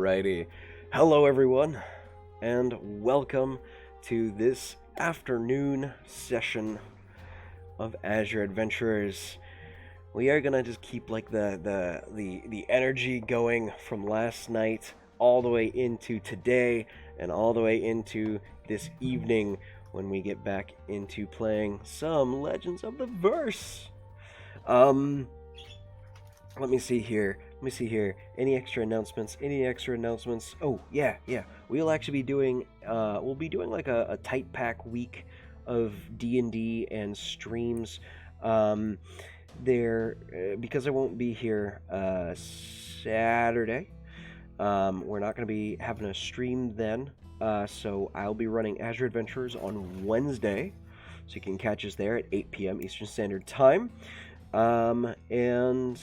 Alrighty. Hello, everyone, and welcome to this afternoon session of Azure Adventurers. We are gonna just keep like the energy going from last night all the way into today and all the way into this evening when we get back into playing some Legends of the Verse. Let me see here. Any extra announcements? Oh, yeah. We'll actually be doing, like a tight pack week of D&D and streams. Because I won't be here Saturday. We're not going to be having a stream then. So I'll be running Azure Adventurers on Wednesday. So you can catch us there at 8 p.m. Eastern Standard Time. And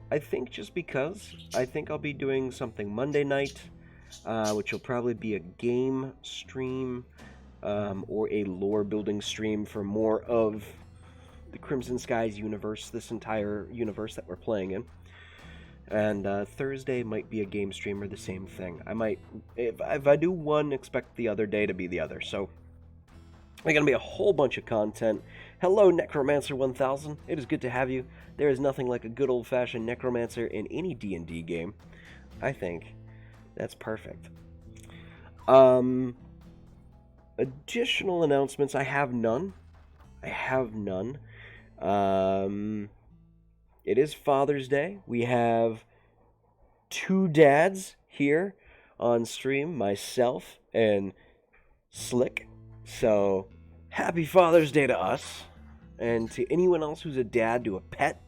I think just because, I think I'll be doing something Monday night, which will probably be a game stream, or a lore building stream for more of the Crimson Skies universe, this entire universe that we're playing in. And Thursday might be a game stream or the same thing. I might, if I do one, expect the other day to be the other. So there's going to be a whole bunch of content. Hello, Necromancer 1000. It is good to have you. There is nothing like a good old-fashioned Necromancer in any D&D game. I think that's perfect. Additional announcements. I have none. It is Father's Day. We have two dads here on stream, myself and Slick. So, happy Father's Day to us. And to anyone else who's a dad to a pet,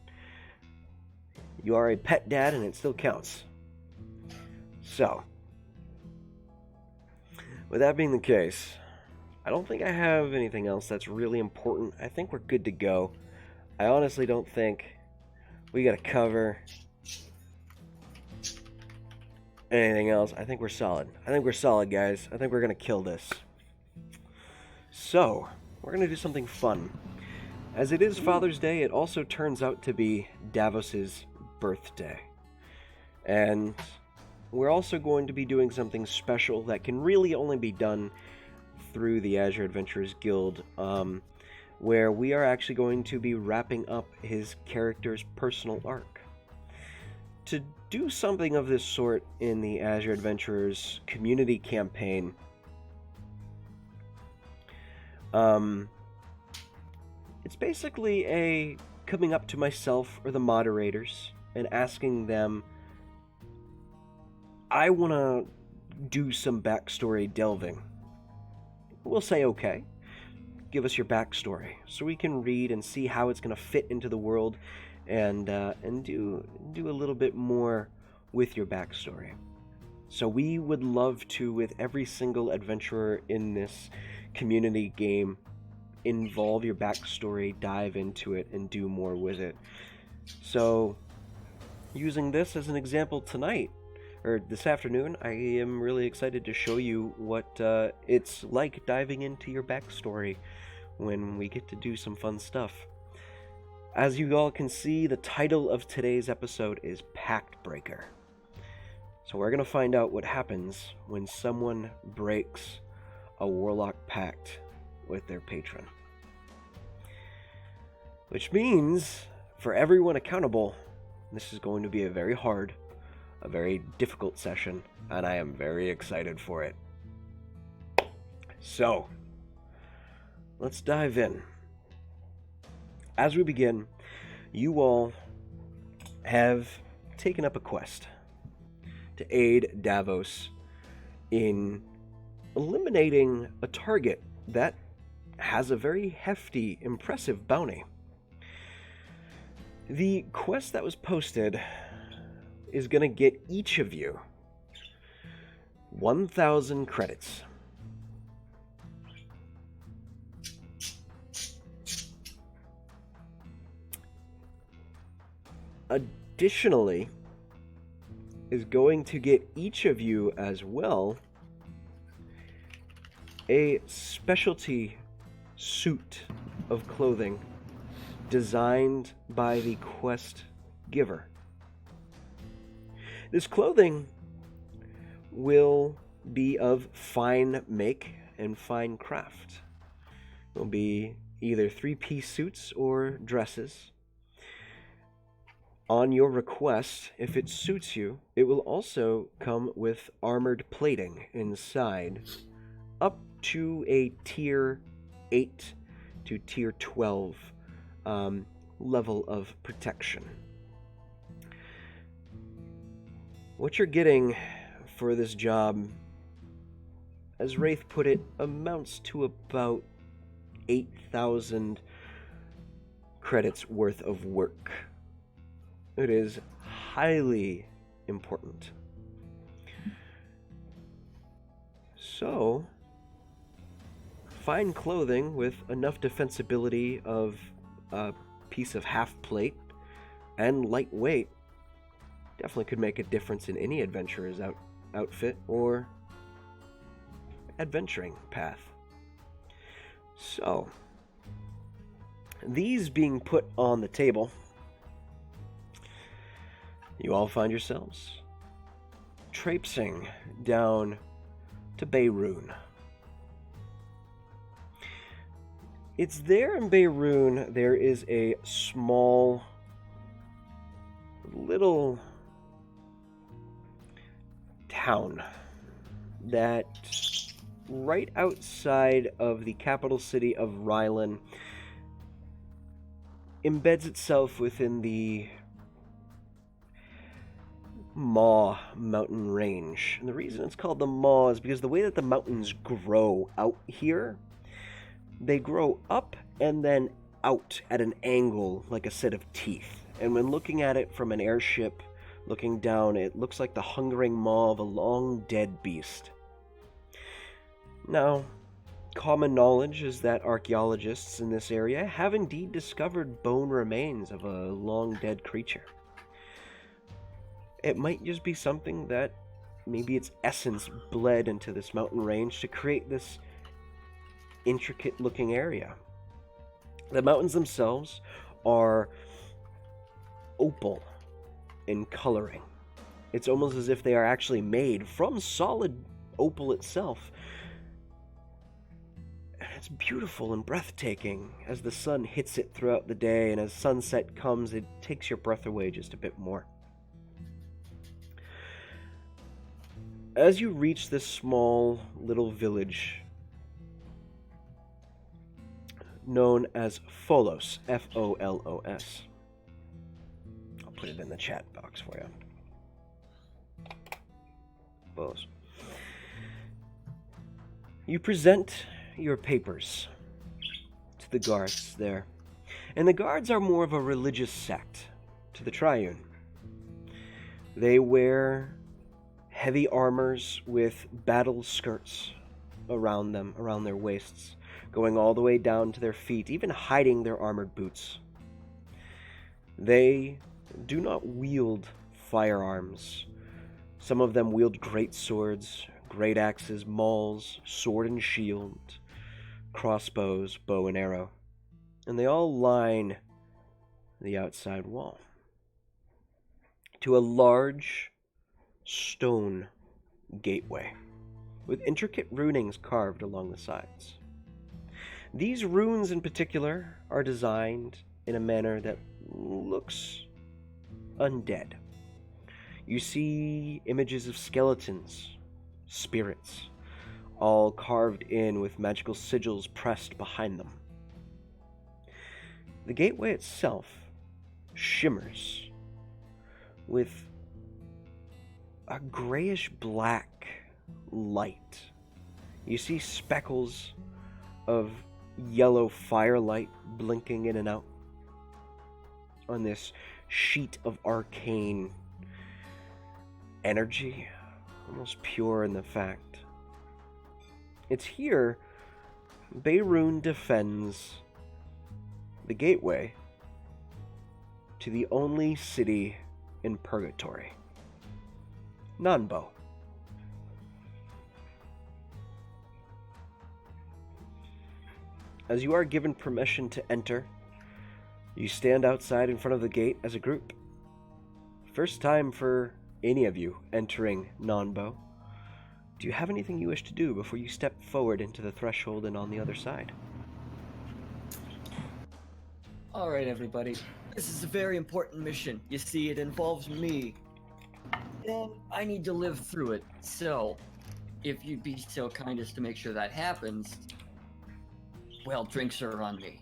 you are a pet dad and it still counts. So, with that being the case, I don't think I have anything else that's really important. I think we're good to go. I honestly don't think we gotta cover anything else. I think we're solid. Guys. I think we're gonna kill this. So, we're gonna do something fun. As it is Father's Day, it also turns out to be Davos's birthday. And we're also going to be doing something special that can really only be done through the Azure Adventurers Guild, where we are actually going to be wrapping up his character's personal arc. To do something of this sort in the Azure Adventurers community campaign, it's basically a coming up to myself or the moderators and asking them, I want to do some backstory delving. We'll say, okay, give us your backstory so we can read and see how it's going to fit into the world and do a little bit more with your backstory. So we would love to, with every single adventurer in this community game, involve your backstory, dive into it, and do more with it. So, using this as an example tonight, or this afternoon, I am really excited to show you what it's like diving into your backstory when we get to do some fun stuff. As you all can see, the title of today's episode is Pact Breaker. So we're going to find out what happens when someone breaks a warlock pact with their patron. Which means, for everyone accountable, this is going to be a very hard, a very difficult session, and I am very excited for it. So, let's dive in. As we begin, you all have taken up a quest to aid Davos in eliminating a target that has a very hefty, impressive bounty. The quest that was posted is going to get each of you 1,000 credits. Additionally, is going to get each of you as well a specialty suit of clothing designed by the quest giver. This clothing will be of fine make and fine craft. It will be either three-piece suits or dresses. On your request, if it suits you, it will also come with armored plating inside, up to a tier 8 to tier 12 level of protection. What you're getting for this job, as Wraith put it, amounts to about 8,000 credits worth of work. It is highly important. So, fine clothing with enough defensibility of a piece of half plate and lightweight definitely could make a difference in any adventurer's outfit or adventuring path. So, these being put on the table, you all find yourselves traipsing down to Beirun. It's there in Beirun, there is a small little town that right outside of the capital city of Rylan embeds itself within the Maw mountain range. And the reason it's called the Maw is because the way that the mountains grow out here, they grow up and then out at an angle like a set of teeth. And when looking at it from an airship, looking down, it looks like the hungering maw of a long dead beast. Now, common knowledge is that archaeologists in this area have indeed discovered bone remains of a long dead creature. It might just be something that maybe its essence bled into this mountain range to create this intricate looking area. The mountains themselves are opal in coloring. It's almost as if they are actually made from solid opal itself. And it's beautiful and breathtaking as the sun hits it throughout the day, and as sunset comes, it takes your breath away just a bit more. As you reach this small little village known as Folos, F-O-L-O-S. I'll put it in the chat box for you. Folos. You present your papers to the guards there, and the guards are more of a religious sect to the Triune. They wear heavy armors with battle skirts around them, around their waists, going all the way down to their feet, even hiding their armored boots. They do not wield firearms. Some of them wield great swords, great axes, mauls, sword and shield, crossbows, bow and arrow, and they all line the outside wall to a large stone gateway with intricate runings carved along the sides. These runes in particular are designed in a manner that looks undead. You see images of skeletons, spirits, all carved in with magical sigils pressed behind them. The gateway itself shimmers with a grayish-black light. You see speckles of yellow firelight blinking in and out on this sheet of arcane energy, almost pure in the fact. It's here Beirun defends the gateway to the only city in Purgatory, Nanbo. As you are given permission to enter, you stand outside in front of the gate as a group. First time for any of you entering Nanbo. Do you have anything you wish to do before you step forward into the threshold and on the other side? All right, everybody. This is a very important mission. You see, it involves me. And I need to live through it. So, if you'd be so kind as to make sure that happens, well, drinks are on me.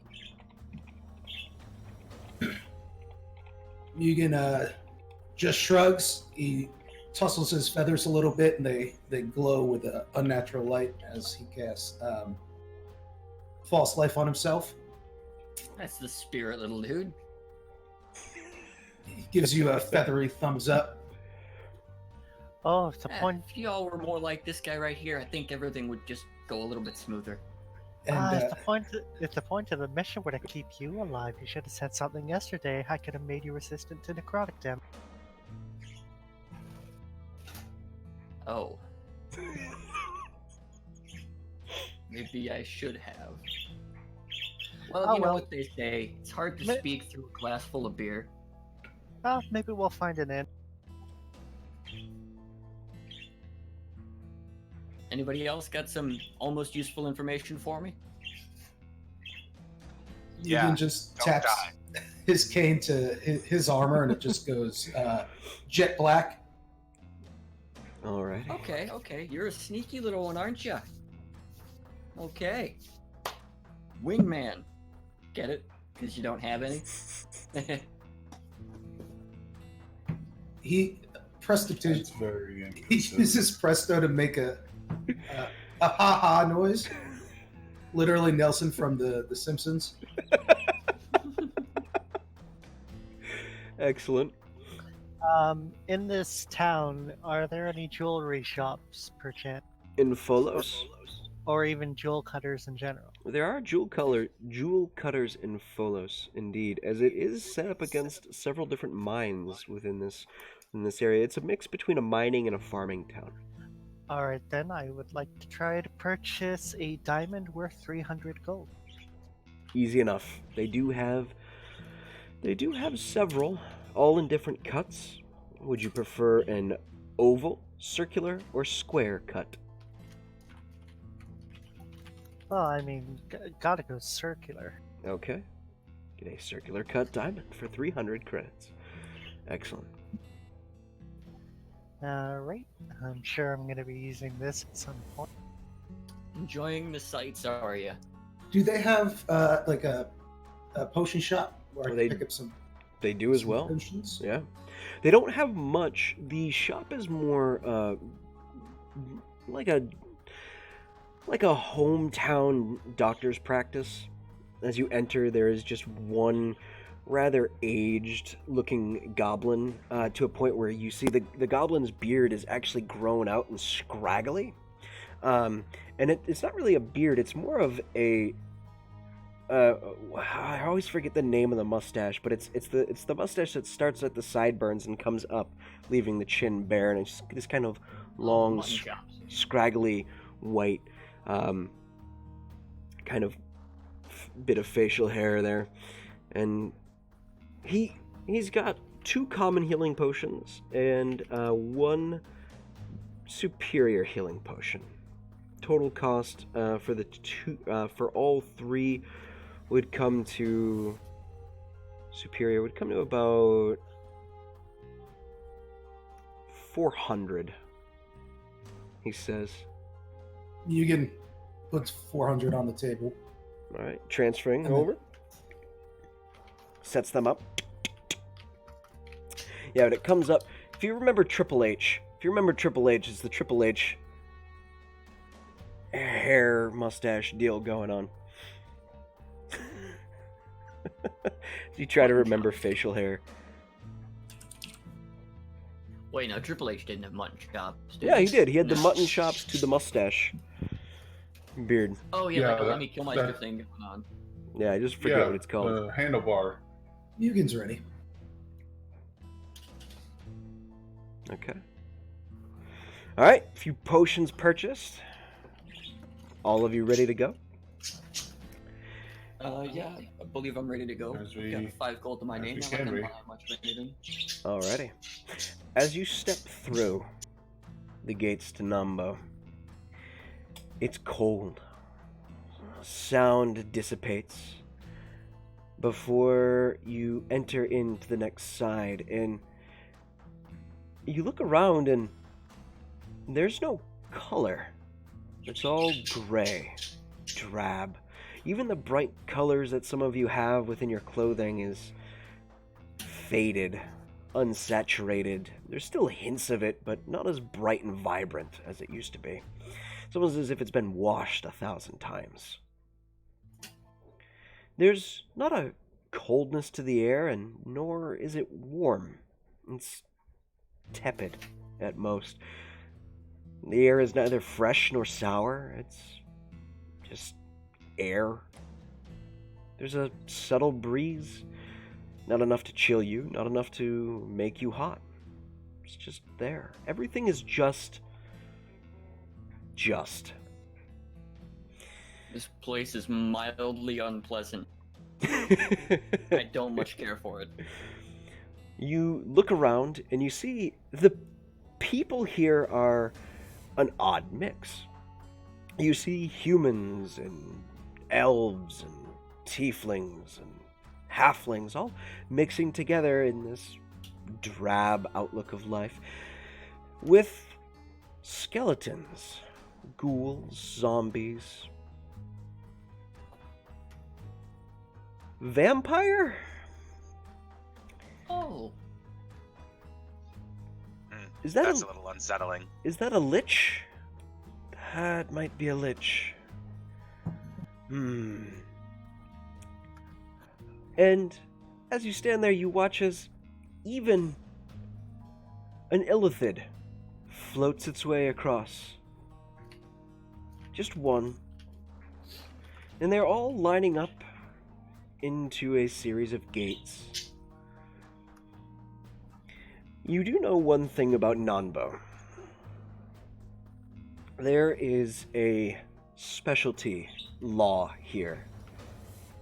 Mugen just shrugs. He tussles his feathers a little bit, and they glow with an unnatural light as he casts false life on himself. That's the spirit, little dude. He gives you a feathery thumbs up. Oh, it's the point. If y'all were more like this guy right here, I think everything would just go a little bit smoother. And If the point of the mission were to keep you alive, you should have said something yesterday. I could have made you resistant to necrotic damage. Oh. Maybe I should have. Well, you know what they say. It's hard to speak through a glass full of beer. Well, maybe we'll find an end. Anybody else got some almost useful information for me? Mugen just taps his cane to his armor, and it just goes jet black. All right. Okay. You're a sneaky little one, aren't you? Okay. Wingman. Get it? Because you don't have any? He That's very He impressive. uses Presto to make a ha-ha noise. Literally Nelson from the Simpsons. Excellent. In this town, are there any jewelry shops, perchance? In Folos, Or even jewel cutters in general? there are jewel cutters in Folos, indeed, as it is set up against several different mines within this area. It's a mix between a mining and a farming town. Alright then, I would like to try to purchase a diamond worth 300 gold. Easy enough. They do have several, all in different cuts. Would you prefer an oval, circular, or square cut? Well, I mean, gotta go circular. Okay. Get a circular cut diamond for 300 credits. Excellent. Alright, I'm sure I'm gonna be using this at some point. Enjoying the sights, are you? Do they have like a potion shop where I They- can pick up some? They do as some well. potions? Yeah. They don't have much. The shop is more like a hometown doctor's practice. As you enter, there is just one rather aged looking goblin to a point where you see the goblin's beard is actually grown out and scraggly. And it's not really a beard, it's more of a I always forget the name of the mustache, but it's the mustache that starts at the sideburns and comes up, leaving the chin bare, and it's just this kind of long, Mutton chops. scraggly white kind of bit of facial hair there, and he's got 2 common healing potions and 1 superior healing potion. Total cost for all 3 would come to about 400. He says. Mugen puts 400 on the table. All right, transferring And then- over. Sets them up. Yeah, but it comes up. If you remember Triple H, it's the Triple H hair mustache deal going on. You try to remember facial hair. Wait, no, Triple H didn't have mutton chops. did Yeah, he did. He had the mutton chops to the mustache beard. Oh, yeah, Yeah, like a that- Lemmy Killmeister that- thing going on. Yeah, I just forget what it's called. The handlebar. Mugen's ready. Okay. All right, a few potions purchased. All of you ready to go? Yeah, I believe I'm ready to go. As I've got we- 5 gold to my as name. we Now I can can be. buy much of anything. Alrighty. As you step through the gates to Nambo, It's cold. Sound dissipates before you enter into the next side, and you look around and there's no color. It's all gray, drab. Even the bright colors that some of you have within your clothing is faded, unsaturated. There's still hints of it, but not as bright and vibrant as it used to be. It's almost as if it's been washed 1,000 times. There's not a coldness to the air, and nor is it warm. It's tepid at most. The air is neither fresh nor sour. It's just air. There's a subtle breeze. Not enough to chill you, not enough to make you hot. It's just there. Everything is just. This place is mildly unpleasant. I don't much care for it. You look around and you see the people here are an odd mix. You see humans and elves and tieflings and halflings all mixing together in this drab outlook of life, with skeletons, ghouls, zombies, vampire? Oh. Is that That's a little unsettling. Is that a lich? That might be a lich. And as you stand there, you watch as even an illithid floats its way across. Just one. And they're all lining up into a series of gates. You do know one thing about Nanbo. There is a specialty law here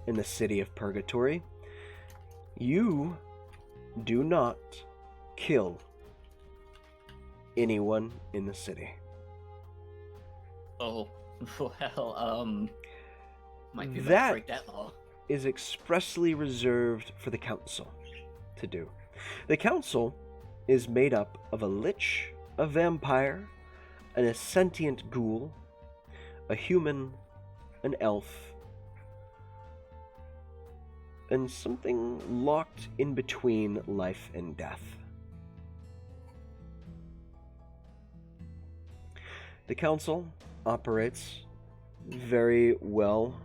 in the city of Purgatory. You do not kill anyone in the city. Oh. Well, might be about to That break that law. is expressly reserved for the council to do. The council is made up of a lich, a vampire, a sentient ghoul, a human, an elf, and something locked in between life and death. The council operates very well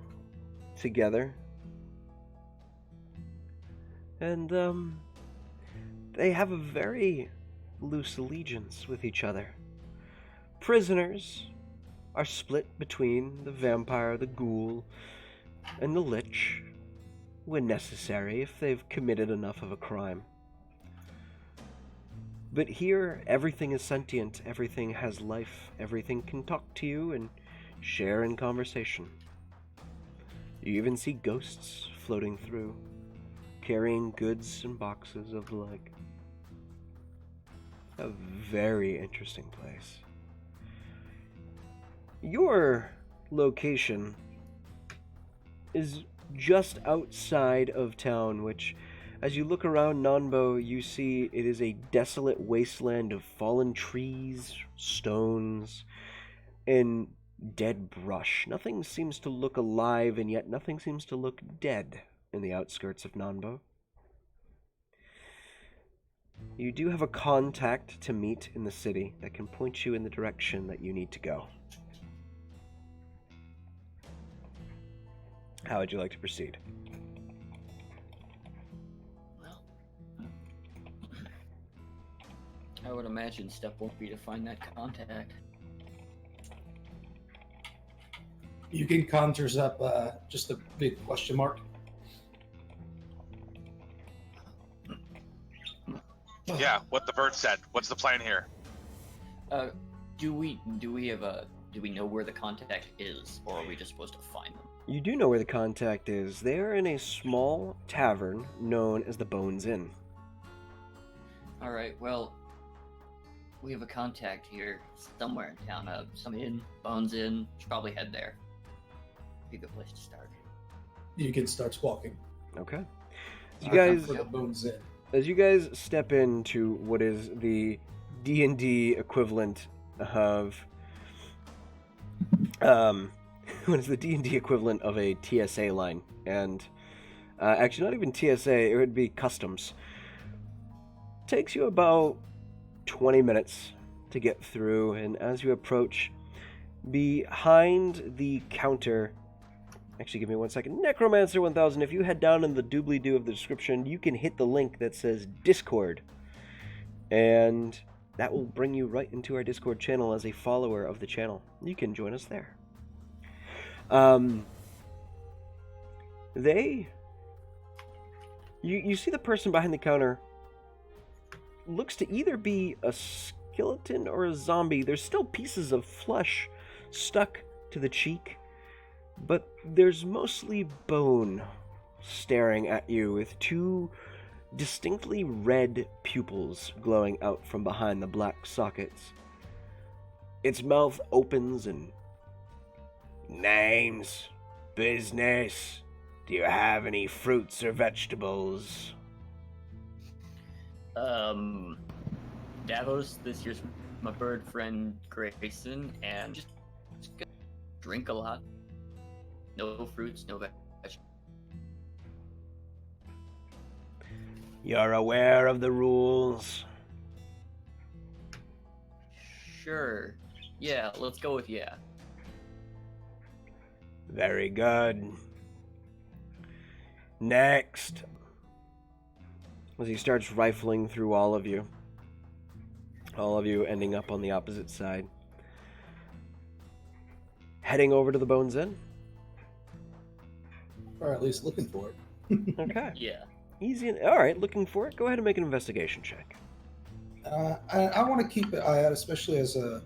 together, and they have a very loose allegiance with each other. Prisoners are split between the vampire, the ghoul, and the lich, when necessary, if they've committed enough of a crime. But here, everything is sentient, everything has life, everything can talk to you and share in conversation. You even see ghosts floating through, carrying goods and boxes of the like. A very interesting place. Your location is just outside of town, which, as you look around Nanbo, you see it is a desolate wasteland of fallen trees, stones, and dead brush. Nothing seems to look alive, and yet nothing seems to look dead in the outskirts of Nanbo. You do have a contact to meet in the city that can point you in the direction that you need to go. How would you like to proceed? Well, I would imagine step 1 would be to find that contact. Yugen conjures up just a big question mark. Yeah, what the bird said. What's the plan here? Do we know where the contact is, or are we just supposed to find them? You do know where the contact is. They are in a small tavern known as the Bones Inn. Alright, well, We have a contact here somewhere in town. Some inn, Bones Inn. Should probably head there. Be a good place to start. Deacon starts walking. Okay. You I guys, for the bones in. as you guys step into what is the D&D equivalent of what is the D&D equivalent of a TSA line, and actually not even TSA, it would be customs. Takes you about 20 minutes to get through, and as you approach, behind the counter, actually give me 1 second, Necromancer 1000, if you head down in the doobly-doo of the description, you can hit the link that says Discord, and that will bring you right into our Discord channel as a follower of the channel. You can join us there. You see the person behind the counter looks to either be a skeleton or a zombie. There's still pieces of flesh stuck to the cheek, but there's mostly bone staring at you with two distinctly red pupils glowing out from behind the black sockets. Its mouth opens and... Names, business, do you have any fruits or vegetables? Davos, this here's my bird friend Grayson, and just gonna drink a lot. No fruits, no vegetables. You're aware of the rules? Sure. Yeah, let's go with yeah. Very good. Next. As he starts rifling through all of you ending up on the opposite side. Heading over to the Bones Inn. Or at least looking for it. Okay. Yeah. Easy. Alright, looking for it. Go ahead and make an investigation check. I want to keep an eye out, especially as a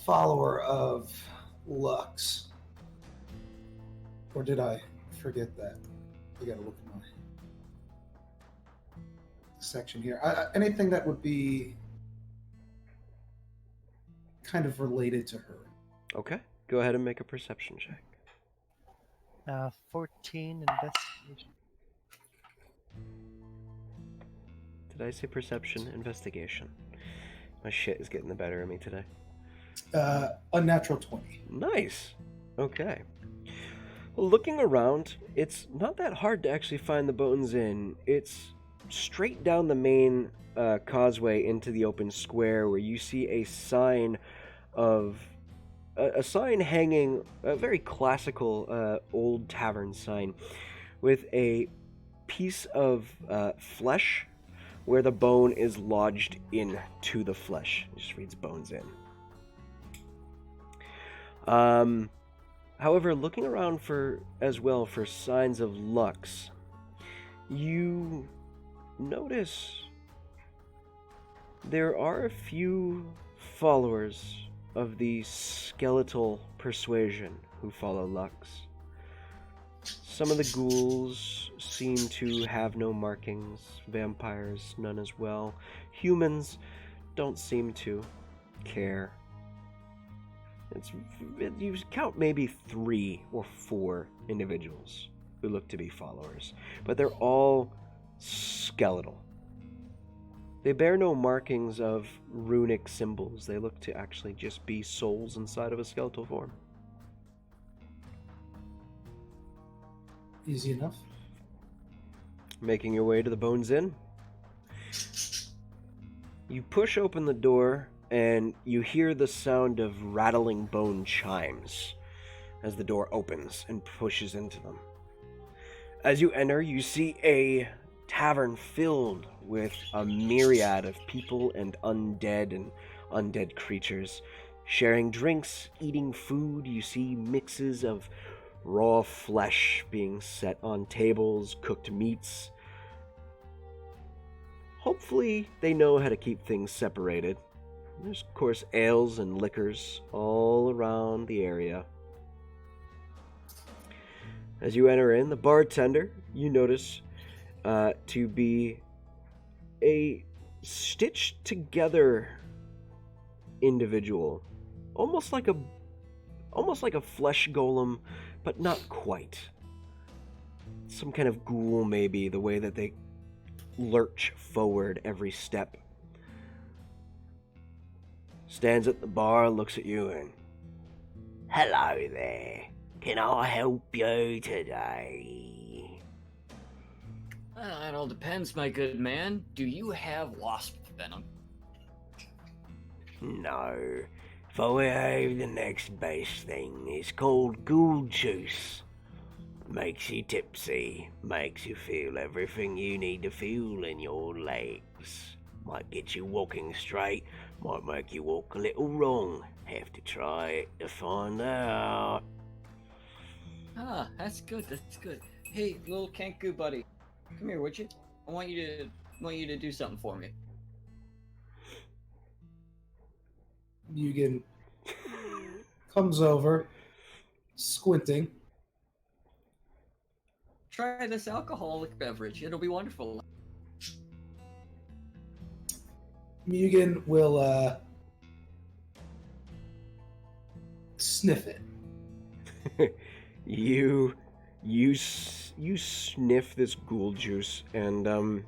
follower of Lux. Or did I forget that? I gotta look at my section here. Anything that would be kind of related to her. Okay. Go ahead and make a perception check. 14 investigation. Did I say perception? Investigation. My shit is getting the better of me today. Unnatural 20. Nice. Okay. Well, looking around, it's not that hard to actually find the Bones Inn. It's straight down the main causeway into the open square where you see a sign of... a sign hanging, a very classical old tavern sign with a piece of flesh where the bone is lodged into the flesh. It just reads Bones Inn. However, looking around for signs of Lux, you notice there are a few followers of the skeletal persuasion who follow Lux. Some of the ghouls seem to have no markings, vampires none as well. Humans don't seem to care. You count maybe 3 or 4 individuals who look to be followers, but they're all skeletal. They bear no markings of runic symbols. They look to actually just be souls inside of a skeletal form. Easy enough. Making your way to the Bones Inn. You push open the door and you hear the sound of rattling bone chimes as the door opens and pushes into them. As you enter, you see a tavern filled with a myriad of people and undead creatures sharing drinks, eating food. You see mixes of raw flesh being set on tables, cooked meats. Hopefully they know how to keep things separated. There's, of course, ales and liquors all around the area. As you enter in, the bartender, you notice to be a stitched together individual, almost like a flesh golem, but not quite. Some kind of ghoul, maybe, the way that they lurch forward every step. Stands at the bar, looks at you, and... Hello there. Can I help you today? It all depends, my good man. Do you have wasp venom? No. For we have the next best thing. It's called ghoul juice. Makes you tipsy. Makes you feel everything you need to feel in your legs. Might get you walking straight. Might make you walk a little wrong. Have to try it to find out. Ah, that's good. That's good. Hey, little Kenku buddy, come here, would you? I want you to do something for me. Mugen comes over, squinting. Try this alcoholic beverage. It'll be wonderful. Mugen will sniff it. You sniff this ghoul juice, and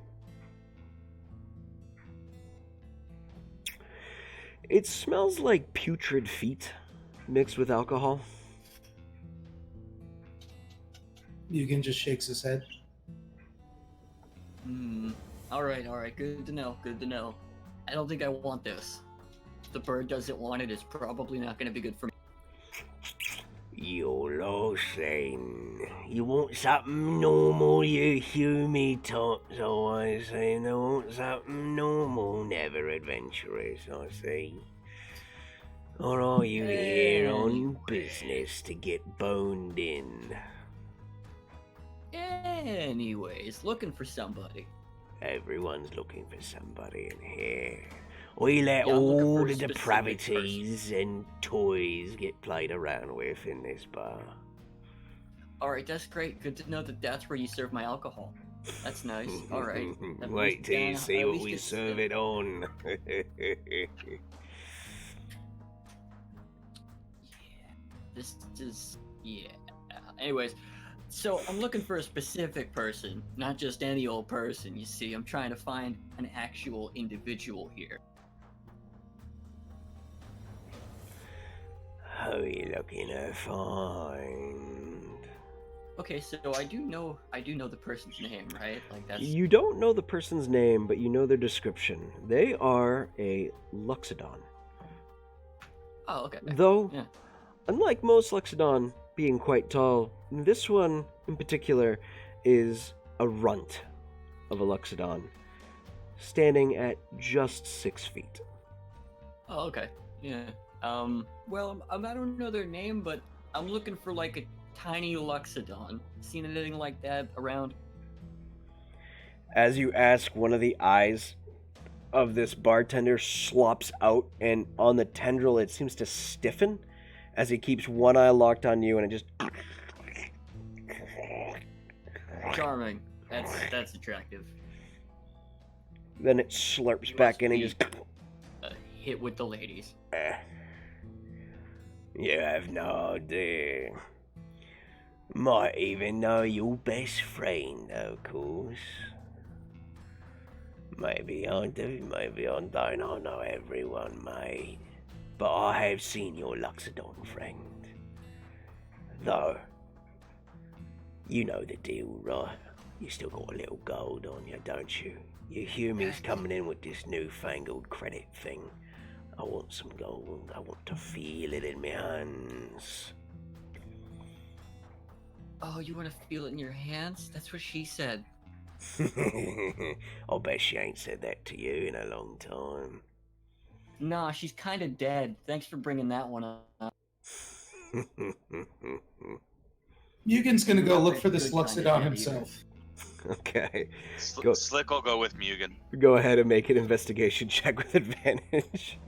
it smells like putrid feet mixed with alcohol. Mugen just shakes his head. All right. Good to know. Good to know. I don't think I want this. If the bird doesn't want it, it's probably not going to be good for me. You're lost then. You want something normal, you humid tops, I say. I want something normal, never adventurous, I see. Or are you here on business to get boned in? Anyways, looking for somebody. Everyone's looking for somebody in here. We let Yeah, I'm looking all for a the specific depravities and toys get played around with in this bar. All right, that's great. Good to know that that's where you serve my alcohol. That's nice. All right. At Wait least, till you see at what least we it's- serve it on. This is yeah. Anyways, so I'm looking for a specific person, not just any old person. You see, I'm trying to find an actual individual here. Who are you looking to find? Okay, so I do know the person's name, right? Like that's You don't know the person's name, but you know their description. They are a Luxodon. oh okay. Though, Yeah. unlike most Luxodon being quite tall, this one in particular is a runt of a Luxodon, standing at just 6 feet. Oh okay. Yeah. Well, I don't know their name, but I'm looking for like a tiny Luxodon. Seen anything like that around? As you ask, one of the eyes of this bartender slops out, and on the tendril it seems to stiffen as he keeps one eye locked on you, and it just... Charming. That's attractive. Then it slurps back in and just... Hit with the ladies. You have no idea. Might even know your best friend, of course. Maybe I do, maybe I don't. I know everyone, mate. But I have seen your Luxodon friend. Though, you know the deal, right? You still got a little gold on you, don't you? You hear me's coming in with this newfangled credit thing. I want some gold. I want to feel it in my hands. Oh, you want to feel it in your hands? That's what she said. I'll bet she ain't said that to you in a long time. Nah, she's kind of dead. Thanks for bringing that one up. Mugen's gonna go look for this Good kind of Luxodon dead himself. Okay. Go- Slick will go with Mugen. Go ahead and make an investigation check with advantage.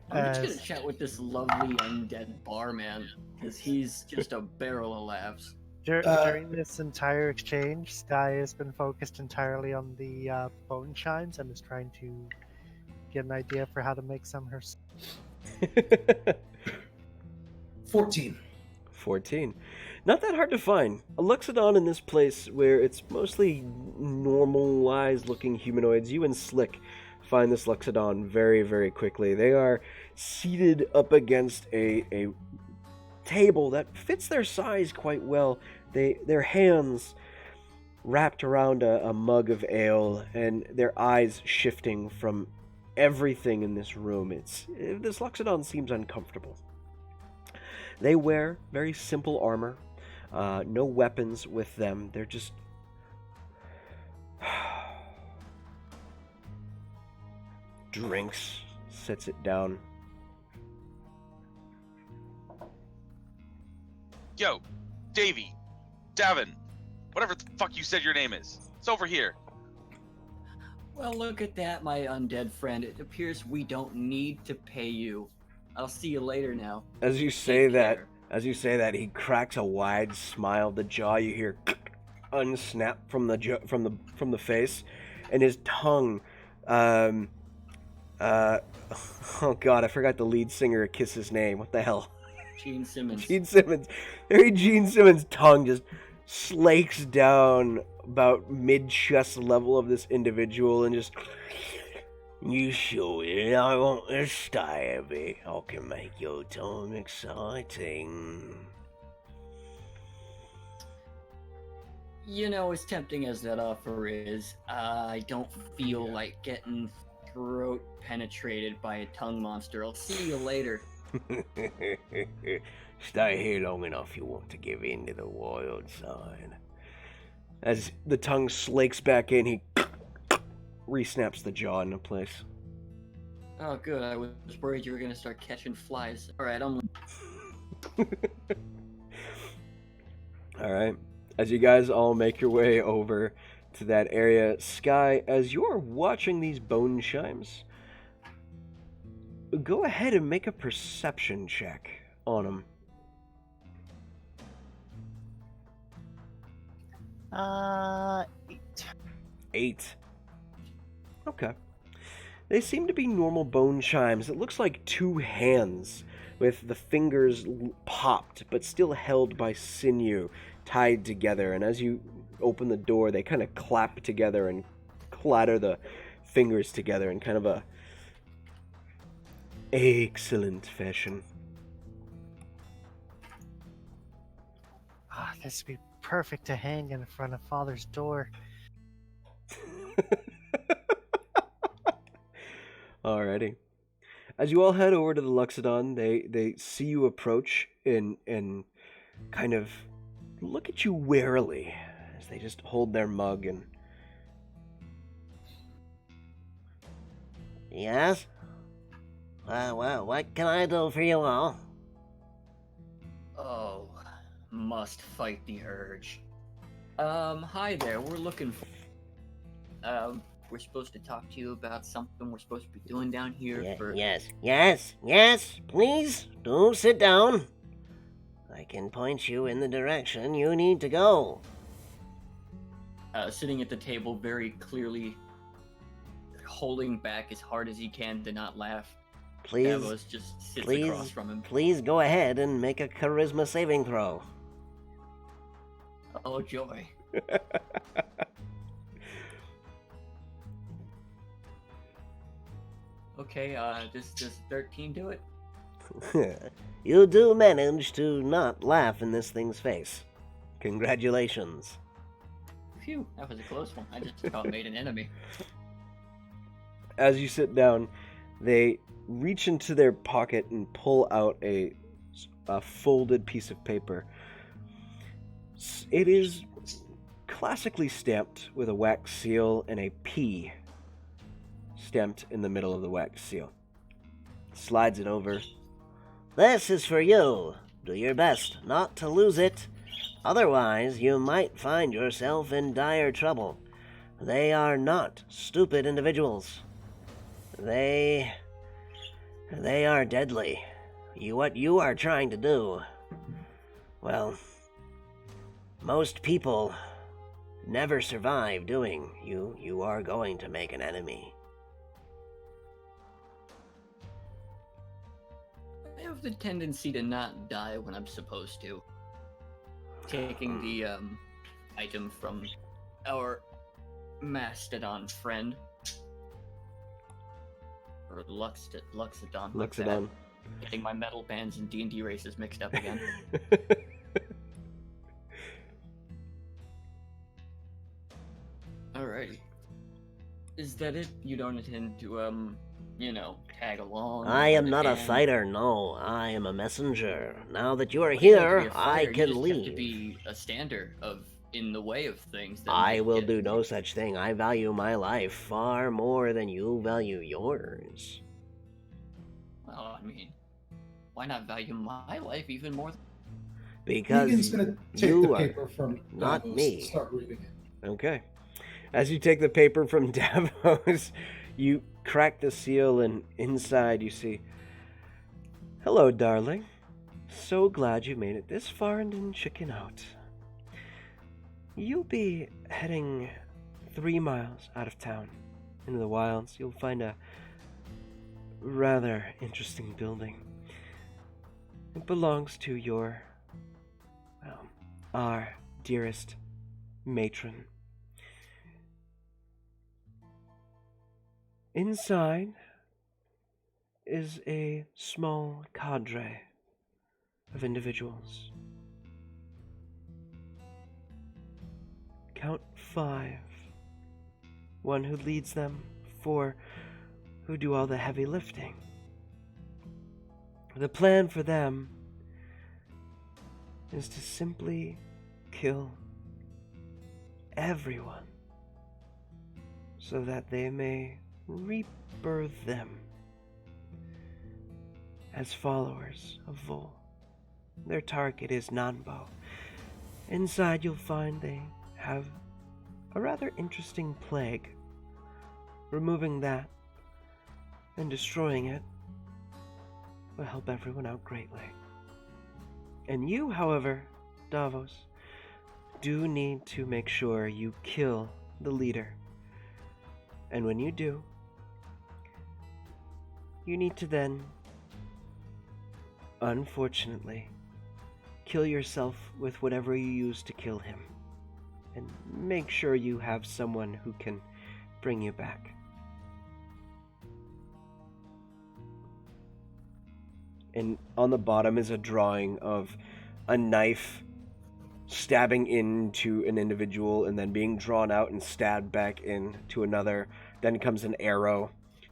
I'm just gonna chat with this lovely undead barman, because he's just a barrel of laughs. During this entire exchange, Sky has been focused entirely on the bone chimes and is trying to get an idea for how to make some herself. 14. 14. Not that hard to find. A Luxodon in this place where it's mostly normalized looking humanoids. You and Slick find this Luxodon very, very quickly. They are seated up against a table that fits their size quite well. Their hands wrapped around a mug of ale and their eyes shifting from everything in this room. This Luxodon seems uncomfortable. They wear very simple armor, no weapons with them. They're just... drinks, sets it down. Yo, Davey, Davin, whatever the fuck you said your name is. It's over here. Well, look at that, my undead friend. It appears we don't need to pay you. I'll see you later now. As you say Take that, care. he cracks a wide smile. The jaw you hear unsnap from the face, and his tongue. Oh God, I forgot the lead singer of Kiss's name. What the hell? Gene Simmons. Gene Simmons. Gene Simmons' tongue just slakes down about mid-chest level of this individual and just... You show it, I want to stab it. I can make your time exciting. You know, as tempting as that offer is, I don't feel like getting throat penetrated by a tongue monster. I'll see you later. Stay here long enough you want to give in to the wild side. As the tongue slakes back in, he re-snaps the jaw into place. Oh, good. I was worried you were going to start catching flies. Alright, I'm... Alright. As you guys all make your way over to that area, Sky, as you're watching these bone chimes, go ahead and make a perception check on them. 8. 8. Okay. They seem to be normal bone chimes. It looks like two hands with the fingers popped but still held by sinew tied together. And as you open the door, they kind of clap together and clatter the fingers together in kind of a excellent fashion. This would be perfect to hang in front of Father's door. Alrighty. As you all head over to the Luxodon, they see you approach and kind of look at you warily as they just hold their mug and... Yes? Well, what can I do for you all? Oh, must fight the urge. Hi there. We're looking for... we're supposed to talk to you about something we're supposed to be doing down here for... Yes, please, do sit down. I can point you in the direction you need to go. Sitting at the table, very clearly holding back as hard as he can to not laugh. Please, Davos just sits across from him. please go ahead and make a charisma saving throw. Oh, joy. Okay, does 13 do it? You do manage to not laugh in this thing's face. Congratulations. Phew, that was a close one. I just about made an enemy. As you sit down, they reach into their pocket and pull out a folded piece of paper. It is classically stamped with a wax seal and a P stamped in the middle of the wax seal. Slides it over. This is for you. Do your best not to lose it. Otherwise, you might find yourself in dire trouble. They are not stupid individuals. They are deadly. What you are trying to do, well, Most people never survive doing. You are going to make an enemy. I have the tendency to not die when I'm supposed to. Taking the item from our mastodon friend. Or Luxodon. my Luxodon. bad. Getting my metal bands and D&D races mixed up again. Alrighty. Is that it? You don't intend to, tag along? I am with not the a gang? fighter, no. I am a messenger. Now that you are You don't have to be here, a fighter, I you can just leave. have to be a stander in the way of things. That I might will get- do no such thing. I value my life far more than you value yours. Well, I mean, why not value my life even more? Because Negan's gonna take you the are paper from not Davos me. and start reading it. Okay. As you take the paper from Davos, you crack the seal, and inside you see, "Hello, darling. So glad you made it this far and didn't chicken out. You'll be heading 3 miles out of town into the wilds. You'll find a rather interesting building. It belongs to our dearest matron. Inside is a small cadre of individuals. Count 5. 1 who leads them, 4 who do all the heavy lifting. The plan for them is to simply kill everyone so that they may rebirth them as followers of Vol. Their target is Nanbo. Inside you'll find they have a rather interesting plague. Removing that and destroying it will help everyone out greatly. And you, however, Davos, do need to make sure you kill the leader. And when you do, you need to then, unfortunately, kill yourself with whatever you use to kill him. And make sure you have someone who can bring you back. And on the bottom is a drawing of a knife stabbing into an individual and then being drawn out and stabbed back into another. Then comes an arrow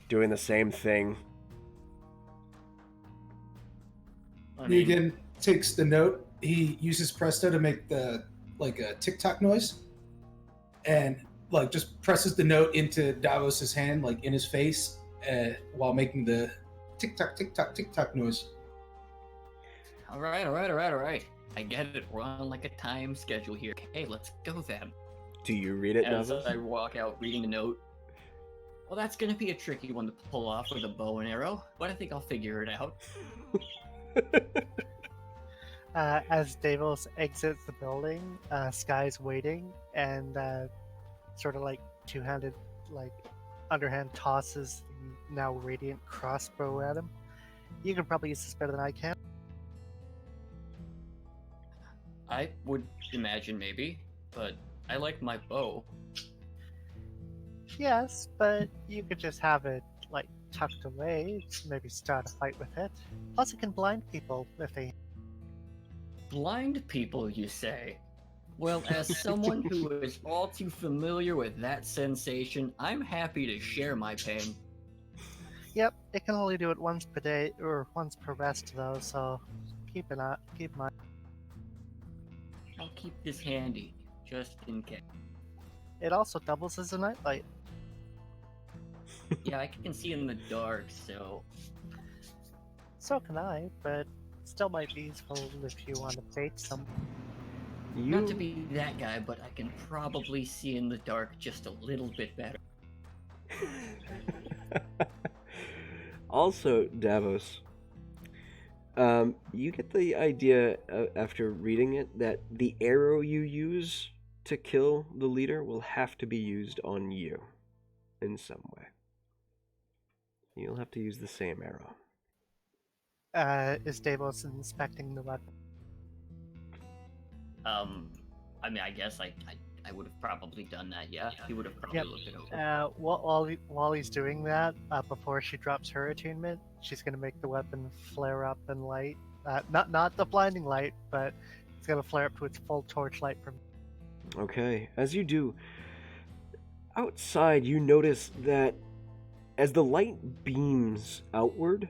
doing the same thing. I mean, Negan takes the note. He uses Presto to make a tick-tock noise, and just presses the note into Davos's hand, in his face, while making the tick-tock, tick-tock, tick-tock noise. all right. I get it. We're on a time schedule here. Okay, let's go then. Do you read it, As Davos? I walk out reading the note. Well, that's gonna be a tricky one to pull off with a bow and arrow, but I think I'll figure it out. As Davos exits the building, Sky's waiting and sort of two-handed, underhand tosses the now radiant crossbow at him. You can probably use this better than I can. I would imagine maybe, but I like my bow. Yes, but you could just have it tucked away, maybe start a fight with it. Plus, it can blind people if they. Blind people, you say? Well, as someone who is all too familiar with that sensation, I'm happy to share my pain. Yep, it can only do it once per day or once per rest, though. So keep in mind. I'll keep this handy, just in case. It also doubles as a nightlight. Yeah, I can see in the dark, so... So can I, but still might be useful if you want to bait some. Not to be that guy, but I can probably see in the dark just a little bit better. Also, Davos, You get the idea after reading it that the arrow you use to kill the leader will have to be used on you in some way. You'll have to use the same arrow. Is Davos inspecting the weapon? I mean, I guess I would have probably done that. Yeah, he would have probably Yep. looked it over. While he's doing that, before she drops her attunement, she's gonna make the weapon flare up in light. Not the blinding light, but it's gonna flare up to its full torchlight from. Okay, as you do, outside you notice that as the light beams outward,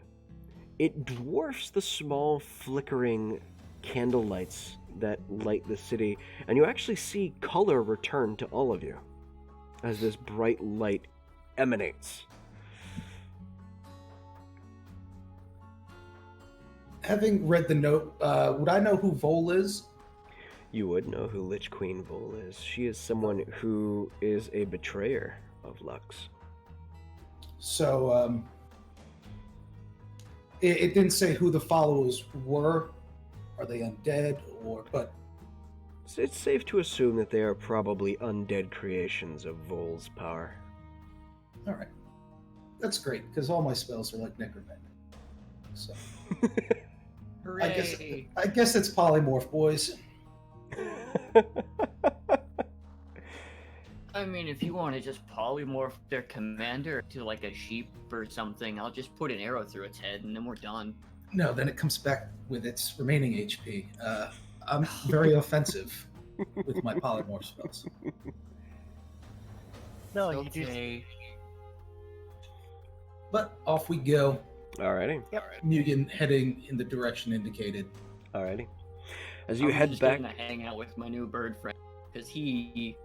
it dwarfs the small flickering candle lights that light the city, and you actually see color return to all of you as this bright light emanates. Having read the note, would I know who Vol is? You would know who Lich Queen Vol is. She is someone who is a betrayer of Lux. So, it didn't say who the followers were. Are they undead but So it's safe to assume that they are probably undead creations of Vol's power. all right. That's great because all my spells are like necromantic. So Hooray! I guess it's polymorph, boys. I mean, if you want to just polymorph their commander to like a sheep or something, I'll just put an arrow through its head and then we're done. No, then it comes back with its remaining HP. I'm very offensive with my polymorph spells. No, It's you do. okay. But off we go. Alrighty, Mugen heading in the direction indicated. alrighty. As you I'm head just back, gonna hang out with my new bird friend because he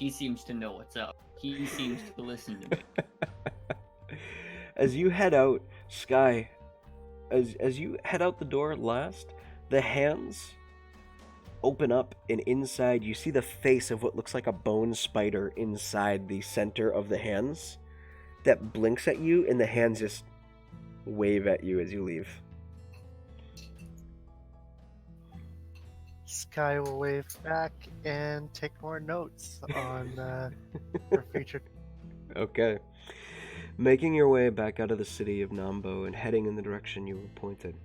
seems to know what's up. He seems to listen to me. as you head out, Sky, as you head out the door last, the hands open up, and inside you see the face of what looks like a bone spider inside the center of the hands that blinks at you, and the hands just wave at you as you leave. Sky will wave back and take more notes on her future. Okay. Making your way back out of the city of Nambo and heading in the direction you were pointed.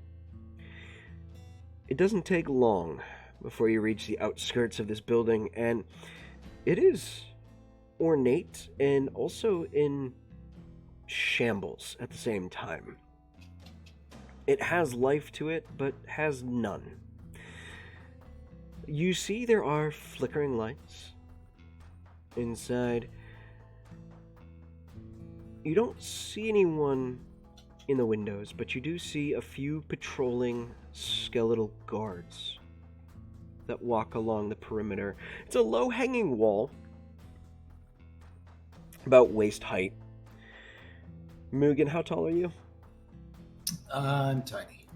It doesn't take long before you reach the outskirts of this building, and it is ornate and also in shambles at the same time. It has life to it, but has none. You see there are flickering lights inside. You don't see anyone in the windows, but you do see a few patrolling skeletal guards that walk along the perimeter. It's a low-hanging wall, about waist height. Mugen, how tall are you? I'm tiny.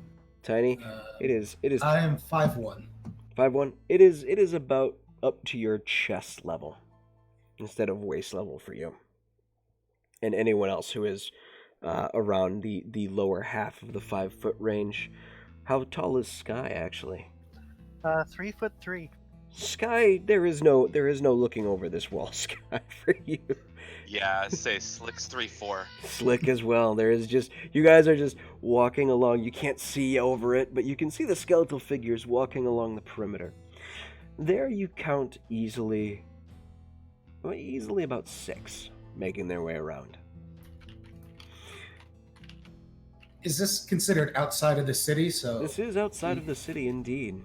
Tiny? It is I am 5'1". 5'1". It is about up to your chest level instead of waist level for you. And anyone else who is around the lower half of the 5-foot range. How tall is Sky actually? 3'3". Sky, there is no looking over this wall, Sky, for you. Yeah, say Slick's 3'4". Slick as well. There is just, you guys are just walking along. You can't see over it, but you can see the skeletal figures walking along the perimeter. There you count easily about 6 making their way around. Is this considered outside of the city? So This is outside of the city, indeed.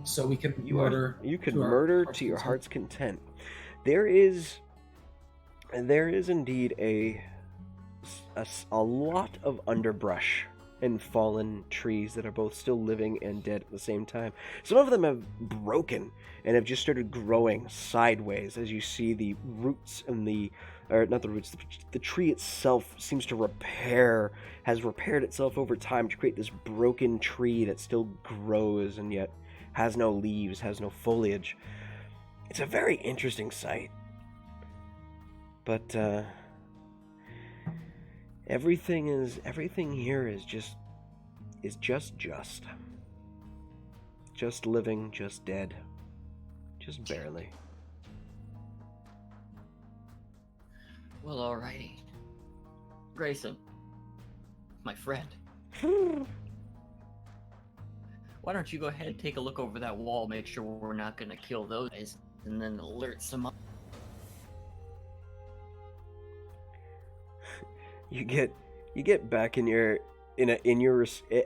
so we can You murder. could to our murder heart's to your content. heart's content. There is indeed a lot of underbrush and fallen trees that are both still living and dead at the same time. Some of them have broken and have just started growing sideways as you see the roots and the tree itself seems to has repaired itself over time to create this broken tree that still grows and yet has no leaves, has no foliage. It's a very interesting sight. But everything here is just is just. Just living, just dead. Just barely. Well, alrighty. Grayson, my friend, why don't you go ahead and take a look over that wall, make sure we're not gonna kill those guys, and then alert some up. You get back in your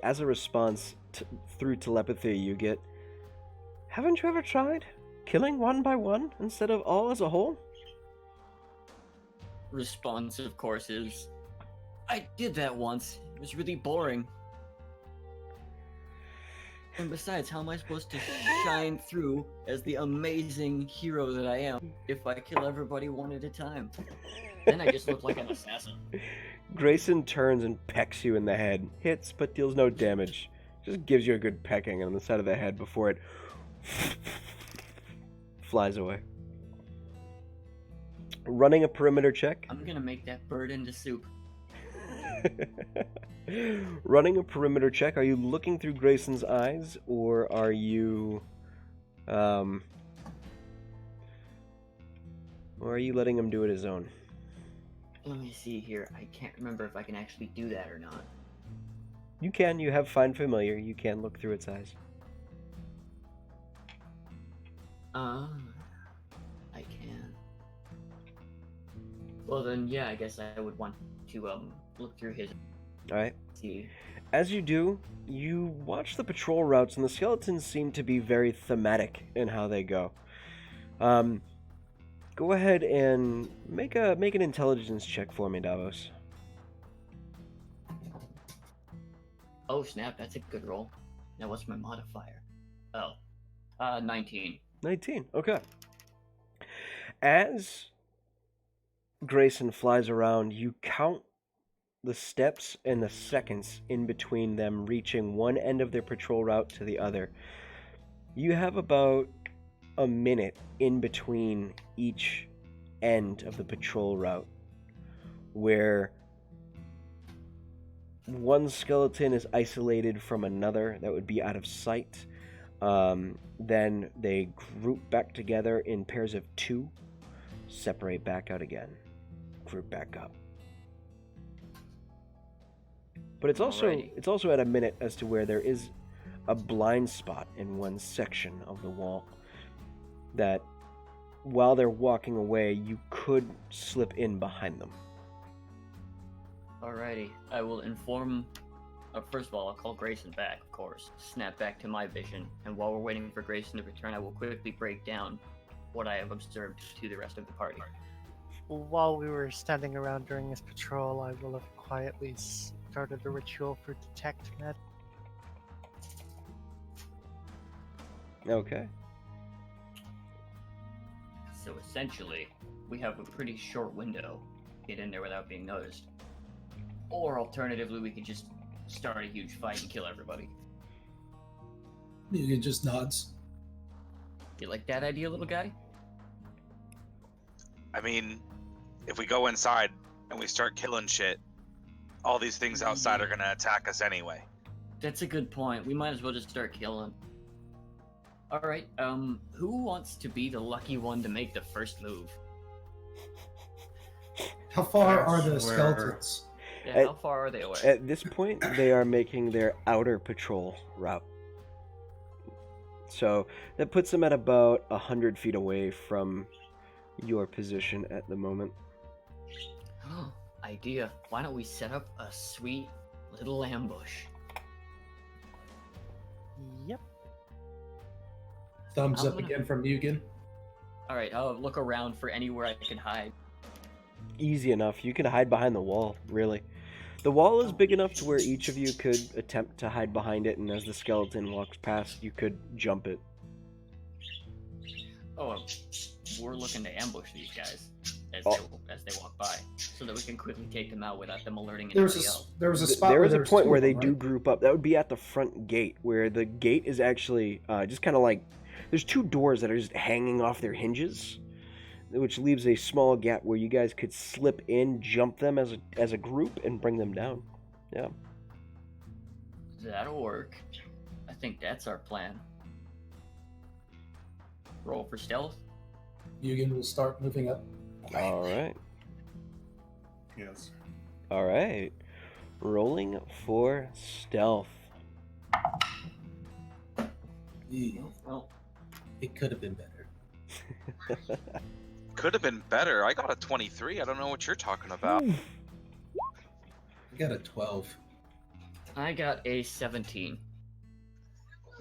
as a response through telepathy. You get. Haven't you ever tried killing one by one instead of all as a whole? Response, of course, is I did that once. It was really boring. And besides, how am I supposed to shine through as the amazing hero that I am if I kill everybody one at a time? Then I just look like an assassin. Grayson turns and pecks you in the head. Hits, but deals no damage. Just gives you a good pecking on the side of the head before it flies away. Running a perimeter check. I'm gonna make that bird into soup. Running a perimeter check. Are you looking through Grayson's eyes, or are you, or are you letting him do it his own? Let me see here. I can't remember if I can actually do that or not. You can. You have Find Familiar. You can look through its eyes. I can. Well then, yeah, I guess I would want to look through his. All right. See. As you do, you watch the patrol routes, and the skeletons seem to be very thematic in how they go. Go ahead and make an intelligence check for me, Davos. Oh snap! That's a good roll. Now what's my modifier? Oh, 19. 19. Okay. As Grayson flies around, you count the steps and the seconds in between them reaching one end of their patrol route to the other. You have about a minute in between each end of the patrol route where one skeleton is isolated from another that would be out of sight. Then they group back together in pairs of 2, separate back out again, group back up. But it's also at a minute as to where there is a blind spot in one section of the wall that while they're walking away, you could slip in behind them. Alrighty, I will inform. First of all, I'll call Grayson back, of course. Snap back to my vision, and while we're waiting for Grayson to return, I will quickly break down what I have observed to the rest of the party. While we were standing around during this patrol, I will have quietly started a ritual for detect med. Okay. So essentially, we have a pretty short window to get in there without being noticed. Or alternatively, we could just start a huge fight and kill everybody. Mugen just nods. You like that idea, little guy? I mean, if we go inside and we start killing shit, all these things outside are gonna attack us anyway. That's a good point. We might as well just start killing. Alright, who wants to be the lucky one to make the first move? How far are the skeletons? Yeah, how far are they away? At this point, they are making their outer patrol route. So that puts them at about 100 feet away from your position at the moment. Idea. Why don't we set up a sweet little ambush? Yep. Thumbs up again from Mugen. Alright, I'll look around for anywhere I can hide. Easy enough. You can hide behind the wall, really. The wall is big enough to where each of you could attempt to hide behind it, and as the skeleton walks past, you could jump it. Oh, we're looking to ambush these guys as they walk by, so that we can quickly take them out without them alerting anybody else. There was a spot. There where is a there's point two where of they them, do right? group up. That would be at the front gate, where the gate is actually just kind of like... There's 2 doors that are just hanging off their hinges, which leaves a small gap where you guys could slip in, jump them as a group, and bring them down. Yeah. That'll work. I think that's our plan. Roll for stealth. Yugen will start moving up. All right. Yes. All right. Rolling for stealth. Yeah, Well, it could have been better. Could have been better. I got a 23. I don't know what you're talking about. I got a 12. I got a 17.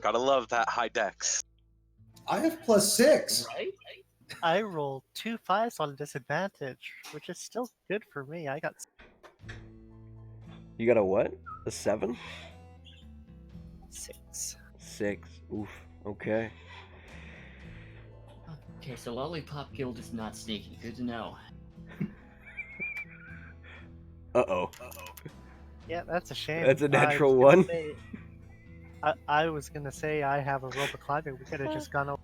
Gotta love that high dex. I have +6. Right? I rolled 2 5s on disadvantage, which is still good for me. I got You got a what? A 7? 6. 6. Oof. Okay. Okay, so Lollipop Guild is not sneaky. Good to know. Uh-oh. Yeah, that's a shame. That's a natural I was gonna one. say- I was gonna say I have a rope of climbing. We could have just gone over.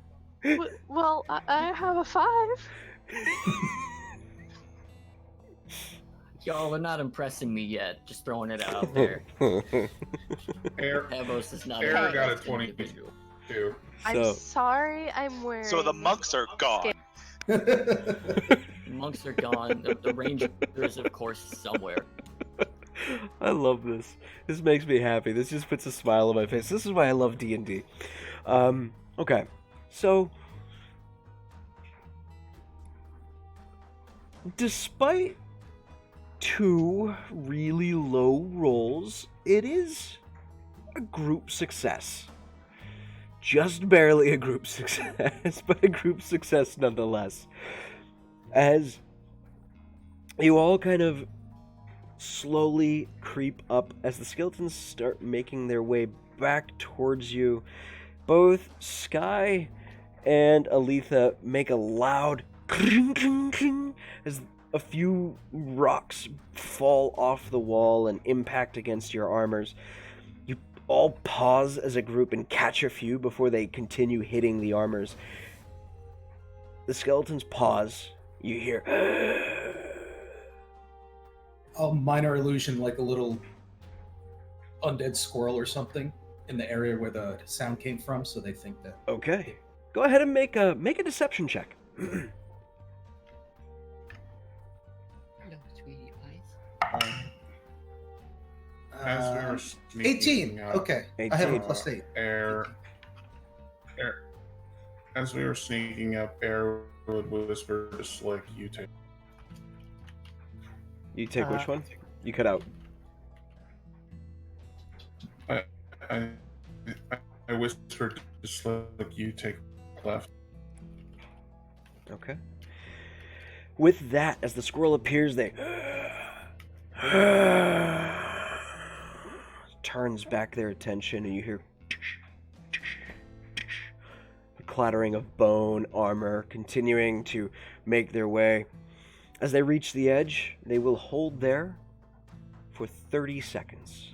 Well, I have a 5. Y'all are not impressing me yet. Just throwing it out there. Air Havos is not Air a got a interesting 22. individual. I'm So, sorry, I'm wearing. So the monks are gone. Monks are gone. The ranger is, of course, somewhere. I love this. This makes me happy. This just puts a smile on my face. This is why I love D&D. Okay. So, despite 2 really low rolls, it is a group success. Just barely a group success, but a group success nonetheless. As you all kind of slowly creep up, as the skeletons start making their way back towards you, both Sky and Aletha make a loud cling, cling, cling, as a few rocks fall off the wall and impact against your armors. You all pause as a group and catch a few before they continue hitting the armors. The skeletons pause. You hear A minor illusion, like a little undead squirrel or something, in the area where the sound came from, so they think that. Okay. Go ahead and make a deception check. Hello, sweetie pies. As we were Um, sneaking 18. up, Okay, I have a 18. +8. Air. As we were sneaking up, Air would whisper, just like you take. You take which one? You cut out. I whispered, just like you take left. Okay. With that, as the squirrel appears, they turns back their attention, and you hear the clattering of bone armor continuing to make their way. As they reach the edge, they will hold there for 30 seconds.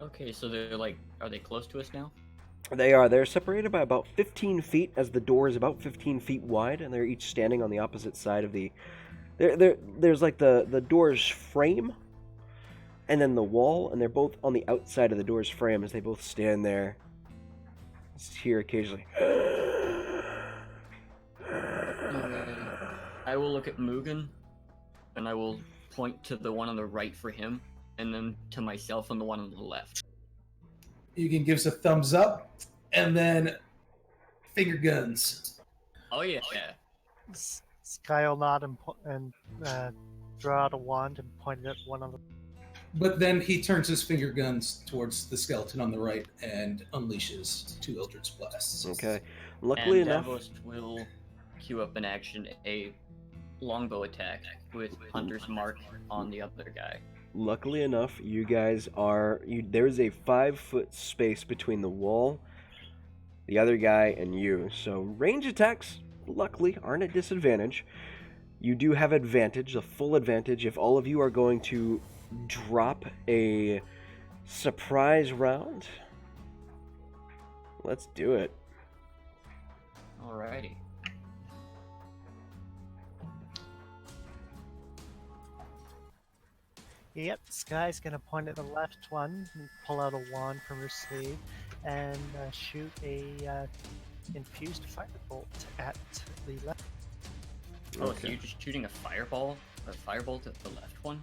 Okay, so they're like, are they close to us now? They're separated by about 15 feet, as the door is about 15 feet wide, and they're each standing on the opposite side of the... There's like the door's frame, and then the wall, and they're both on the outside of the door's frame as they both stand there. Just hear occasionally... I will look at Mugen, and I will point to the one on the right for him, and then to myself on the one on the left. Yugen gives a thumbs up, and then finger guns. Oh yeah. Sky will nod and draw out a wand and point it at one of the. But then he turns his finger guns towards the skeleton on the right and unleashes 2 Eldritch Blasts. Okay. Luckily and enough... Davos will queue up in action a longbow attack with Hunter's Mark on the other guy. Luckily enough, you guys are... there's a 5-foot space between the wall, the other guy, and you. So range attacks, luckily, aren't at disadvantage. You do have advantage, the full advantage, if all of you are going to drop a surprise round. Let's do it. Alrighty. Yep, Sky's gonna point at the left one, and pull out a wand from her sleeve, and shoot a infused firebolt at the left. Oh, so Okay. you're just shooting a firebolt at the left one?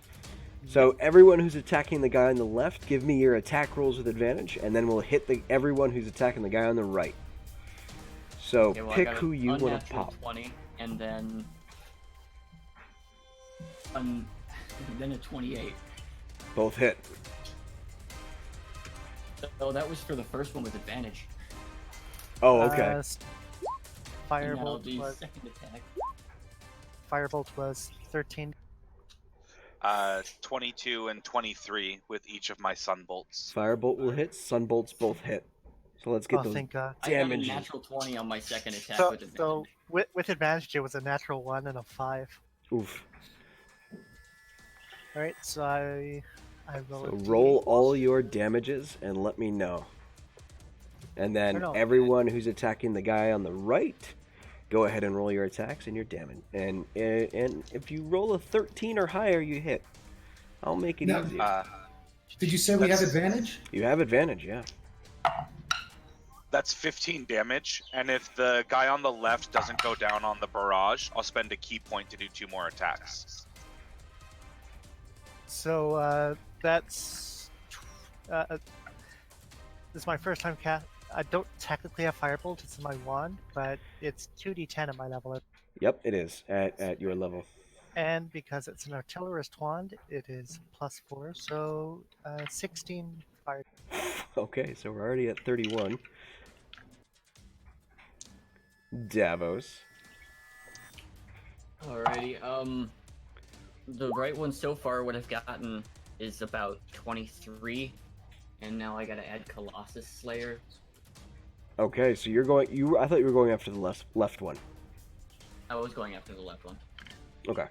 So everyone who's attacking the guy on the left, give me your attack rolls with advantage, and then we'll hit everyone who's attacking the guy on the right. So Okay, well, I pick got who an you want to unnatural pop. 20, and then then a 28. Both hit. So that was for the first one with advantage. Oh, okay. And now Firebolt the was second attack. 13. 22 and 23 with each of my sunbolts. Firebolt will hit. Sunbolts both hit. So let's get Oh, those thank God. I got a damages. natural 20 on my second attack So, with advantage. so with advantage, it was a natural 1 and a 5. Oof. All right, so I roll. So a roll D8. all your damages and let me know. And then Or no. everyone who's attacking the guy on the right, go ahead and roll your attacks and your damage. And if you roll a 13 or higher, you hit. I'll make it No. easy. Did you say we have That's- advantage? You have advantage, yeah. That's 15 damage, and if the guy on the left doesn't go down on the barrage, I'll spend a key point to do 2 more attacks. So that's this is my first time cast. I don't technically have firebolt; it's in my wand, but it's 2d10 at my level, Yep, it is at your level. and because it's an artillerist wand, it is +4, so 16 fire. Okay, so we're already at 31. Davos. Alrighty, the right one so far, what I've gotten is about 23, and now I gotta add Colossus Slayer. Okay, so you're going. I thought you were going after the left one. I was going after the left one. Okay.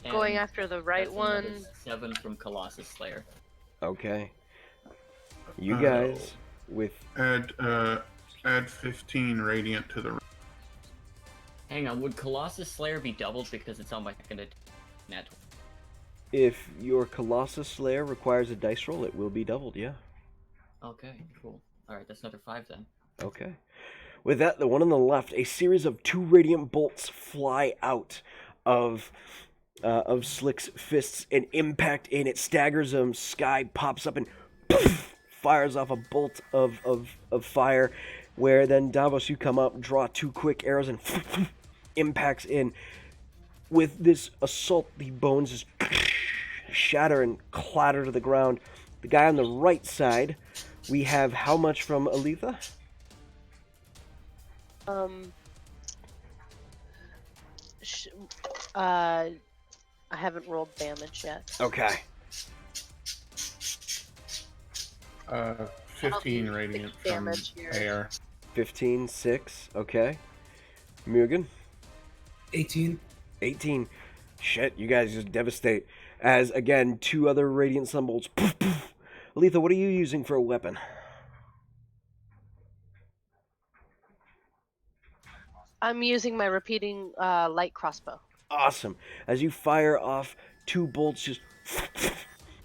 Going And after the right that's another one. 7 from Colossus Slayer. Okay. You Oh. guys with Add 15 radiant to the. Hang on, would Colossus Slayer be doubled because it's on my second net? if your Colossus Slayer requires a dice roll, it will be doubled. Yeah. Okay, cool. Alright, that's another 5 then. Okay. With that, the one on the left, a series of 2 radiant bolts fly out of Slick's fists and impact in. It staggers him. Sky pops up and poof, fires off a bolt of fire. Where then Davos, you come up, draw 2 quick arrows and impacts in. With this assault, the bones just shatter and clatter to the ground. The guy on the right side, we have how much from Aletha? I haven't rolled damage yet. Okay. 15 I'll do radiant 6 from damage here. air. 15, 6. Okay. Mugen? 18. 18. Shit, you guys just devastate. As, again, 2 other Radiant Sunbolts. Poof, poof. Aletha, what are you using for a weapon? I'm using my repeating light crossbow. Awesome. As you fire off 2 bolts, just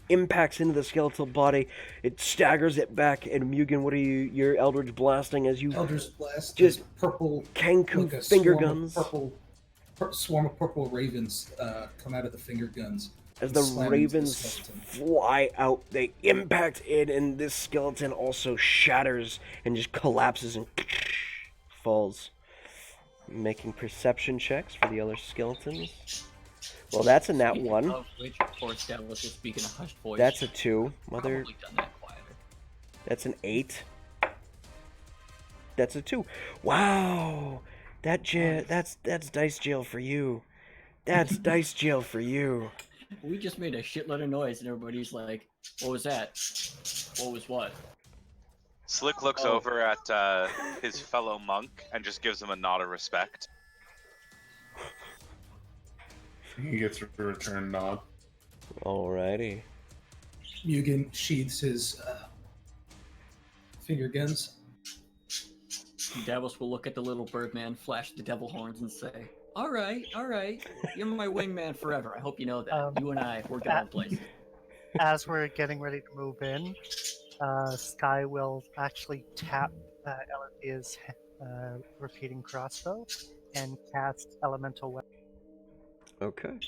impacts into the skeletal body. It staggers it back. And Mugen, what are your Eldritch blasting as you Eldritch Blast. Just Just purple. Kenku like a finger swarm of guns? swarm of purple ravens come out of the finger guns. As and the slam into ravens skeleton. fly out, they impact in, and this skeleton also shatters and just collapses and falls. Making perception checks for the other skeletons. Well, that's a nat 1. Of which, poor Stavros is speaking a hushed voice. That's a 2. Mother, Probably done that quieter. that's an 8. That's a 2. Wow, that's dice jail for you. That's dice jail for you. We just made a shitload of noise, and everybody's like, "What was that? What was what?" Slick looks Oh. over at his fellow monk and just gives him a nod of respect. He gets a return nod. Alrighty. Mugen sheathes his finger guns. Davos will look at the little birdman, flash the devil horns, and say, all right, you're my wingman forever. I hope you know that. You and I, we're going places. As we're getting ready to move in, Sky will actually tap Elysia's repeating crossbow and cast elemental weapon. Okay.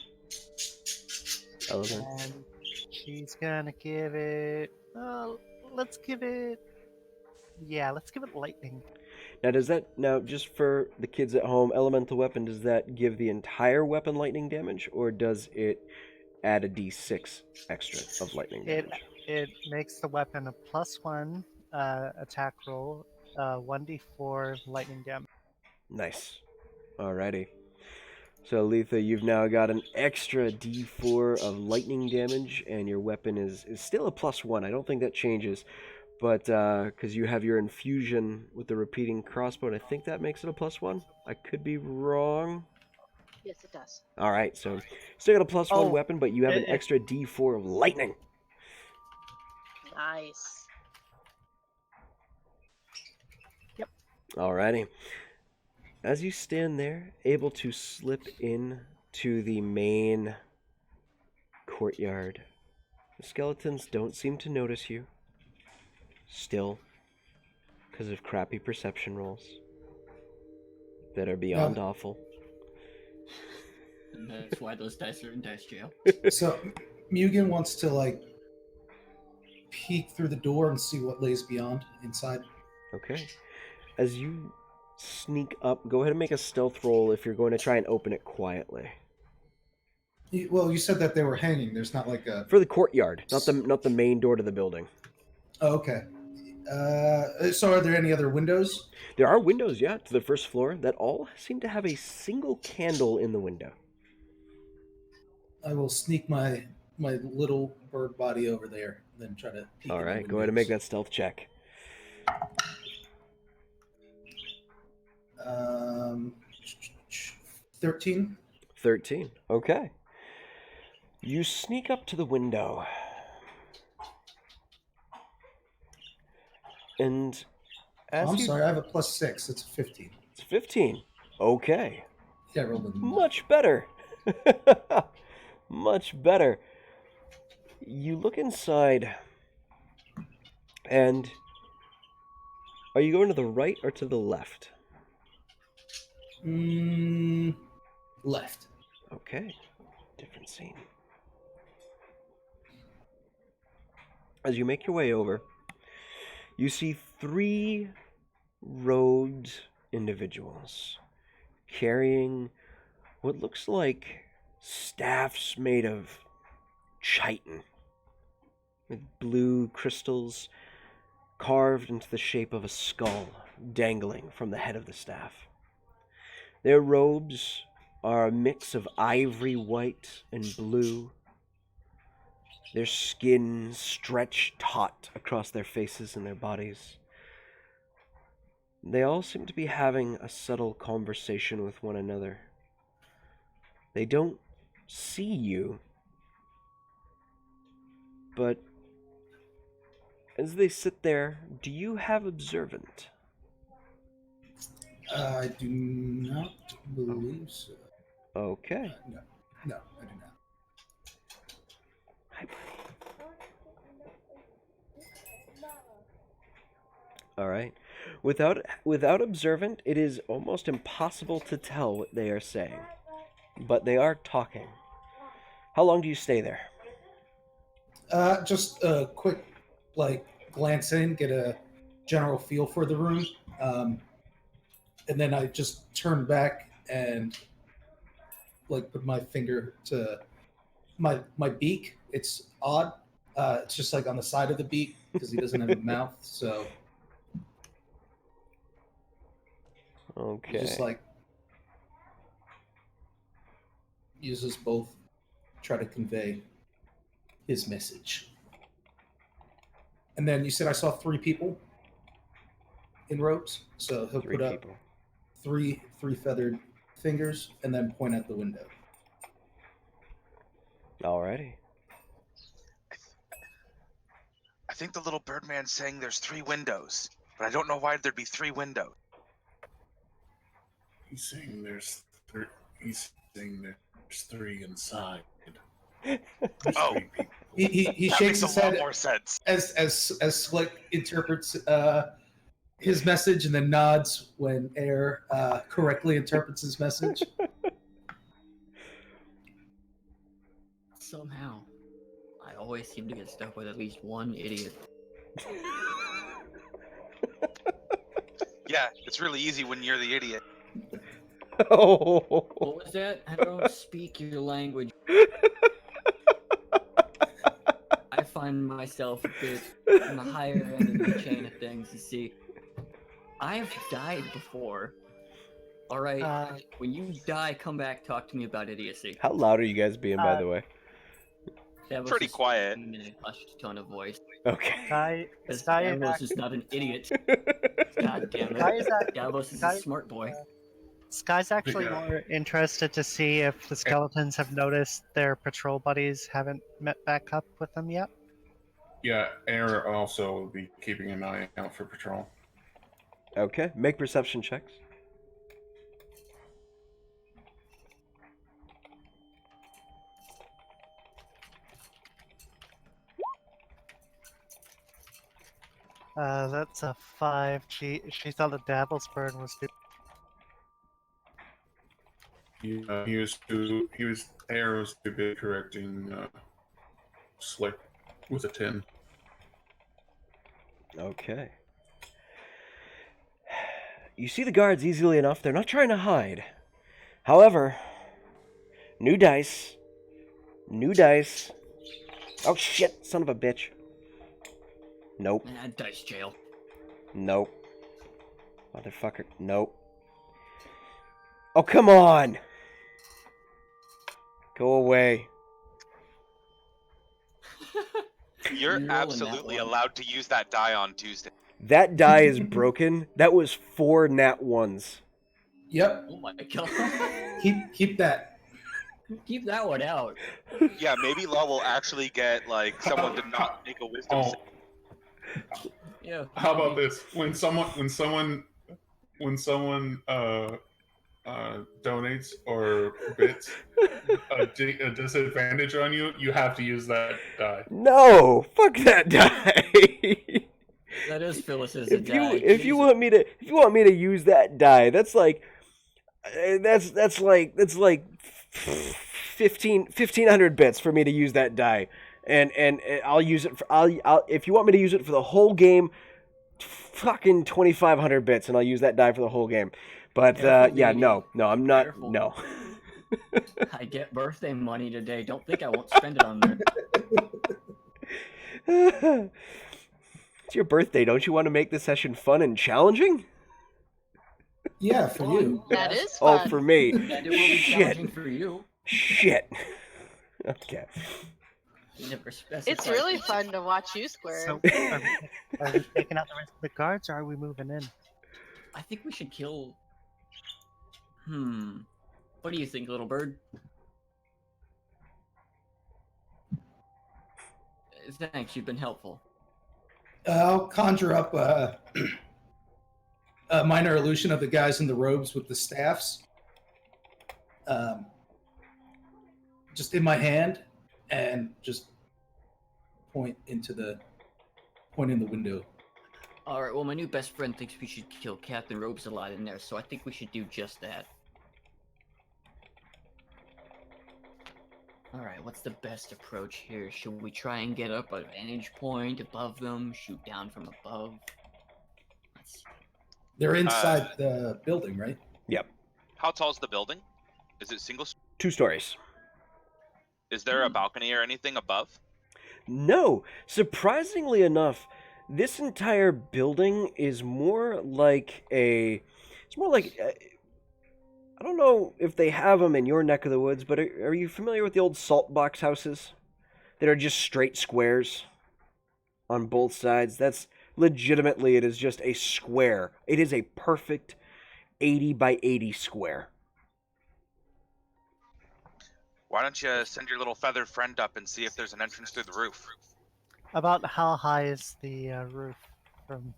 Element. And she's gonna give it. Let's give it. Yeah, let's give it lightning. Now just for the kids at home, elemental weapon, does that give the entire weapon lightning damage, or does it add a d6 extra of lightning damage? It makes the weapon a +1 attack roll, 1d4 lightning damage. Nice. Alrighty. So Letha, you've now got an extra d4 of lightning damage, and your weapon is still a +1. I don't think that changes, but because you have your infusion with the repeating crossbow, and I think that makes it a +1. I could be wrong. Yes, it does. All right, so still got a +1 weapon, but you have an it- extra d4 of lightning. Nice. Alrighty. As you stand there, able to slip in to the main courtyard, the skeletons don't seem to notice you. Still, because of crappy perception rolls that are beyond awful. And that's why those dice are in dice jail. So Mugen wants to like peek through the door and see what lays beyond inside. Okay. As you sneak up, go ahead and make a stealth roll if you're going to try and open it quietly. Well, you said that they were hanging. There's not like a. For the courtyard, not the main door to the building. Oh, okay. So are there any other windows? There are windows, yeah, to the first floor that all seem to have a single candle in the window. I will sneak my little bird body over there, and then try to peek. All in the right, go ahead and make windows. that stealth check. 13. 13. Okay. You sneak up to the window. And as I'm you... sorry, I have a +6. It's a 15. It's 15. Okay. Yeah, I rolled a Much better. Much better. You look inside, and are you going to the right or to the left? Left. Okay. Different scene. As you make your way over, you see 3 robed individuals carrying what looks like staffs made of chitin, with blue crystals carved into the shape of a skull dangling from the head of the staff. Their robes are a mix of ivory white and blue. Their skin stretched taut across their faces and their bodies. They all seem to be having a subtle conversation with one another. They don't see you, but as they sit there, do you have observant? I do not believe so. Okay. No, I do not. Hi, buddy. All right. Without observant, it is almost impossible to tell what they are saying, but they are talking. How long do you stay there? Just a quick, glance in, get a general feel for the room, and then I just turn back and, put my finger to my beak. It's odd. It's just, on the side of the beak, because he doesn't have a mouth, so... Okay. He just, uses both, try to convey his message. And then you said I saw 3 people in robes, so he'll 3 put up people. three feathered fingers and then point at the window. Alrighty. I think the little birdman's saying there's 3 windows, but I don't know why there'd be 3 windows. He's saying there's three. He's saying there's three inside. Oh. Three people. He That shakes makes a his lot head more sense. as Slick interprets his message and then nods when Air correctly interprets his message. Somehow, I always seem to get stuck with at least one idiot. Yeah, it's really easy when you're the idiot. Oh. What was that? I don't speak your language. I find myself a bit on the higher end of the chain of things. You see, I've died before. All right, when you die, come back, talk to me about idiocy. How loud are you guys being, by the way? That was Pretty just quiet. In a hushed tone of voice. Okay. Because Sky Davos is not an idiot. God damn Sky it. is act- Davos is Sky- a smart boy. Sky's actually Yeah. more interested to see if the skeletons have noticed their patrol buddies haven't met back up with them yet. Yeah, Air also will be keeping an eye out for patrol. Okay, make perception checks. That's a 5. She thought the Devil's Burn was stupid. Air was too big correcting Slick with a 10. Okay. You see the guards easily enough. They're not trying to hide. However, new dice. New dice. Oh shit, son of a bitch. Nope. Dice jail. Nope. Motherfucker. Nope. Oh, come on! Go away. You're You're rolling that absolutely one. allowed to use that die on Tuesday. That die is broken. That was 4 nat 1s. Yep. Oh my god. Keep that. Keep that one out. Yeah, maybe Law will actually get like someone to not make a wisdom Oh, save. Yeah. how about this? When someone donates or bits a disadvantage on you, you have to use that die. No! Fuck that die! That is Phyllis's if you want me to use that die, that's like 1500 bits for me to use that die, and I'll use it for I'll if you want me to use it for the whole game, fucking 2500 bits, and I'll use that die for the whole game. But Careful, yeah, baby. no, I'm not. Careful. No. I get birthday money today. Don't think I won't spend it on there. It's your birthday. Don't you want to make this session fun and challenging? Yeah, for you. That is Oh, fun. for me. And it will be Shit. challenging for you. Shit. Okay. You never specified. It's really fun to watch you square. So, are we taking out the rest of the guards, or are we moving in? I think we should kill. What do you think, little bird? Thanks, you've been helpful. I'll conjure up a minor illusion of the guys in the robes with the staffs. Just in my hand, and just point in the window. Alright, well, my new best friend thinks we should kill Captain Robes a lot in there, so I think we should do just that. Alright, what's the best approach here? Should we try and get up a vantage point above them, shoot down from above? Let's see. They're inside the building, right? Yep. How tall's the building? Is it single? 2 stories. Is there a balcony or anything above? No. Surprisingly enough, this entire building is more like I don't know if they have them in your neck of the woods, but are you familiar with the old salt box houses that are just straight squares on both sides? That's legitimately, it is just a square. It is a perfect 80 by 80 square. Why don't you send your little feathered friend up and see if there's an entrance through the roof? About how high is the roof from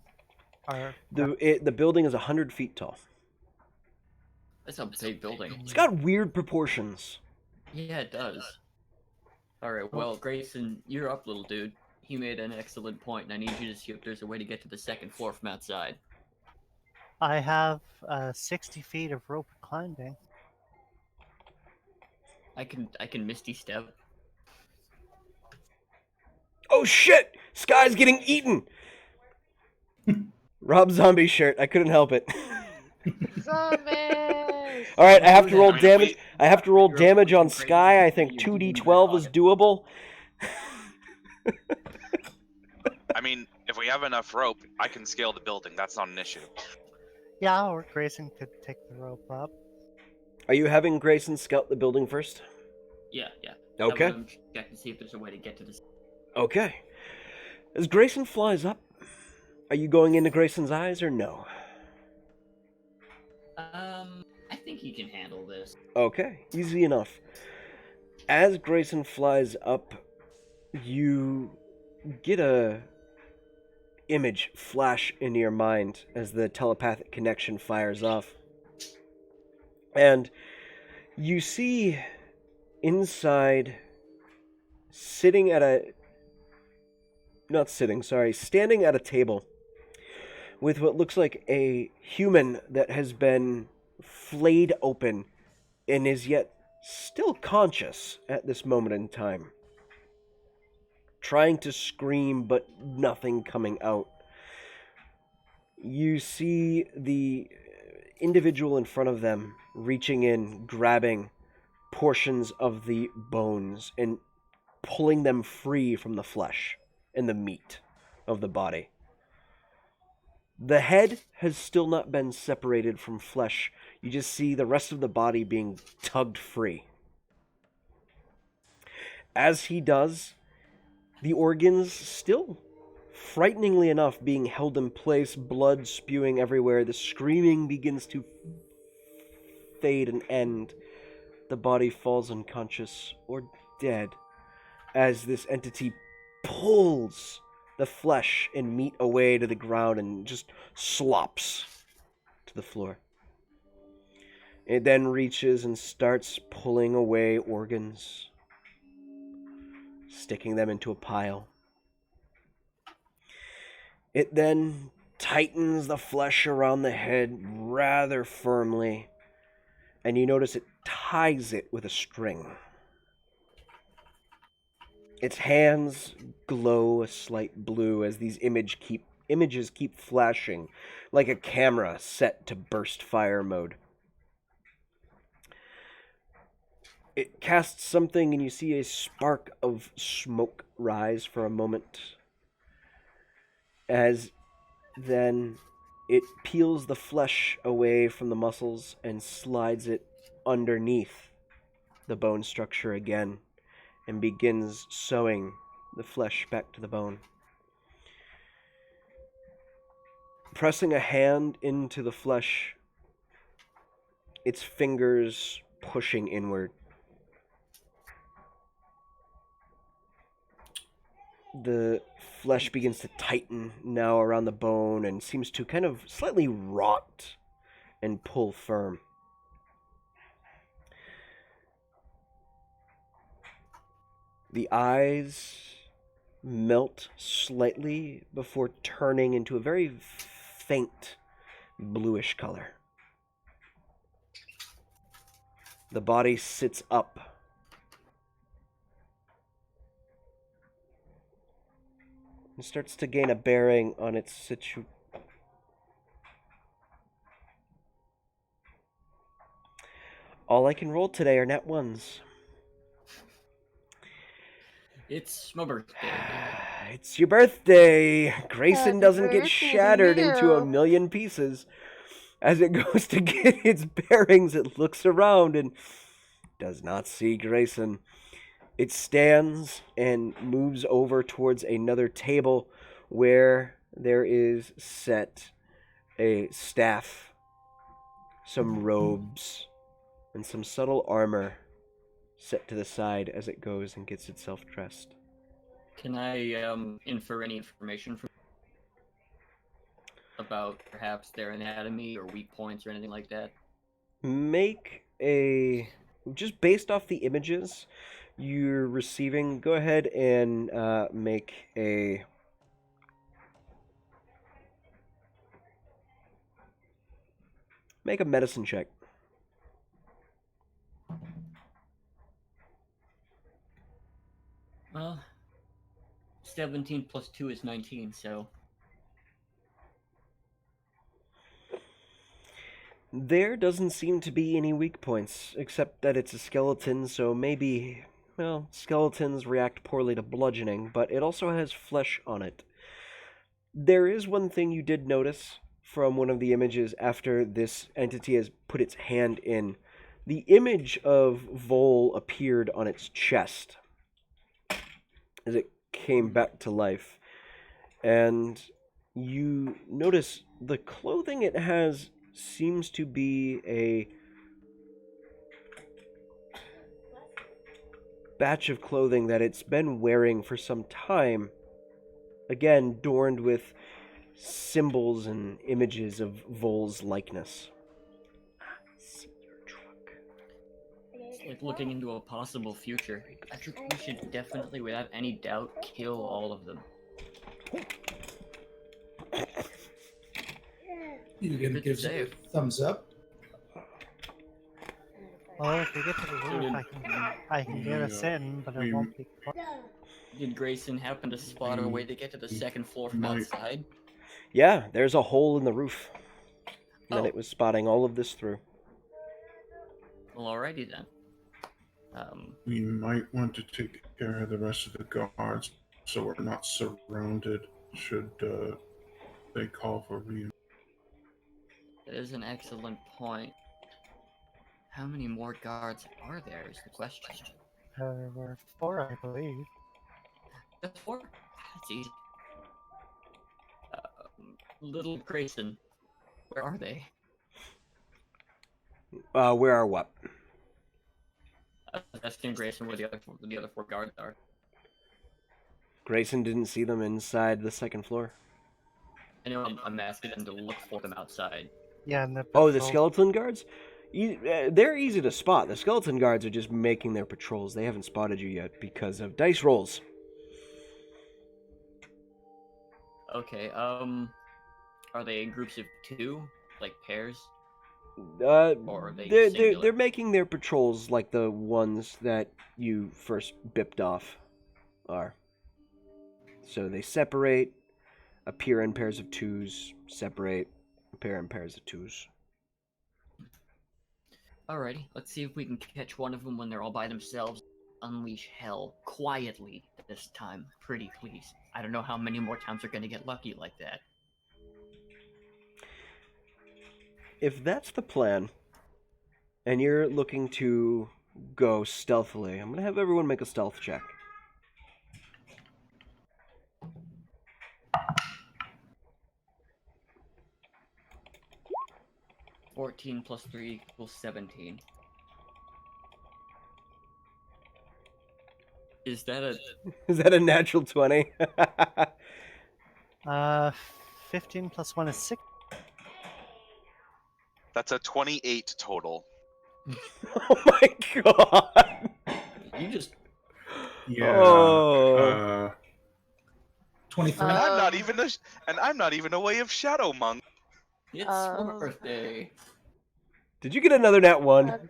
our? The building is 100 feet tall. That's a big building. It's got weird proportions. Yeah, it does. Alright, well, Grayson, you're up, little dude. He made an excellent point, and I need you to see if there's a way to get to the second floor from outside. I have 60 feet of rope climbing. I can Misty Step. Oh shit! Sky's getting eaten! Rob Zombie shirt. I couldn't help it. Zombies! Alright, I have to roll I mean, damage. I have to roll You're damage on fucking Sky. I crazy. think You're doing 2d12 is that. doable. I mean, if we have enough rope, I can scale the building. That's not an issue. Yeah, or Grayson could take the rope up. Are you having Grayson scout the building first? Yeah, yeah. Okay. I want him to check to see if there's a way to get to this. Okay. As Grayson flies up, are you going into Grayson's eyes or no? I think he can handle this. Okay, easy enough. As Grayson flies up, you get a image flash into your mind as the telepathic connection fires off. And you see inside, standing at a table with what looks like a human that has been flayed open and is yet still conscious at this moment in time. Trying to scream, but nothing coming out. You see the individual in front of them reaching in, grabbing portions of the bones and pulling them free from the flesh and the meat of the body. The head has still not been separated from flesh. You just see the rest of the body being tugged free. As he does, the organs still, frighteningly enough, being held in place, blood spewing everywhere. The screaming begins to fade and end. The body falls unconscious or dead as this entity pulls the flesh and meat away to the ground and just slops to the floor. It then reaches and starts pulling away organs, sticking them into a pile. It then tightens the flesh around the head rather firmly, and you notice it ties it with a string. Its hands glow a slight blue as these images keep flashing like a camera set to burst fire mode. It casts something and you see a spark of smoke rise for a moment. As then it peels the flesh away from the muscles and slides it underneath the bone structure again and begins sewing the flesh back to the bone. Pressing a hand into the flesh, its fingers pushing inward. The flesh begins to tighten now around the bone and seems to kind of slightly rot and pull firm. The eyes melt slightly before turning into a very faint bluish color. The body sits up. And starts to gain a bearing on its All I can roll today are net ones. It's my birthday. It's your birthday. Grayson Happy doesn't get birthday to shattered into a you. million pieces. As it goes to get its bearings, it looks around and does not see Grayson. It stands and moves over towards another table where there is set a staff, some robes, and some subtle armor set to the side as it goes and gets itself dressed. Can I infer any information from about perhaps their anatomy or weak points or anything like that? make a, just based off the images you're receiving, go ahead and make a medicine check. Well, 17 plus 2 is 19, so... There doesn't seem to be any weak points, except that it's a skeleton, so maybe, well, skeletons react poorly to bludgeoning, but it also has flesh on it. There is one thing you did notice from one of the images after this entity has put its hand in. The image of Vol appeared on its chest as it came back to life. And you notice the clothing it has seems to be a batch of clothing that it's been wearing for some time. Again, adorned with symbols and images of Vol's likeness. See your truck. It's like looking into a possible future. I think we should definitely, without any doubt, kill all of them. You can Good give save. a thumbs up. Well, if we get to the roof, I can get us in, but it won't be quite. Did Grayson happen to spot a way to get to the second floor from Might. outside? Yeah, there's a hole in the roof that Oh. it was spotting all of this through. Well, alrighty then. We might want to take care of the rest of the guards so we're not surrounded should they call for reinforcements. That is an excellent point. How many more guards are there is the question. There were 4, I believe. Just 4? That's easy. Little Grayson, where are they? Where are what? Asking Grayson where the other 4 guards are. Grayson didn't see them inside the second floor. I know I'm asking them to look for them outside. Yeah, and the Oh, the patrol- skeleton guards? They're easy to spot. The skeleton guards are just making their patrols. They haven't spotted you yet because of dice rolls. Okay, are they in groups of 2? Like pairs? Or are they singular? They're making their patrols like the ones that you first bipped off are. So they separate, appear in pairs of 2s, separate, appear in pairs of 2s. Alrighty, let's see if we can catch one of them when they're all by themselves. Unleash hell quietly this time. Pretty please. I don't know how many more times we're gonna get lucky like that. If that's the plan, and you're looking to go stealthily, I'm going to have everyone make a stealth check. (14 plus 3 equals 17. Is that a... Is that a natural 20? 15 plus 1 is 6. That's a 28 total. Oh my god! You just... Yeah. Oh. 24. And I'm not Um, even I'm not even a way of shadow monk. It's birthday. Did you get another nat 1?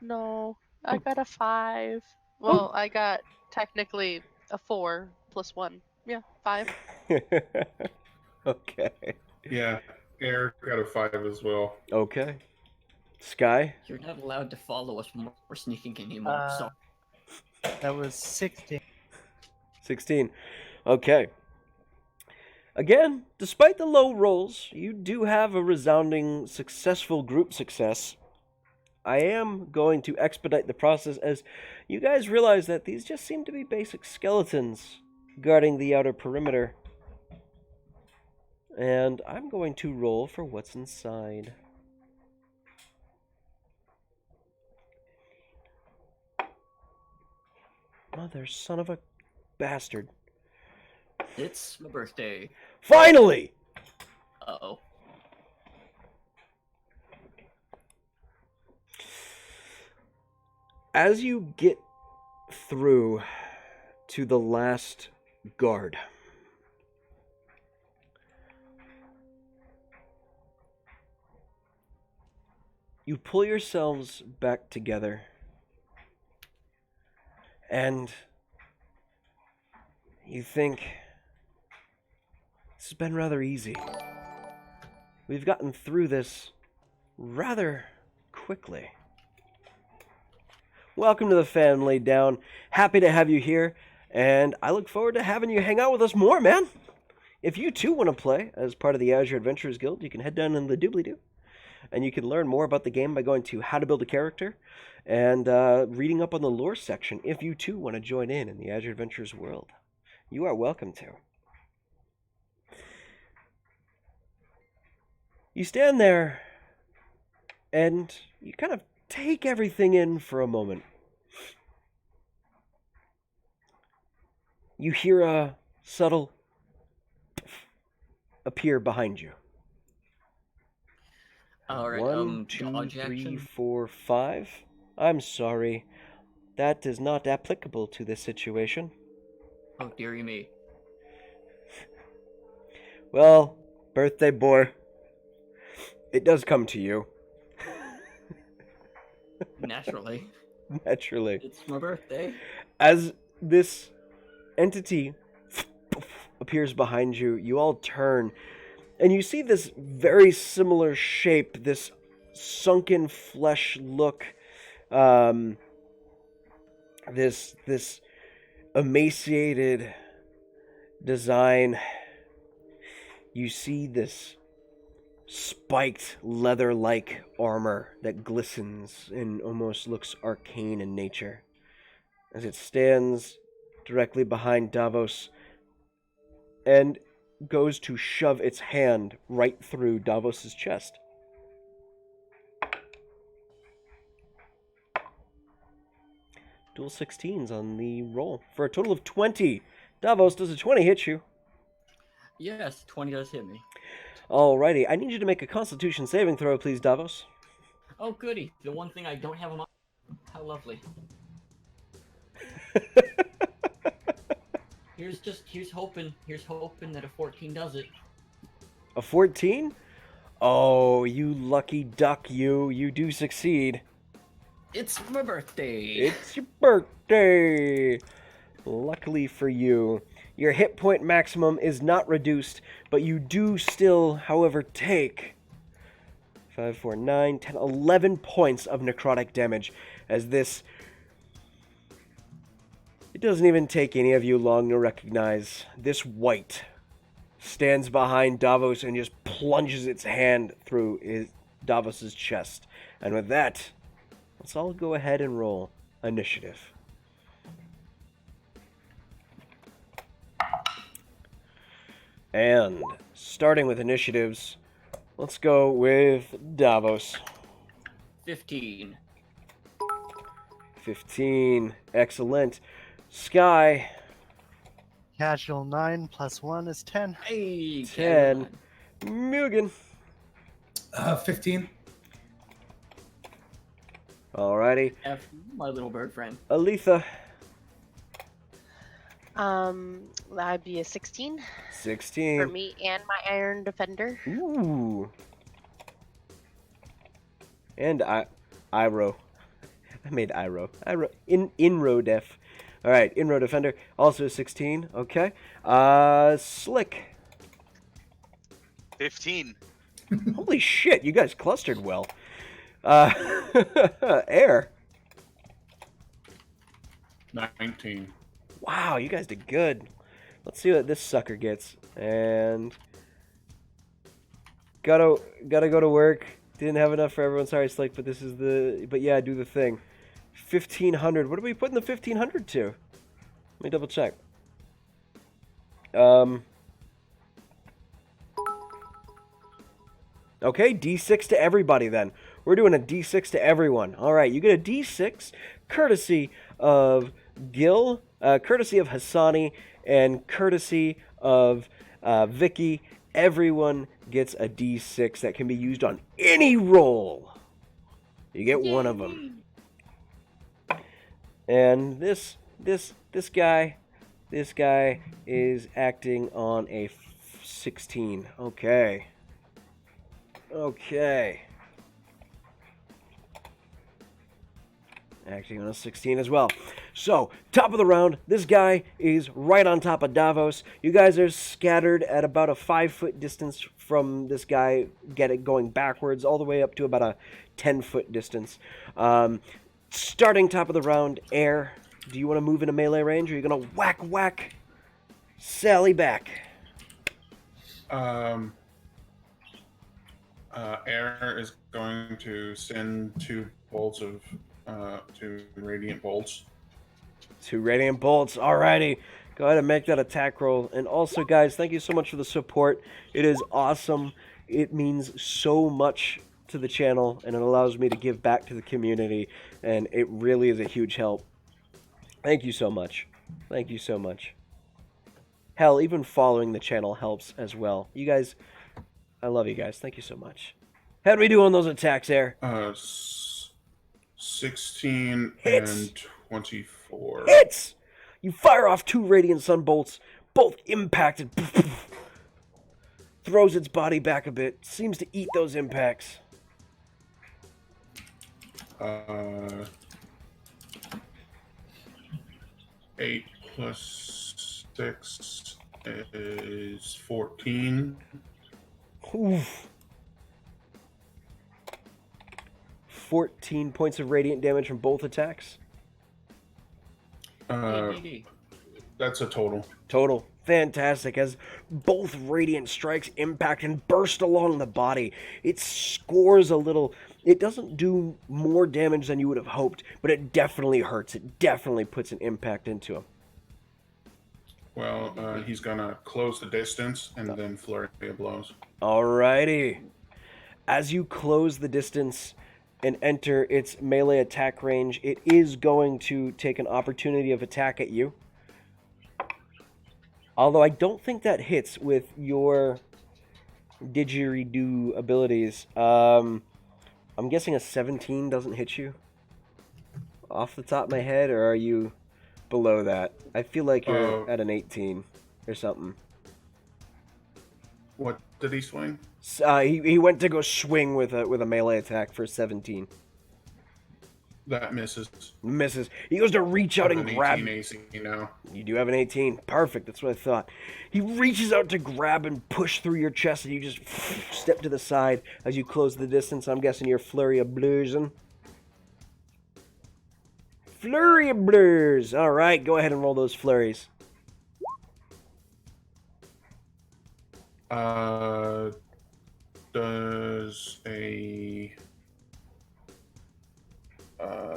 No, I got a 5. Well, I got technically a 4 plus 1. Yeah, 5. Okay. Yeah, Eric got a 5 as well. Okay. Sky? You're not allowed to follow us when we're sneaking anymore, so... That was 16. 16. Okay. Again, despite the low rolls, you do have a resounding successful group success. I am going to expedite the process as you guys realize that these just seem to be basic skeletons guarding the outer perimeter. And I'm going to roll for what's inside. Mother son of a bastard. It's my birthday. Finally! Uh-oh. As you get through to the last guard, you pull yourselves back together, and you think, this has been rather easy. We've gotten through this rather quickly. Welcome to the family, Down. Happy to have you here, and I look forward to having you hang out with us more, man. If you too want to play as part of the Azure Adventurers Guild, you can head down in the doobly-doo, and you can learn more about the game by going to How to Build a Character and reading up on the lore section if you too want to join in the Azure Adventurers world. You are welcome to. You stand there and you kind of take everything in for a moment. You hear a subtle appear behind you. All right. 1, 2, dodge 3, action. 4, 5. I'm sorry. That is not applicable to this situation. Oh, dearie me. Well, birthday boy, it does come to you. Naturally. Naturally. It's my birthday. As this entity appears behind you, you all turn, and you see this very similar shape, this sunken flesh look, this emaciated design. You see this spiked leather-like armor that glistens and almost looks arcane in nature as it stands directly behind Davos and goes to shove its hand right through Davos's chest. Dual 16s on the roll for a total of 20. Davos, does a 20 hit you? Yes, 20 does hit me. Alrighty, I need you to make a Constitution saving throw, please, Davos. Oh, goody. The one thing I don't have on my... How lovely. Here's hoping that a 14 does it. A 14? Oh, you lucky duck, you. You do succeed. It's my birthday. It's your birthday. Luckily for you, your hit point maximum is not reduced, but you do still, however, take 5, 4, 9, 10, 11 points of necrotic damage as this... It doesn't even take any of you long to recognize this white stands behind Davos and just plunges its hand through Davos's chest. And with that, let's all go ahead and roll initiative. And starting with initiatives, let's go with Davos. 15. 15. Excellent. Sky. Casual 9 plus 1 is 10. Hey, 10. Mugen. 15. Alrighty. F, my little bird friend. Aletha. That'd be a 16 16. for me and my Iron Defender. Ooh. And Iro. I made Iro. Inro Def. Alright, Inro Defender. Also 16. Okay. Slick. 15. Holy shit, you guys clustered well. Air. 19. Wow, you guys did good. Let's see what this sucker gets. And gotta go to work. Didn't have enough for everyone. Sorry, Slick, but this is the... But yeah, do the thing. 1,500. What are we putting the 1,500 to? Let me double check. Okay, D6 to everybody then. We're doing a D6 to everyone. All right, you get a D6 courtesy of Gil, courtesy of Hassani, and courtesy of Vicky. Everyone gets a D6 that can be used on any roll. You get one of them. And this guy is acting on a 16. Okay. Okay. Acting on a 16 as well. So, top of the round, this guy is right on top of Davos. You guys are scattered at about a 5-foot distance from this guy, going backwards all the way up to about a 10-foot distance. Starting top of the round, Air, do you want to move into melee range, or are you going to whack Sally back? Air is going to send 2 bolts of 2 radiant bolts. 2 radiant bolts. Alrighty. Go ahead and make that attack roll. And also, guys, thank you so much for the support. It is awesome. It means so much to the channel, and it allows me to give back to the community, and it really is a huge help. Thank you so much. Thank you so much. Hell, even following the channel helps as well. You guys, I love you guys. Thank you so much. How do we do on those attacks, Air? 16 Hits. and 24. Hits! You fire off 2 radiant sun bolts, both impacted. Throws its body back a bit. Seems to eat those impacts. 8 plus 6 is 14. Oof. 14 points of radiant damage from both attacks. That's a total. Total. Fantastic. As both radiant strikes impact and burst along the body, it scores a little. It doesn't do more damage than you would have hoped, but it definitely hurts. It definitely puts an impact into him. Well, he's gonna close the distance and then flurry of blows. Alrighty. As you close the distance and enter its melee attack range, it is going to take an opportunity of attack at you. Although I don't think that hits with your didgeridoo abilities. I'm guessing a 17 doesn't hit you off the top of my head, or are you below that? I feel like you're at an 18 or something. What did he swing? He went to go swing with a melee attack for 17. That misses. Misses. He goes to reach out and grab. 18 AC now. You do have an 18. Perfect. That's what I thought. He reaches out to grab and push through your chest, and you just step to the side as you close the distance. I'm guessing you're flurry of blues. Flurry of blues. All right, go ahead and roll those flurries. Does a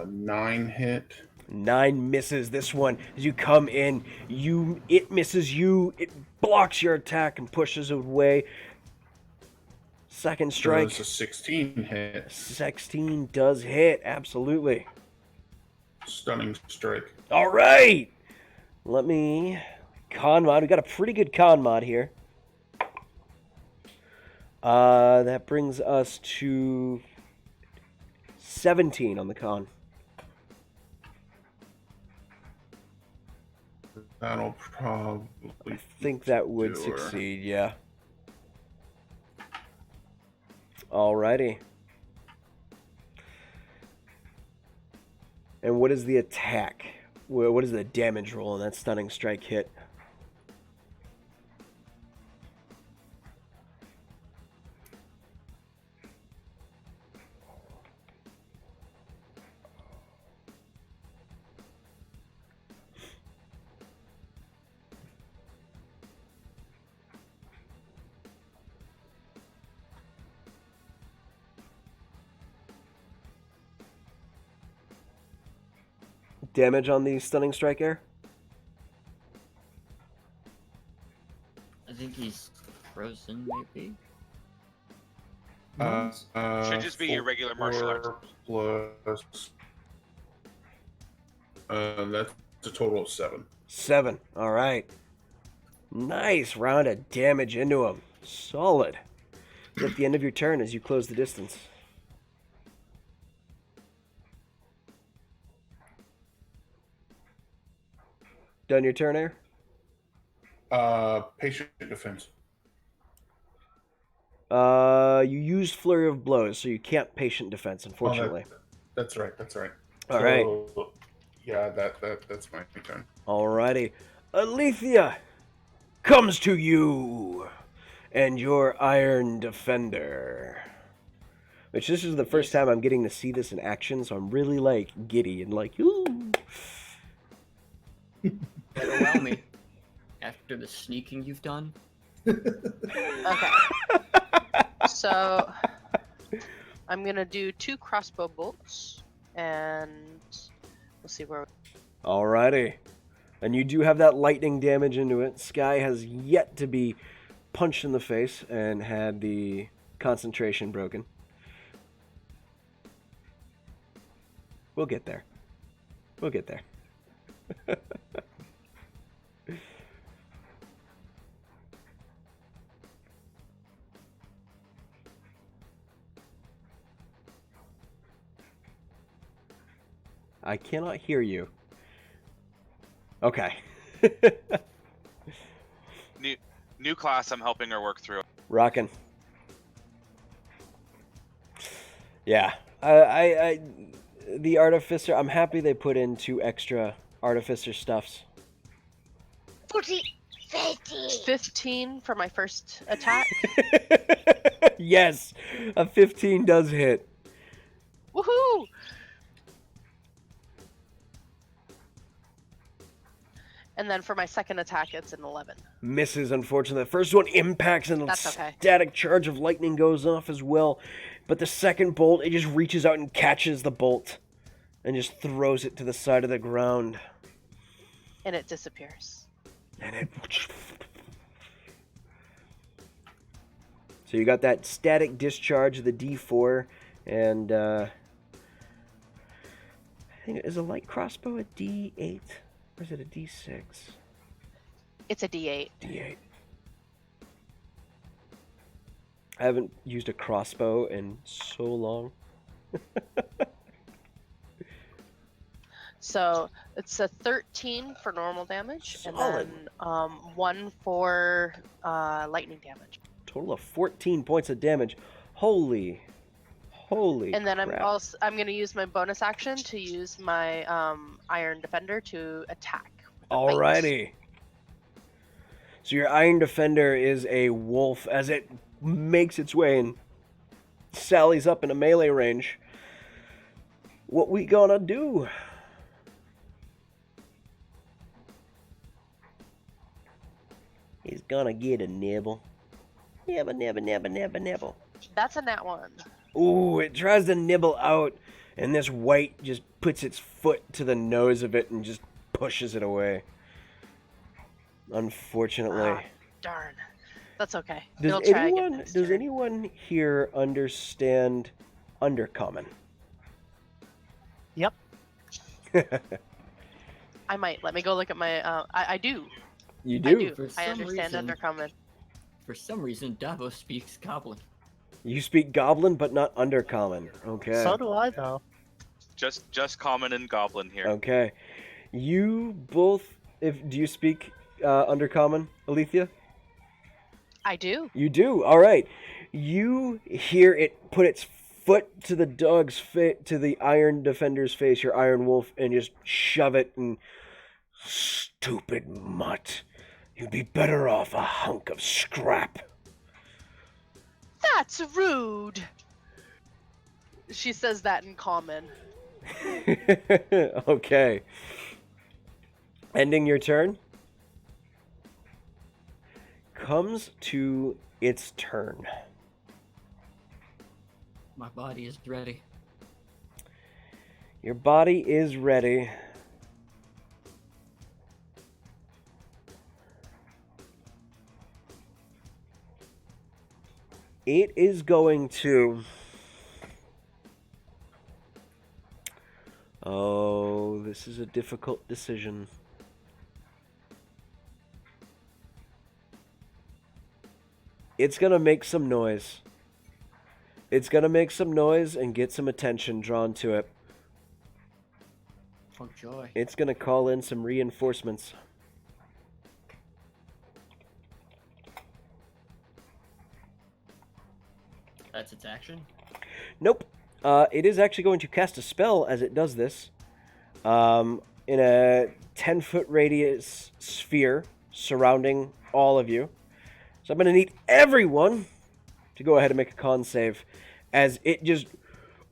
9 hit? 9 misses this one. As you come in, it misses you. It blocks your attack and pushes it away. Second strike. Does a 16 hit? 16 does hit. Absolutely. Stunning strike. All right. Let me con mod. We got a pretty good con mod here. That brings us to 17 on the con. That'll probably. I think that would do her. succeed, yeah. Alrighty. And what is the attack? What is the damage roll on that stunning strike hit? Damage on the stunning strike, Air? I think he's frozen, maybe. Should just be your regular martial arts. Plus. That's a total of 7. 7. All right. Nice round of damage into him. Solid. It's at the end of your turn as you close the distance. Done your turn, Air? Patient defense. You used Flurry of Blows, so you can't patient defense, unfortunately. That's right. That's right. All right. Yeah, that's my turn. Alrighty. Alethea comes to you and your Iron Defender. Which this is the first time I'm getting to see this in action, so I'm really like giddy and like, ooh. Better wow me. After the sneaking you've done. Okay. So I'm gonna do 2 crossbow bolts, and we'll see where. Alrighty. And you do have that lightning damage into it. Sky has yet to be punched in the face and had the concentration broken. We'll get there. We'll get there. I cannot hear you. Okay. New class. I'm helping her work through. Rockin'. Yeah. I the Artificer, I'm happy they put in 2 extra Artificer stuffs. 15 for my first attack. Yes, a 15 does hit. Woohoo! And then for my second attack, it's an 11. Misses, unfortunately. The first one impacts and a That's okay. static charge of lightning goes off as well. But the second bolt, it just reaches out and catches the bolt and just throws it to the side of the ground. And it disappears. And it... So you got that static discharge of the D4, and I think, is a light crossbow a D8? Or is it a D6? It's a D8. D8. I haven't used a crossbow in so long. So it's a 13 for normal damage, Solid. and then 1 for lightning damage. Total of 14 points of damage. Holy And then crap. I'm going to use my bonus action to use my Iron Defender to attack. with a bite. Alrighty. So your Iron Defender is a wolf as it makes its way and sallies up in a melee range. What we gonna do? He's gonna get a nibble. Nibble, nibble, nibble, nibble, nibble. That's a nat 1. Ooh, it tries to nibble out, and this white just puts its foot to the nose of it and just pushes it away. Unfortunately. Ah, darn. That's okay. Does It'll try again anyone next does turn. anyone here understand Undercommon? Yep. I might. Let me go look at my... I do. You I do? do. For I some understand reason- Undercommon. For some reason, Davos speaks Goblin. You speak Goblin, but not Undercommon. Okay. So do I, though. Just common and goblin here. Okay. You both... Do you speak Undercommon, Alethea? I do. You do. All right. You hear it put its foot to the dog's to the Iron Defender's face, your Iron Wolf, and just shove it and... Stupid mutt. You'd be better off a hunk of scrap. That's rude. She says that in common. Okay. Ending your turn. Comes to its turn. My body is ready. Your body is ready. It is going to... Oh, this is a difficult decision. It's gonna make some noise. It's gonna make some noise and get some attention drawn to it. Oh joy. It's gonna call in some reinforcements. That's its action? Nope. It is actually going to cast a spell as it does this. In a 10-foot radius sphere surrounding all of you. So I'm going to need everyone to go ahead and make a con save as it just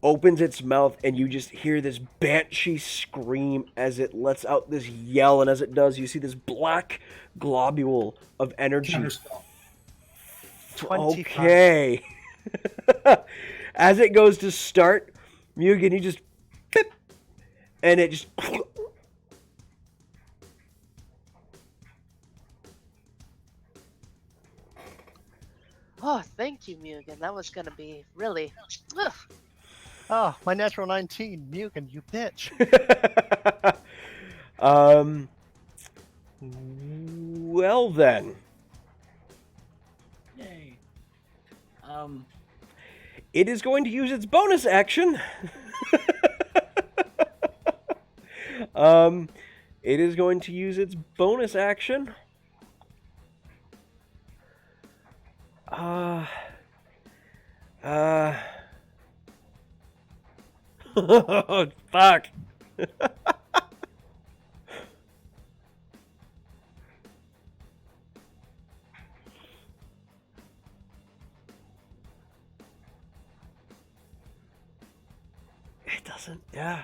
opens its mouth and you just hear this banshee scream as it lets out this yell, and as it does, you see this black globule of energy. Counterspell. 25. Okay. As it goes to start, Mugen, you just pip, and it just Oh, thank you, Mugen. That was gonna be really. Ugh. Oh, my natural 19, Mugen, you bitch. Well then. Yay. It is going to use its bonus action. It is going to use its bonus action. Fuck. It doesn't. Yeah.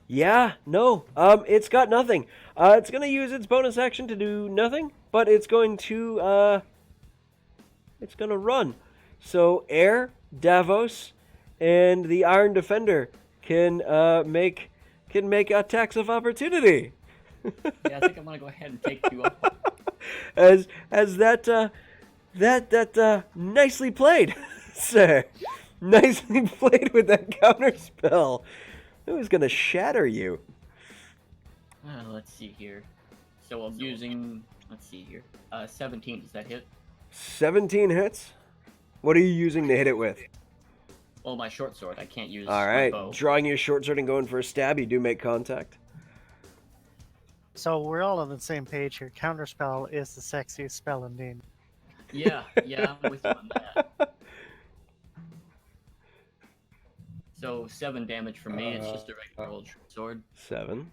Yeah. No. It's got nothing. It's gonna use its bonus action to do nothing, but it's going to. It's gonna run. So Air, Davos, and the Iron Defender can make attacks of opportunity. Yeah, I think I'm gonna go ahead and take you up. As that nicely played, sir. Nicely played with that counter spell. It was gonna shatter you. Let's see here. So I'm using. Let's see here. 17. Does that hit? 17 hits. What are you using to hit it with? Well, my short sword. I can't use. All my right, bow. drawing your short sword and going for a stab. You do make contact. So we're all on the same page here. Counterspell is the sexiest spell in D&D. Yeah, I'm with you on that. So 7 damage from me. It's just a regular old short sword. 7.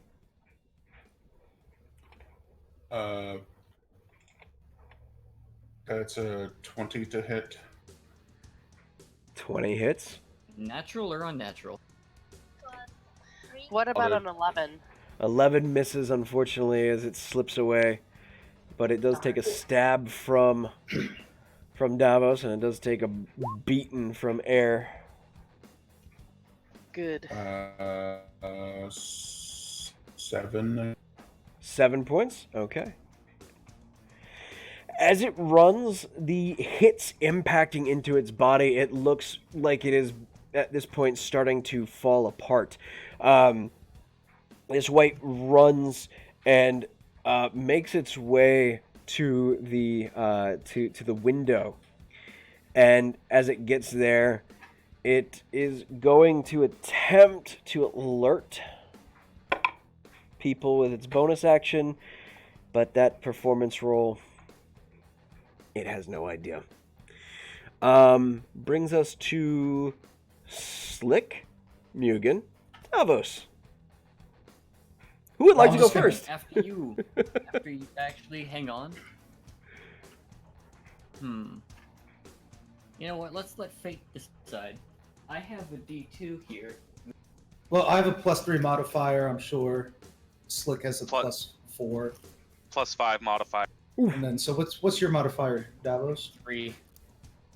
That's a 20 to hit. 20 hits. Natural or unnatural? What about Other- an 11? 11 misses, unfortunately, as it slips away. But it does take a stab from Davos, and it does take a beating from Air. Good. 7. 7 points? Okay. As it runs, the hits impacting into its body, it looks like it is, at this point, starting to fall apart. This wight runs and makes its way to the window. And as it gets there, it is going to attempt to alert people with its bonus action, but that performance roll, it has no idea. Brings us to Slick, Mugen, Davos. Who would like to go first? After you actually hang on. You know what? Let's let fate decide. I have a D2 here. Well, I have a +3 modifier, I'm sure. Slick has a Plus- +4. +5 modifier. And then, so what's your modifier, Davos? 3.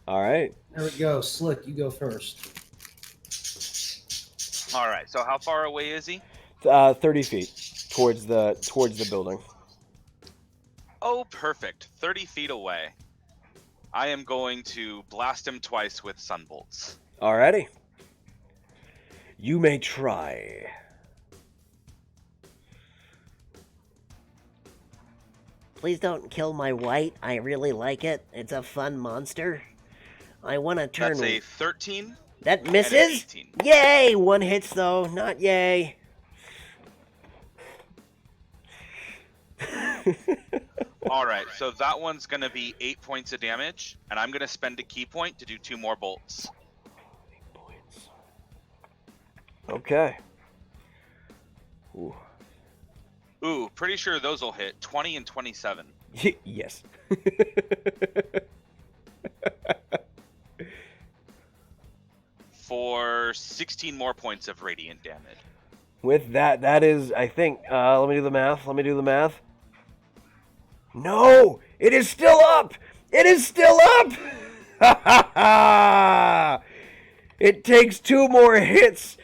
All right. There we go. Slick, you go first. All right. So how far away is he? 30 feet towards the building. Oh, perfect. 30 feet away. I am going to blast him twice with sunbolts. Alrighty. You may try. Please don't kill my white. I really like it. It's a fun monster. I want to turn. That's a 13. That and an misses? 18. Yay! One hits though, not yay. All right, so that one's going to be 8 points of damage, and I'm going to spend a key point to do 2 more bolts. Points. Okay. Ooh. Ooh, pretty sure those will hit 20 and 27 Yes. for 16 more points of radiant damage. With that, that is, I think, let me do the math. No! It is still up! It is still up! Ha ha ha! It takes 2 more hits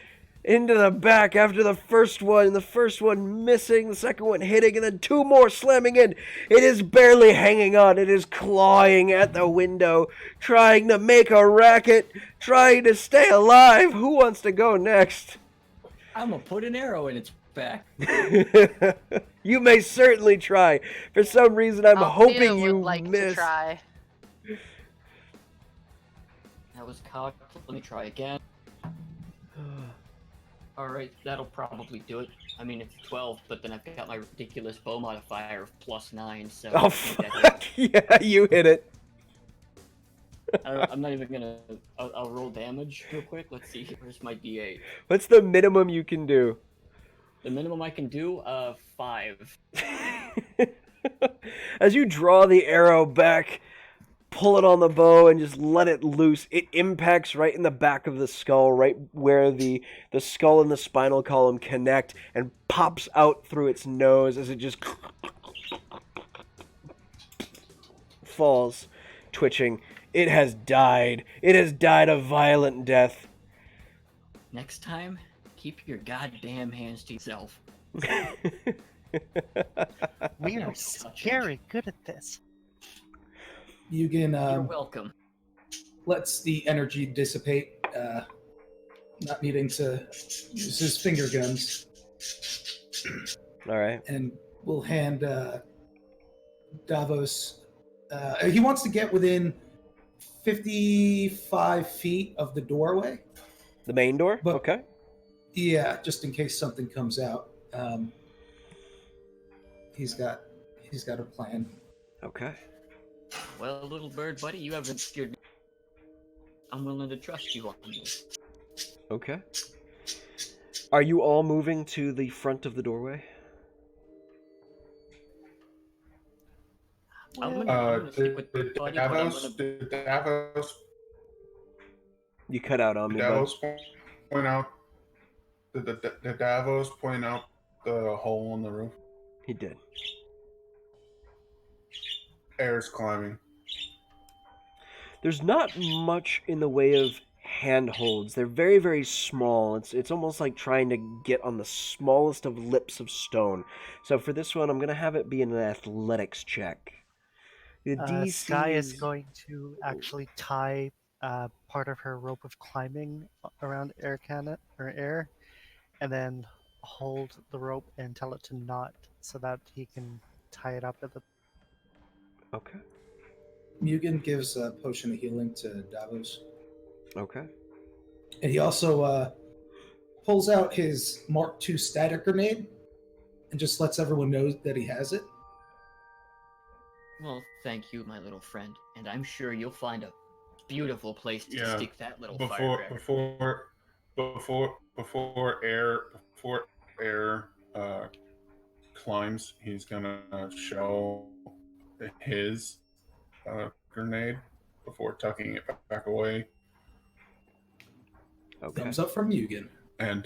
into the back after the first one missing, the second one hitting, and then 2 more slamming in. It is barely hanging on. It is clawing at the window, trying to make a racket, trying to stay alive. Who wants to go next? I'm gonna put an arrow in its back. You may certainly try. For some reason, I'm hoping Althea you would like miss. to try. That was cocked. Let me try again. Alright, that'll probably do it. I mean, it's 12, but then I've got my ridiculous bow modifier of +9, so... Oh, I think that fuck. Yeah, you hit it. I'm not even gonna... I'll roll damage real quick. Let's see. Where's my D8? What's the minimum you can do? The minimum I can do, 5. As you draw the arrow back, pull it on the bow, and just let it loose, it impacts right in the back of the skull, right where the skull and the spinal column connect, and pops out through its nose as it just falls, twitching. It has died. It has died a violent death. Next time, keep your goddamn hands to yourself. We are scary good at this. Mugen You're welcome. lets the energy dissipate, not needing to use his finger guns, All right. and will hand Davos. He wants to get within 55 feet of the doorway. The main door? But- Okay. Yeah, just in case something comes out. He's got a plan. Okay. Well, little bird buddy, you haven't scared me. I'm willing to trust you on this. Okay. Are you all moving to the front of the doorway? I'm gonna stick with bird Did buddy, but I'm Davos, gonna... did Davos, You cut out on did me, bud. Davos point out? Did Davos point out the hole in the roof? He did. Air's climbing. There's not much in the way of handholds. They're very, very small. It's almost like trying to get on the smallest of lips of stone. So for this one, I'm going to have it be an athletics check. The DC Sky is going to actually tie part of her rope of climbing around air, and then hold the rope and tell it to knot so that he can tie it up at the. Okay. Mugen gives a potion of healing to Davos. Okay. And he also pulls out his Mark II static grenade and just lets everyone know that he has it. Well, thank you, my little friend. And I'm sure you'll find a beautiful place to Yeah, stick that little Before air climbs, he's gonna show his grenade before tucking it back away, Okay. Thumbs up from Mugen. and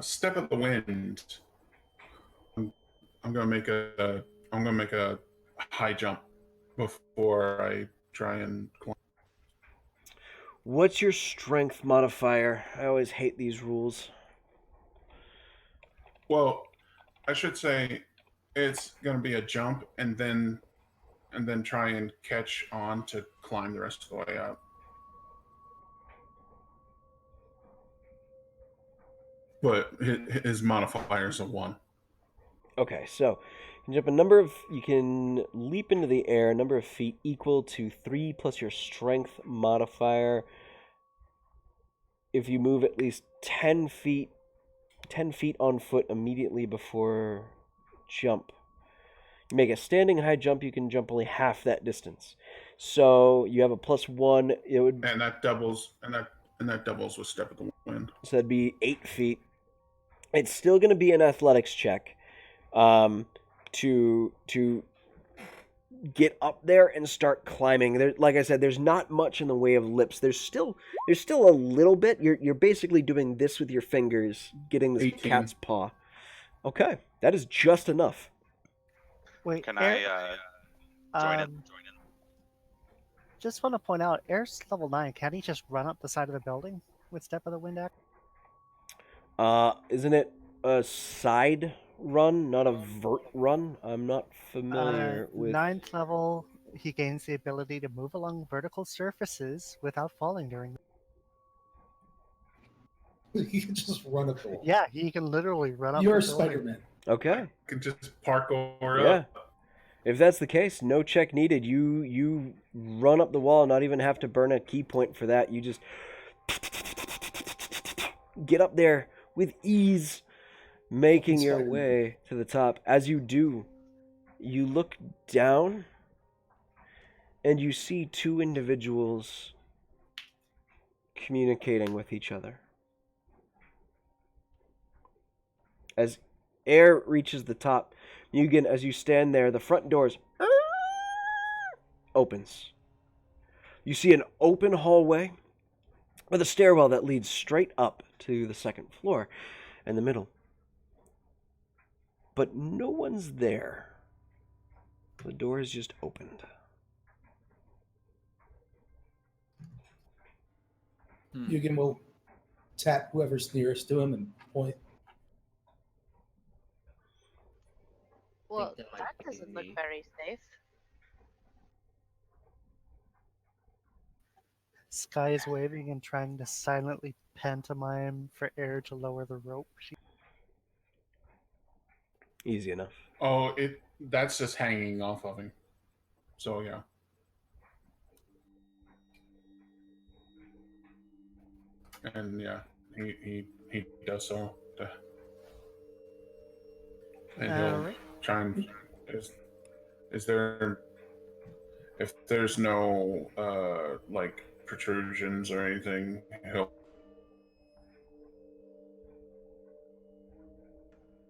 step of the wind. I'm gonna make a high jump before I try and climb. What's your strength modifier? I always hate these rules. Well, I should say it's gonna be a jump and then try and catch on to climb the rest of the way up. But his modifier is a 1. Okay, so you can leap into the air a number of feet equal to 3 plus your strength modifier. If you move at least 10 feet on foot immediately before jump, You make a standing high jump, you can jump only half that distance. So you have a +1. It would And that doubles with step of the wind. So that'd be 8 feet. It's still going to be an athletics check to get up there and start climbing. There, like I said, there's not much in the way of lips. There's still a little bit. You're basically doing this with your fingers, getting this 18. cat's paw. Okay, that is just enough. Wait, Can Air, I join in? um, just want to point out, Air's level 9. Can he just run up the side of the building with Step of the Wind act? Isn't it a side run, not a vert run? I'm not familiar with. 9th level, he gains the ability to move along vertical surfaces without falling during. You can just run up the wall. Yeah, he can literally run up. You're the building. Spider-Man. Okay. You can just park over Yeah. up. If that's the case, no check needed. You run up the wall, not even have to burn a key point for that. You just get up there with ease, making your way to the top. As you do, you look down and you see 2 individuals communicating with each other. As Air reaches the top, Mugen, as you stand there, the front doors opens. You see an open hallway with a stairwell that leads straight up to the 2nd floor in the middle. But no one's there. The door is just opened. Yugen will tap whoever's nearest to him and point. Well, that might that be doesn't look me. very safe. Sky is waving and trying to silently pantomime for Air to lower the rope. Easy enough. Oh, that's just hanging off of him. So yeah. And yeah, he does so. And he'll Alright. try and is there, if there's no like protrusions or anything,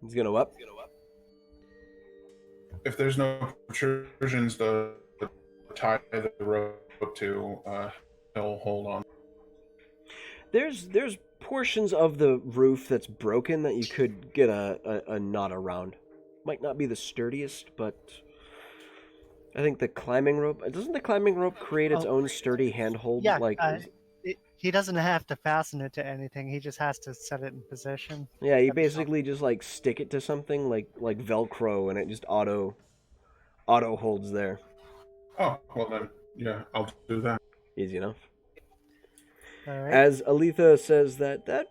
He's gonna up. if there's no protrusions to tie the rope to, he'll hold on. There's portions of the roof that's broken that you could get a knot around. Might not be the sturdiest, but I think the climbing rope... Doesn't the climbing rope create its own sturdy handhold? Yeah, Like, he doesn't have to fasten it to anything. He just has to set it in position. yeah, you That'd be basically just like stick it to something like Velcro, and it just auto holds there. Oh, well then, yeah, I'll do that. Easy enough. All right. As Aletha says that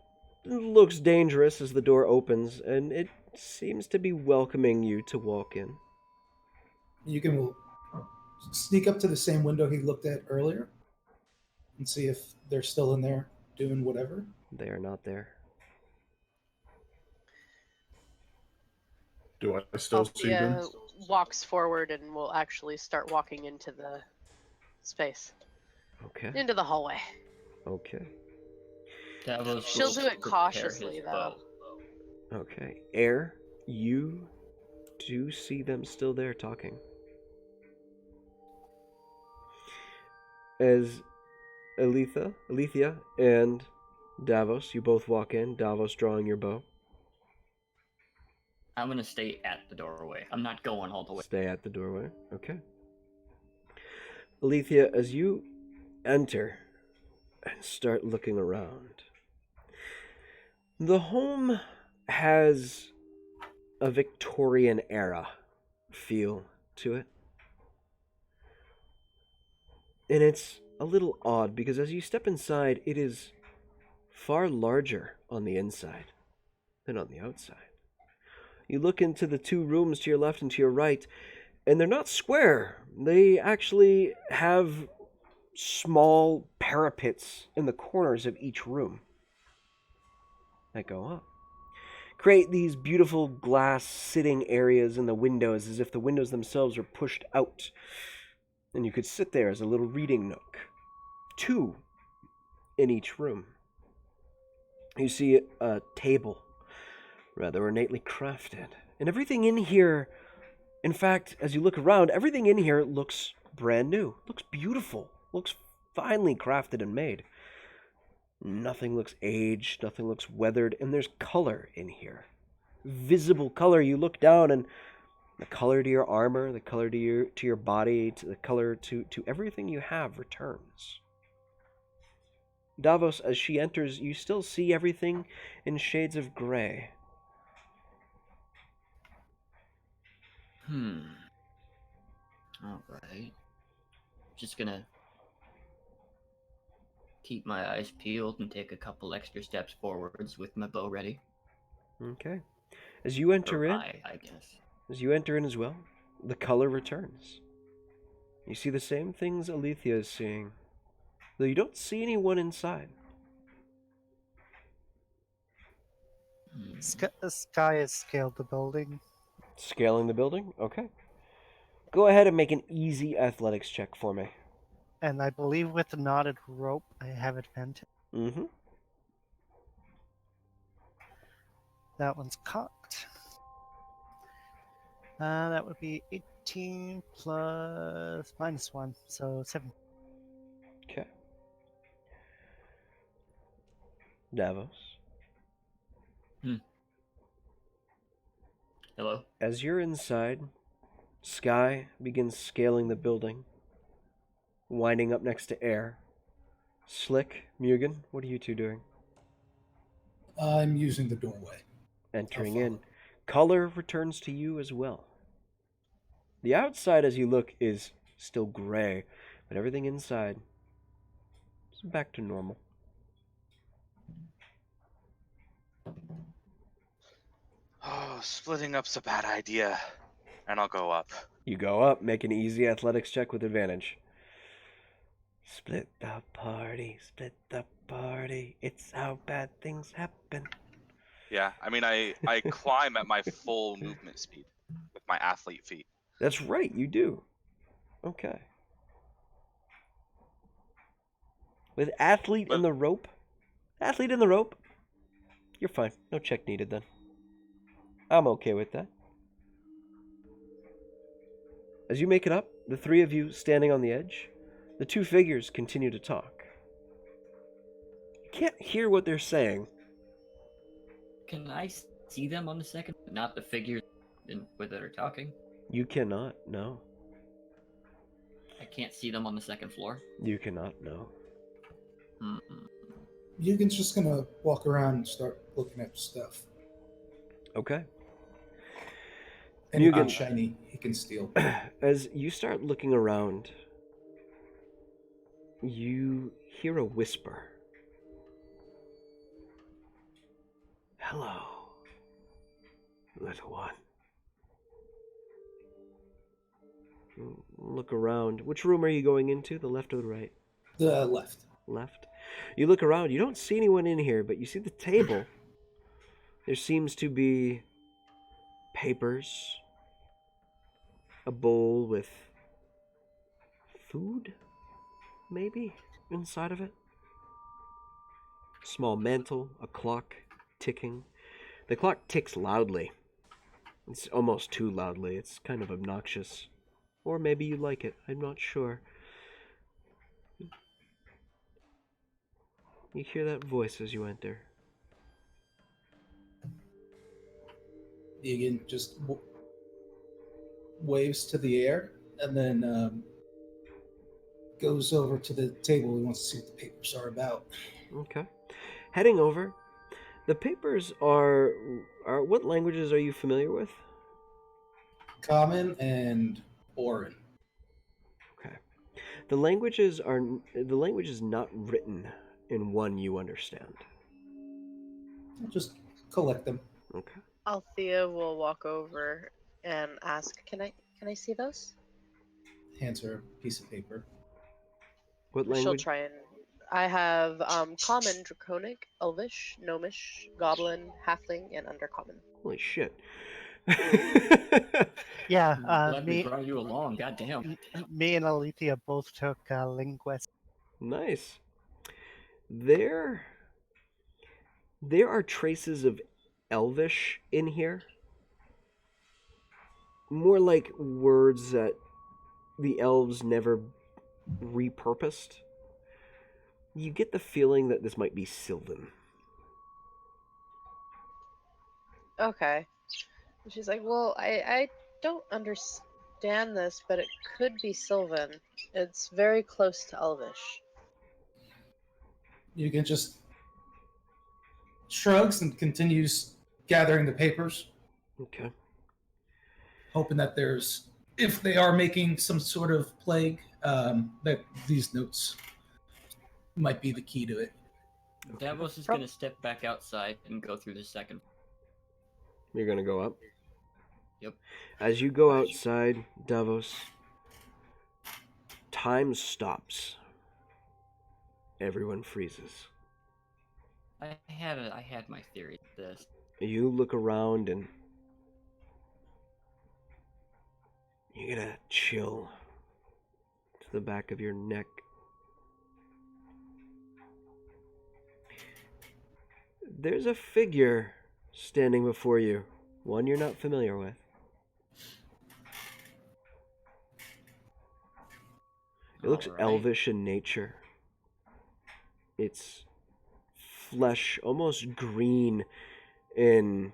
looks dangerous as the door opens, and it seems to be welcoming you to walk in. Yugen will sneak up to the same window he looked at earlier and see if they're still in there doing whatever. They are not there. Do I still see them? Walks forward and will actually start walking into the space, Okay. into the hallway. Okay. Davos She'll will do it prepare cautiously, his though. bow. Okay. Air, you do see them still there talking. As Alethea, and Davos, you both walk in, Davos drawing your bow. I'm gonna stay at the doorway. I'm not going all the way. Stay at the doorway. Okay. Alethea, as you enter and start looking around, the home has a Victorian era feel to it. And it's a little odd because as you step inside, it is far larger on the inside than on the outside. You look into the 2 rooms to your left and to your right, and they're not square. They actually have small parapets in the corners of each room that go up. create these beautiful glass sitting areas in the windows as if the windows themselves are pushed out. And you could sit there as a little reading nook. 2 in each room. You see a table, rather ornately crafted. And everything in here, in fact, as you look around, everything in here looks brand new. Looks beautiful. Looks finely crafted and made. Nothing looks aged, nothing looks weathered, and there's color in here. Visible color. You look down and the color to your armor, the color to your body, to the color to everything you have returns. Davos, as she enters, you still see everything in shades of gray. Alright. Just gonna keep my eyes peeled and take a couple extra steps forwards with my bow ready. Okay. As you enter in, I guess. as you enter in as well, the color returns. You see the same things Alethea is seeing, though you don't see anyone inside. Sky has scaled the building. Scaling the building? Okay. Go ahead and make an easy athletics check for me. And I believe with the knotted rope, I have advantage. Mm-hmm. That one's cocked. That would be 18 plus -1, so 7. Okay. Davos. Hello? As you're inside, Sky begins scaling the building, winding up next to Air. Slick, Mugen, what are you two doing? I'm using the doorway. Entering I'll in. follow. Color returns to you as well. The outside, as you look, is still gray, but everything inside is back to normal. Oh, splitting up's a bad idea. And I'll go up. You go up, make an easy athletics check with advantage. Split the party, split the party. It's how bad things happen. Yeah, I mean, I climb at my full movement speed with my athlete feet. That's right, you do. Okay. With athlete in the rope? Athlete in the rope? You're fine. No check needed then. I'm okay with that. As you make it up, the 3 of you standing on the edge, the 2 figures continue to talk. You can't hear what they're saying. Can I see them on the second? Not the figures that are talking? You cannot, no. I can't see them on the second floor? You cannot, no. Mugen's just gonna walk around and start looking at stuff. Okay. Anything Mugen, shiny, he can steal. as you start looking around, you hear a whisper. Hello, little one. Look around. Which room are you going into? The left or the right? The left. Left. You look around. You don't see anyone in here, but you see the table. There seems to be papers, a bowl with food, maybe, inside of it. Small mantle, a clock ticking. The clock ticks loudly. It's almost too loudly. It's kind of obnoxious. Or maybe you like it. I'm not sure. You hear that voice as you enter. Mugen just waves to the air and then goes over to the table. He wants to see what the papers are about. Okay. Heading over. The papers are what languages are you familiar with? Common and Orin. Okay. The language is not written in one you understand. I'll just collect them. Okay. Althea will walk over and ask, "Can I see those?" Hands her a piece of paper. What She'll language? try and I have common, draconic, elvish, gnomish, goblin, halfling, and undercommon. Holy shit. Yeah, Glad we brought you along. Goddamn. me and Alethea both took linguist. Nice. There are traces of Elvish in here. More like words that the elves never repurposed. You get the feeling that this might be Sylvan. Okay. And she's like, well, I don't understand this, but it could be Sylvan. It's very close to Elvish. You can just shrugs and continues gathering the papers, Okay. hoping that there's, if they are making some sort of plague, that these notes might be the key to it. Davos is going to step back outside and go through the second. You're gonna go up? Yep. As you go outside, Davos, time stops. Everyone freezes. I had my theory of this. You look around and you get a chill to the back of your neck. There's a figure standing before you, one you're not familiar with. It looks Alright. elvish in nature. It's flesh, almost green and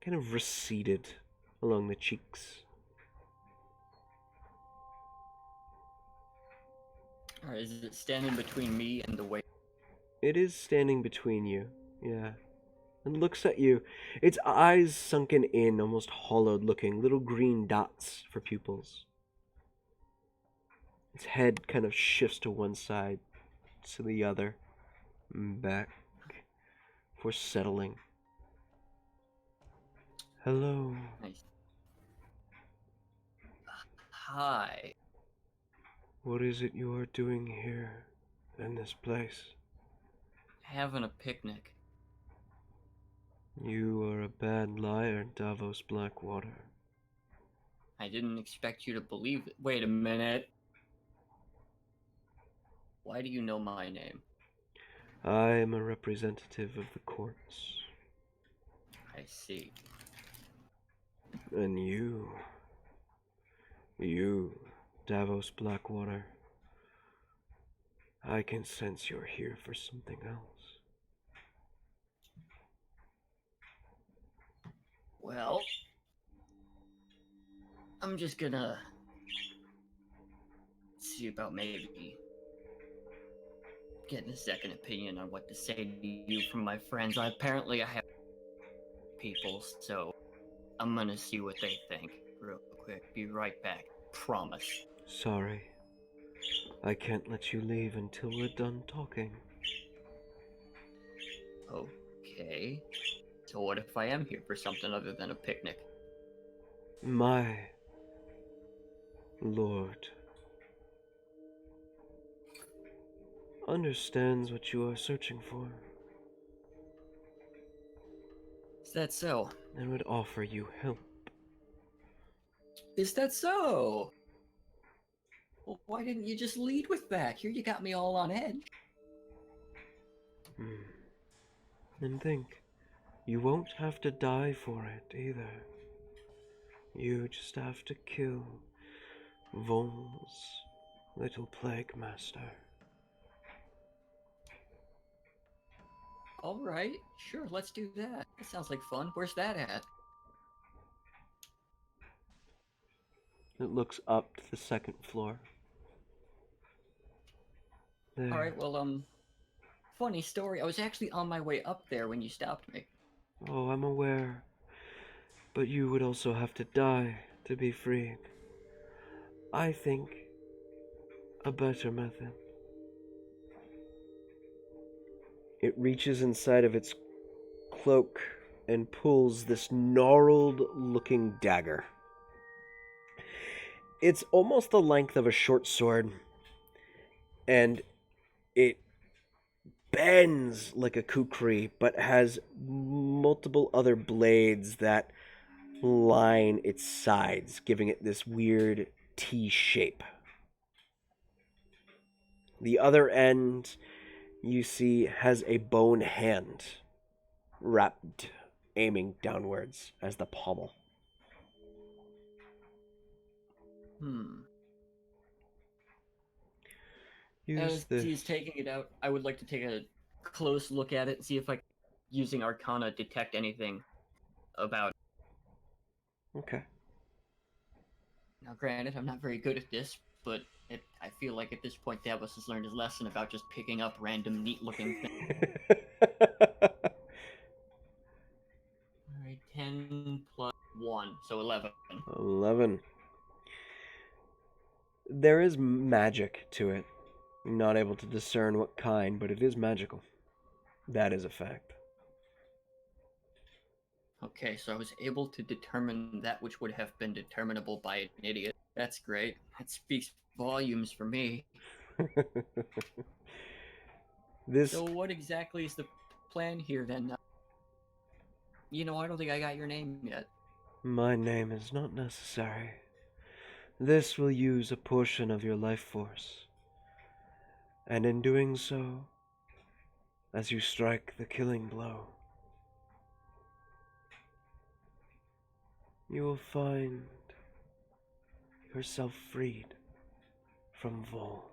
kind of receded along the cheeks. Alright, is it standing between me and the way? It is standing between you, yeah. And looks at you. Its eyes sunken in, almost hollowed looking, little green dots for pupils. Its head kind of shifts to one side, to the other, and back, for settling. Hello. Nice. Hi. What is it you are doing here, in this place? Having a picnic. You are a bad liar, Davos Blackwater. I didn't expect you to believe it. Wait a minute. Why do you know my name? I am a representative of the courts. I see. And you, Davos Blackwater, I can sense you're here for something else. Well, I'm just gonna see about maybe getting a second opinion on what to say to you from my friends. I have people, so I'm gonna see what they think real quick. Be right back. Promise. Sorry. I can't let you leave until we're done talking. Okay. So what if I am here for something other than a picnic? My lord understands what you are searching for Is that so? and would offer you help. Is that so? Well, why didn't you just lead with that? Here you got me all on edge. And think, you won't have to die for it either. You just have to kill Vol's little plague master. Alright, sure, let's do that. That sounds like fun. Where's that at? It looks up to the second floor. There. Alright, well, funny story. I was actually on my way up there when you stopped me. Oh, I'm aware. But you would also have to die to be freed. I think a better method. It reaches inside of its cloak and pulls this gnarled looking dagger. It's almost the length of a short sword, and it bends like a kukri, but has multiple other blades that line its sides, giving it this weird T shape. The other end, you see, has a bone hand wrapped, aiming downwards as the pommel. As he's taking it out, I would like to take a close look at it and see if I can, using Arcana, detect anything about it. Okay. Now, granted, I'm not very good at this, but I feel like at this point Davos has learned his lesson about just picking up random neat-looking things. Alright, 10 plus 1, so 11. 11. There is magic to it. I'm not able to discern what kind, but it is magical. That is a fact. Okay, so I was able to determine that which would have been determinable by an idiot. That's great. That speaks volumes for me. So what exactly is the plan here, then? I don't think I got your name yet. My name is not necessary. This will use a portion of your life force. And in doing so, as you strike the killing blow, you will find yourself freed from Vol.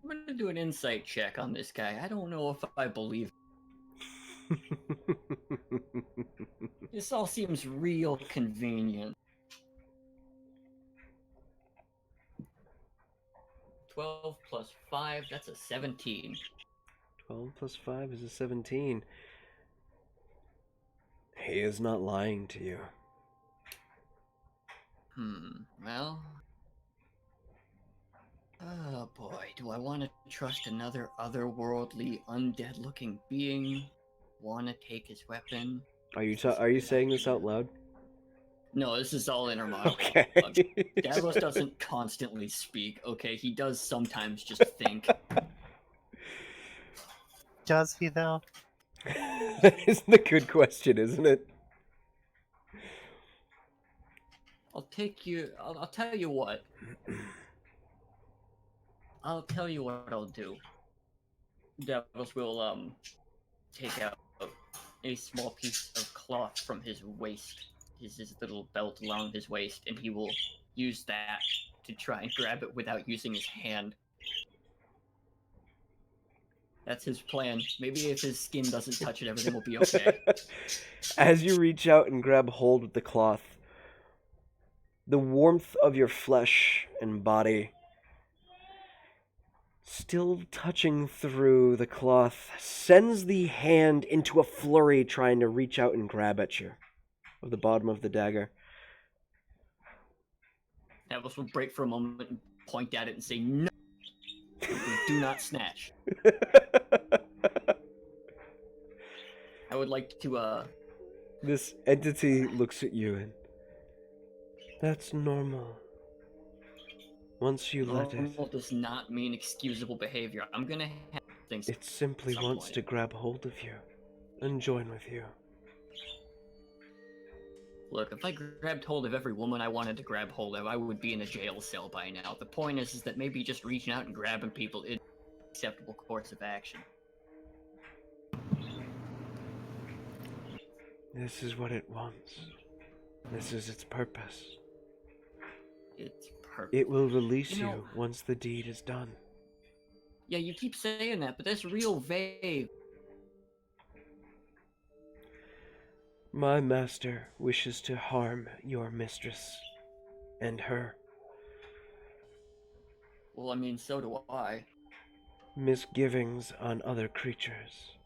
I'm gonna do an insight check on this guy. I don't know if I believe this all seems real convenient. 12 plus 5, that's a 17. 12 plus 5 is a 17. He is not lying to you. Well... Oh boy, do I want to trust another otherworldly, undead-looking being? Want to take his weapon? Are you saying this out loud? No, this is all inner monologue. Okay. Davos doesn't constantly speak, okay? He does sometimes just think. Does he, though? That isn't a good question, isn't it? I'll tell you what. I'll tell you what I'll do. Davos will, take out a small piece of cloth from his waist, his little belt along his waist, and he will use that to try and grab it without using his hand. That's his plan. Maybe if his skin doesn't touch it, everything will be okay. As you reach out and grab hold of the cloth, the warmth of your flesh and body still touching through the cloth sends the hand into a flurry trying to reach out and grab at you of the bottom of the dagger. Davos will break for a moment and point at it and say, "No! Do not snatch." I would like to, This entity looks at you and... That's normal. Once you let it... Normal does not mean excusable behavior. I'm gonna have things... It simply wants to grab hold of you and join with you. Look, if I grabbed hold of every woman I wanted to grab hold of, I would be in a jail cell by now. The point is that maybe just reaching out and grabbing people is an acceptable course of action. This is what it wants. This is its purpose. It's perfect. It will release you once the deed is done. Yeah, you keep saying that, but that's real vague. My master wishes to harm your mistress and her. Well, I mean, so do I. Misgivings on other creatures.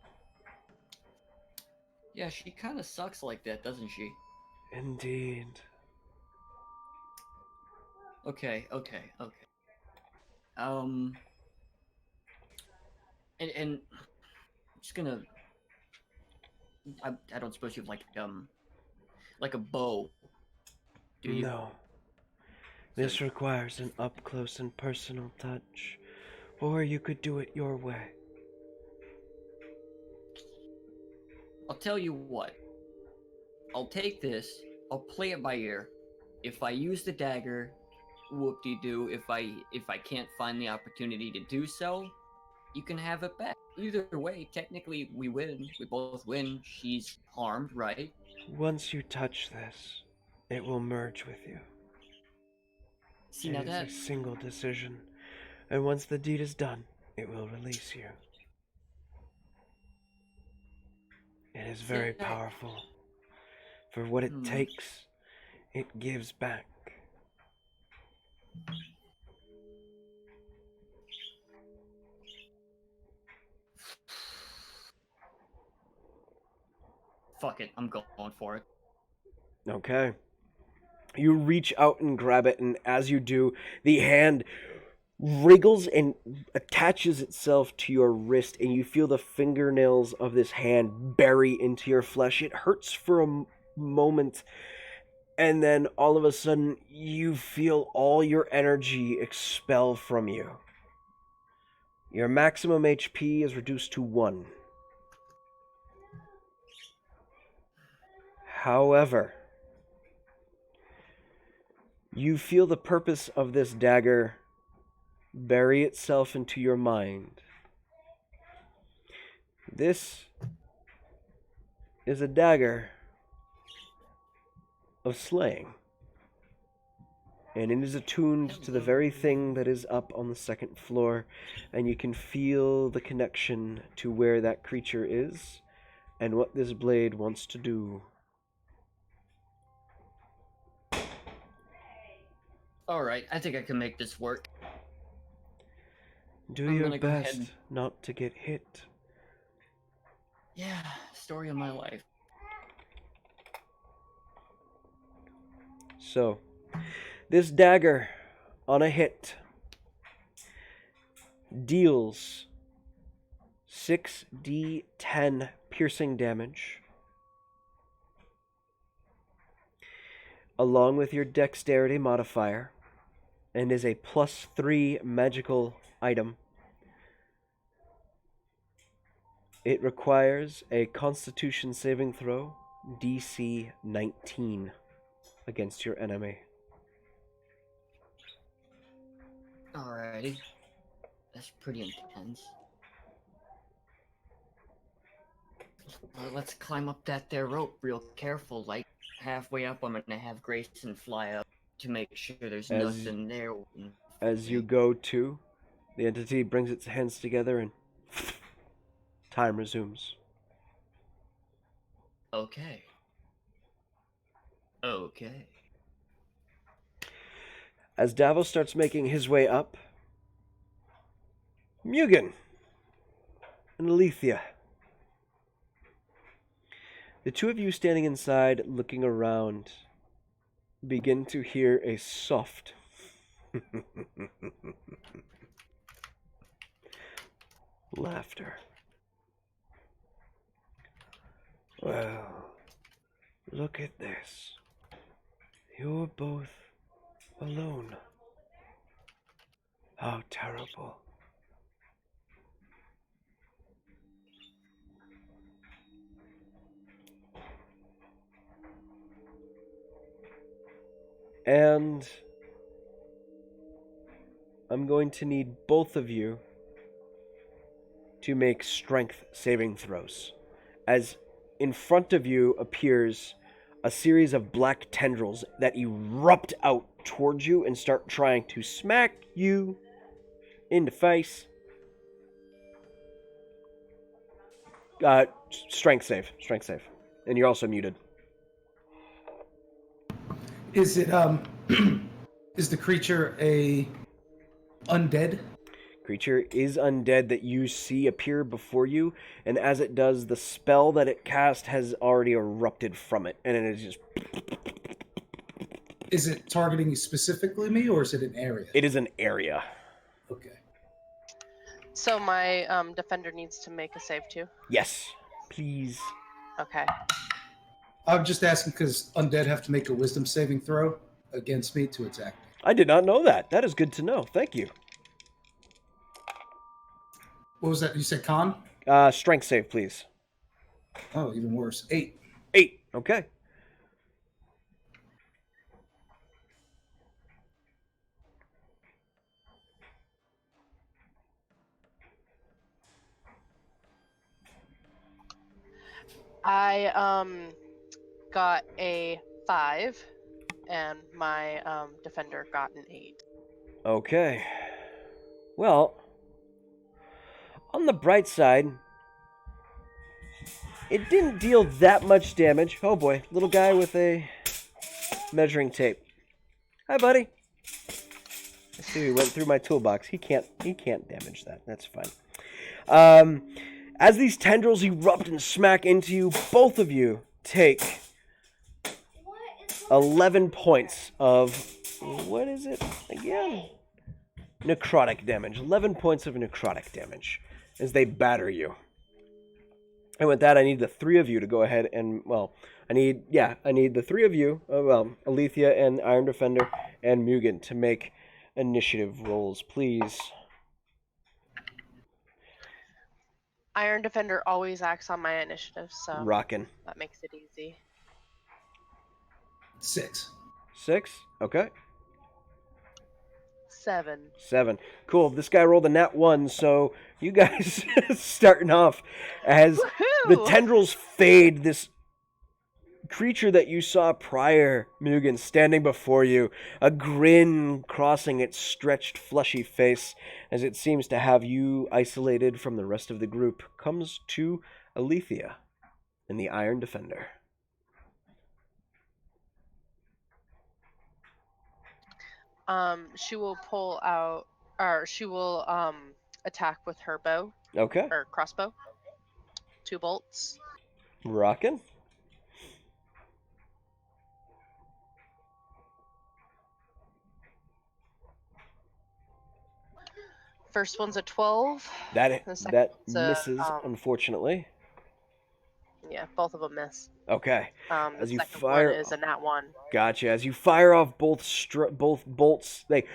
Yeah, she kind of sucks like that, doesn't she? Indeed. Okay. And I'm just gonna... I don't suppose you have like a bow, do you? No. This requires an up-close and personal touch Or you could do it your way. I'll tell you what. I'll take this. I'll play it by ear. If I use the dagger, whoop-de-doo. If I can't find the opportunity to do so, you can have it back. Either way, technically we win. We both win. She's harmed, right? Once you touch this, it will merge with you. See, It now is that... a single decision, and once the deed is done, it will release you. It is very powerful. For what it takes, it gives back. Fuck it, I'm going for it. Okay. You reach out and grab it, and as you do, the hand wriggles and attaches itself to your wrist, and you feel the fingernails of this hand bury into your flesh. It hurts for a moment, and then all of a sudden, you feel all your energy expel from you. Your maximum HP is reduced to 1. However, you feel the purpose of this dagger bury itself into your mind. This is a dagger of slaying, and it is attuned to the very thing that is up on the second floor, and you can feel the connection to where that creature is and what this blade wants to do. Alright, I think I can make this work. Do I'm your gonna go ahead best and- not to get hit. Yeah, story of my life. So, this dagger on a hit deals 6d10 piercing damage, along with your dexterity modifier, and is a +3 magical item. It requires a Constitution saving throw, DC 19, against your enemy. Alrighty. That's pretty intense. Let's climb up that there rope real careful. Like, halfway up, I'm gonna have Grayson fly up to make sure there's As- nothing there. As you go to, the entity brings its hands together and time resumes. Okay. Okay. As Davos starts making his way up, Mugen and Alethea, the two of you standing inside looking around, begin to hear a soft laughter. Well, look at this. You're both alone. How terrible. And I'm going to need both of you to make strength saving throws, as in front of you appears a series of black tendrils that erupt out towards you and start trying to smack you in the face. Strength save. And you're also muted. Is it is the creature a undead? Creature is undead that you see appear before you, and as it does, the spell that it cast has already erupted from it, and it is just... Is it targeting specifically me, or is it an area? It is an area. Okay. So my defender needs to make a save too. Yes, please. Okay. I'm just asking because undead have to make a wisdom saving throw against me to attack me. I did not know that. That is good to know. Thank you. What was that? You said con? Strength save, please. Oh, even worse. 8. 8. Okay. I got a 5, and my defender got an 8. Okay. Well, on the bright side, it didn't deal that much damage. Oh boy, little guy with a measuring tape. Hi, buddy. I see he went through my toolbox. He can't damage that. That's fine. As these tendrils erupt and smack into you, both of you take 11 points of, what is it again? Necrotic damage. 11 points of necrotic damage as they batter you. And with that, I need the 3 of you to go ahead and, well, I need the 3 of you, Alethea and Iron Defender and Mugen, to make initiative rolls, please. Iron Defender always acts on my initiative, so Rockin'. that makes it easy. 6. 6? Okay. 7. 7. Cool. This guy rolled a nat 1, so you guys starting off as the Woohoo! tendrils fade. This creature that you saw prior, Mugen, standing before you, a grin crossing its stretched, fleshy face as it seems to have you isolated from the rest of the group, comes to Alethea and the Iron Defender. She will pull out, or she will attack with her bow Okay. or crossbow. 2 bolts. Rockin'. First one's a 12. That The second one's a, misses, unfortunately. Yeah, both of them miss. Okay. The As you second fire- one is a nat 1. Gotcha. As you fire off both bolts, they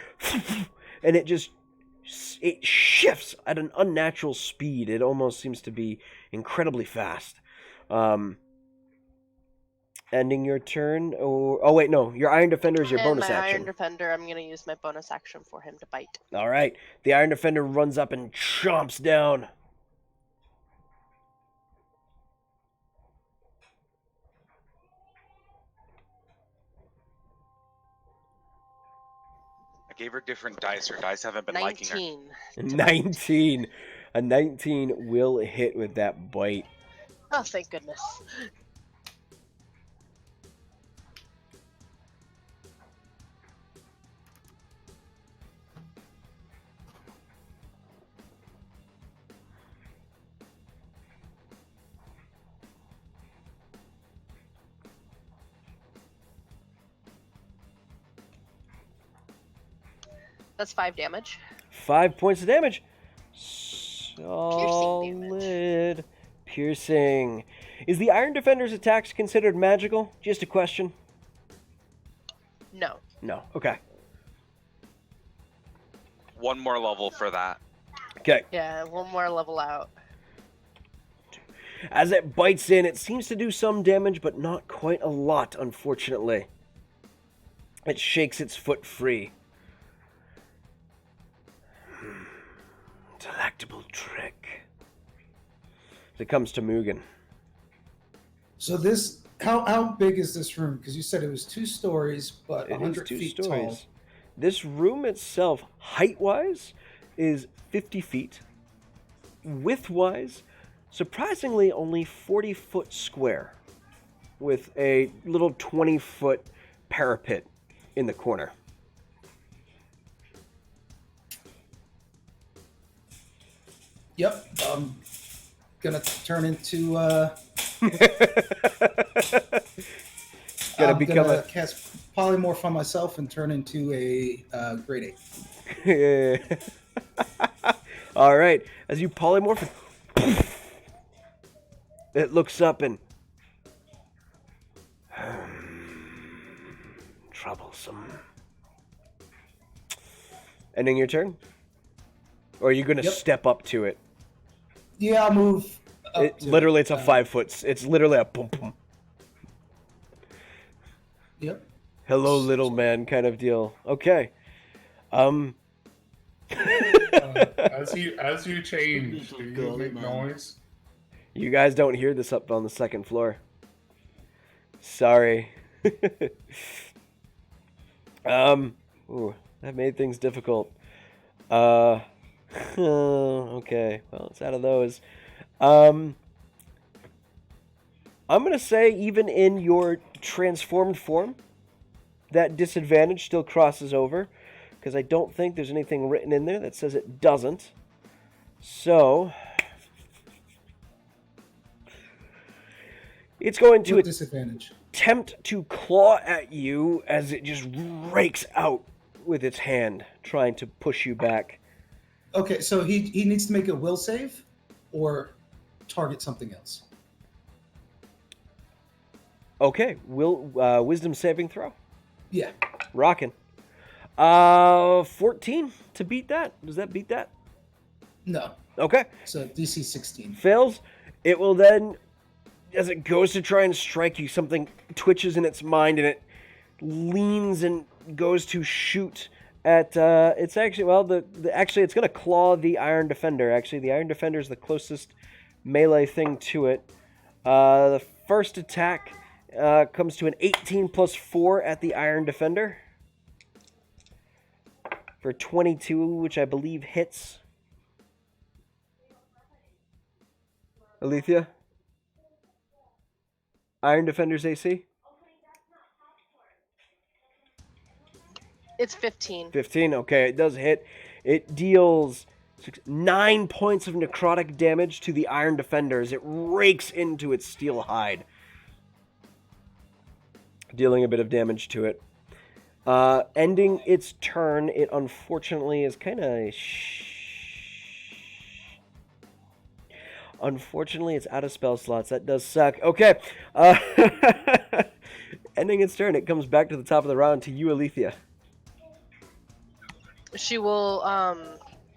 and it shifts at an unnatural speed. It almost seems to be incredibly fast. Ending your turn, or oh wait, no, your Iron Defender is your And bonus my action. Iron Defender, I'm going to use my bonus action for him to bite. All right, the Iron Defender runs up and chomps down. I gave her different dice. Her dice haven't been liking her. 19. 19. A 19 will hit with that bite. Oh, thank goodness. That's 5 damage. 5 points of damage. Piercing damage. Solid. Piercing. Is the Iron Defender's attacks considered magical? Just a question. No. No. Okay. One more level for that. Okay. Yeah, one more level out. As it bites in, it seems to do some damage, but not quite a lot, unfortunately. It shakes its foot free. Delectable trick. As it comes to Mugen. So this, how big is this room? Because you said it was 2 stories, but It is 100 2 feet stories. tall. This room itself, height-wise, is 50 feet. Width-wise, surprisingly only 40 foot square, with a little 20-foot parapet in the corner. Yep, I'm gonna turn into. Gonna I'm become gonna cast polymorph on myself and turn into a grade 8. All right. As you polymorph, it looks up and troublesome. Ending your turn, or are you gonna Yep. step up to it? Yeah, I'll move. Up to Literally, it. it's a 5 foot. It's literally a boom boom. Yep. Hello, little man, kind of deal. Okay. As you change, do you Golly, make man. noise? You guys don't hear this up on the second floor. Sorry. Ooh, that made things difficult. Okay. Well, it's out of those. I'm gonna say even in your transformed form, that disadvantage still crosses over, because I don't think there's anything written in there that says it doesn't. So it's going to What disadvantage? attempt to claw at you as it just rakes out with its hand, trying to push you back. Okay, so he needs to make a will save or target something else. Okay, wisdom saving throw. Yeah. Rockin'. 14 to beat that. Does that beat that? No. Okay. So DC 16. Fails. It will then, as it goes to try and strike you, something twitches in its mind and it leans and goes to shoot at, it's actually, well, actually it's going to claw the Iron Defender. Actually, the Iron Defender is the closest melee thing to it. The first attack comes to an 18 plus 4 at the Iron Defender for 22, which I believe hits. Alethea? Iron Defender's AC? It's 15. 15, okay, it does hit. It deals 9 points of necrotic damage to the Iron Defender as it rakes into its steel hide, dealing a bit of damage to it. Ending its turn, it unfortunately is kind of... Unfortunately, it's out of spell slots. That does suck. Okay. Ending its turn, it comes back to the top of the round to you, Alethea. She will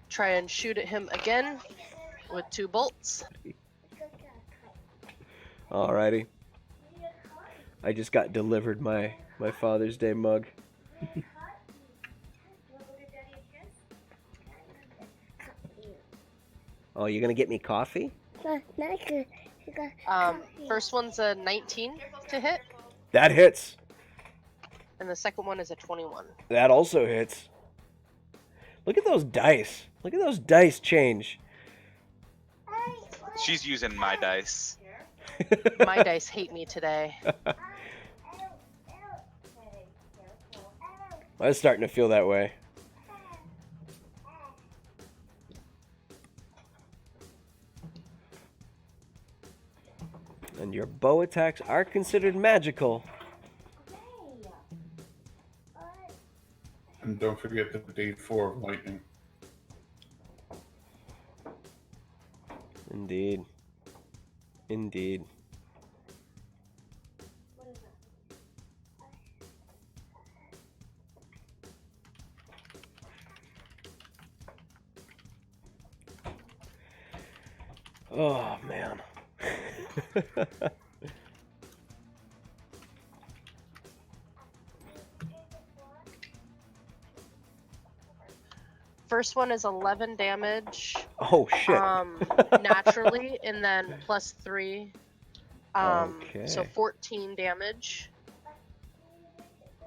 try and shoot at him again with 2 bolts. Alrighty. I just got delivered my Father's Day mug. Oh, you're gonna get me coffee? First one's a 19 to hit, That hits. and the second one is a 21. That also hits. Look at those dice. Look at those dice change. She's using my dice. My dice hate me today. I was starting to feel that way. And your bow attacks are considered magical. And don't forget the day 4 of lightning. Indeed. Indeed. Oh, man. First one is 11 damage. Oh, shit. Naturally, and then plus 3. So Okay. 14 damage.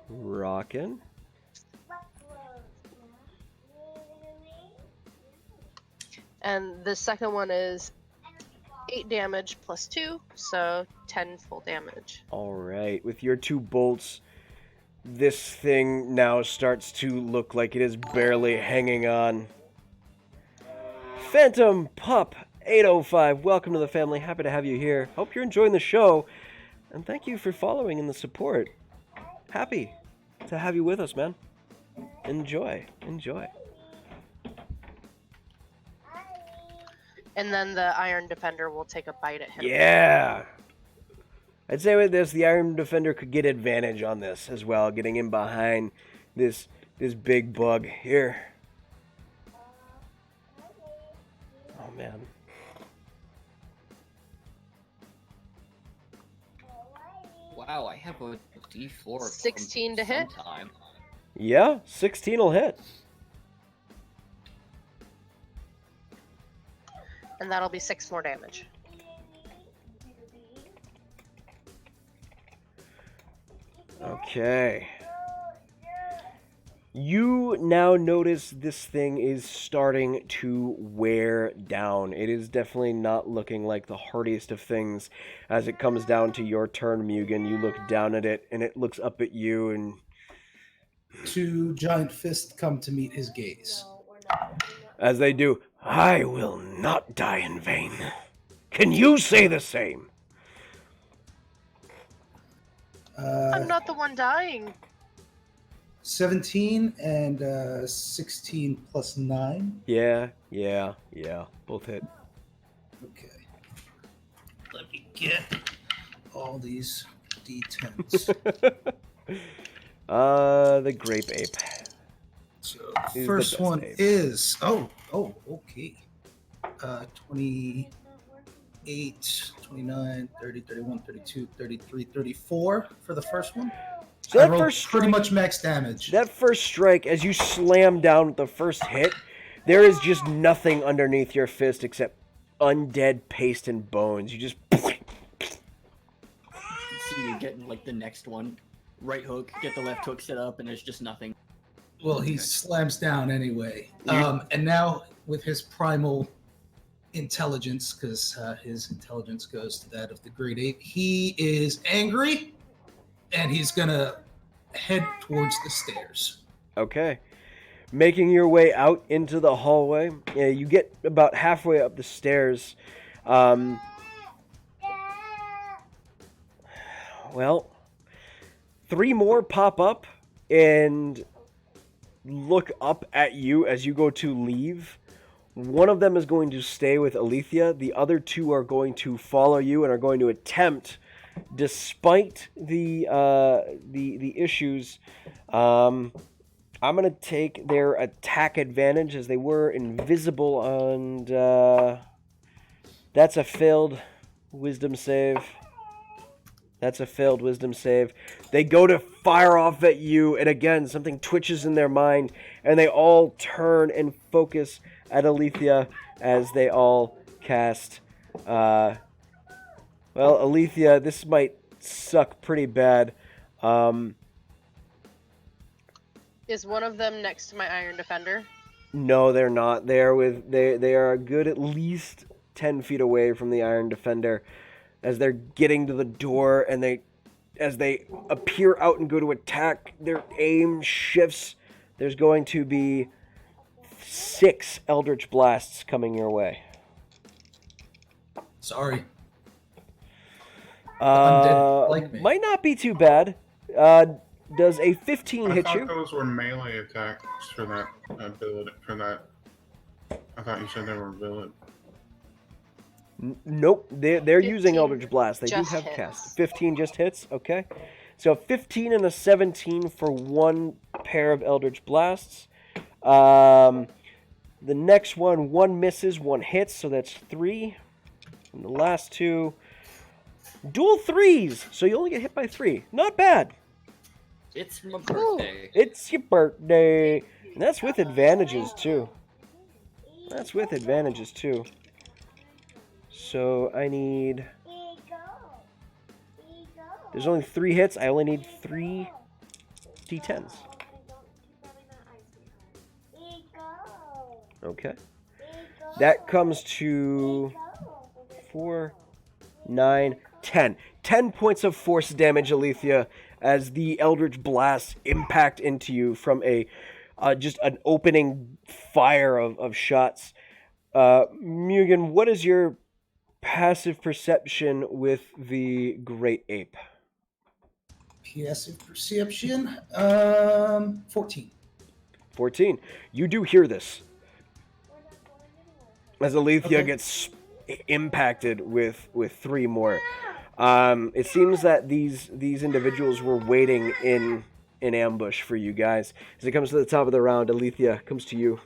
Rockin'. And the second one is 8 damage plus 2, so 10 full damage. Alright. With your 2 bolts, this thing now starts to look like it is barely hanging on. Phantom Pup 805, welcome to the family. Happy to have you here. Hope you're enjoying the show, and thank you for following and the support. Happy to have you with us, man. Enjoy. Enjoy. And then the Iron Defender will take a bite at him. Yeah. I'd say with this, the Iron Defender could get advantage on this as well, getting in behind this big bug here. Oh, man. Wow, I have a D4. 16 to hit? Sometime. Yeah, 16 will hit. And that'll be 6 more damage. Okay. You now notice this thing is starting to wear down. It is definitely not looking like the hardiest of things. As it comes down to your turn, Mugen, you look down at it, and it looks up at you, and 2 giant fists come to meet his gaze. as they do, I will not die in vain. Can you say the same? I'm not the one dying. 17 and 16 plus 9. Yeah. Both hit. Okay. Let me get all these d10s. The grape ape. So Who's the first best one ape? is okay. 28, 29, 30, 31, 32, 33, 34 for the first one. So I that rolled first pretty strike, much max damage. that first strike, as you slam down with the first hit, there is just nothing underneath your fist except undead paste and bones. You just See you getting like the next one. Right hook, get the left hook set up, and there's just nothing. Well, he slams down anyway. And now with his primal intelligence, because his intelligence goes to that of the great ape, he is angry, and he's gonna head towards the stairs. Okay. Making your way out into the hallway. Yeah, you get about halfway up the stairs. Well, 3 more pop up and look up at you as you go to leave. One of them is going to stay with Alethea. The other 2 are going to follow you and are going to attempt, despite the issues. I'm going to take their attack advantage as they were invisible, and that's a failed wisdom save. That's a failed wisdom save. They go to fire off at you, and again, something twitches in their mind, and they all turn and focus at Alethea as they all cast. Well, Alethea, this might suck pretty bad. Is one of them next to my Iron Defender? No, they're not. They are a good at least 10 feet away from the Iron Defender. As they're getting to the door, and as they appear out and go to attack, their aim shifts. There's going to be 6 Eldritch Blasts coming your way. Sorry. Undead like me. Might not be too bad. Does a 15 I hit thought you? those were melee attacks for that ability. I thought you said they were ability. Nope, they're using 15 Eldritch Blast. They do just have hits. cast. 15 just hits, okay. So 15 and a 17 for 1 pair of Eldritch Blasts. The next one misses, 1 hits, so that's 3. And the last 2, dual 3s, so you only get hit by 3. Not bad. It's my birthday. It's your birthday. And that's with advantages, too. So I need... There's only 3 hits. I only need 3 d10s. Okay. That comes to 4, 9, 10. 10 points of force damage, Alethea, as the Eldritch Blasts impact into you from just an opening fire of shots. Mugen, what is your passive perception with the Great Ape? Passive perception, 14. 14. You do hear this. As Alethea gets impacted with 3 more. It seems that these individuals were waiting in ambush for you guys. As it comes to the top of the round, Alethea comes to you.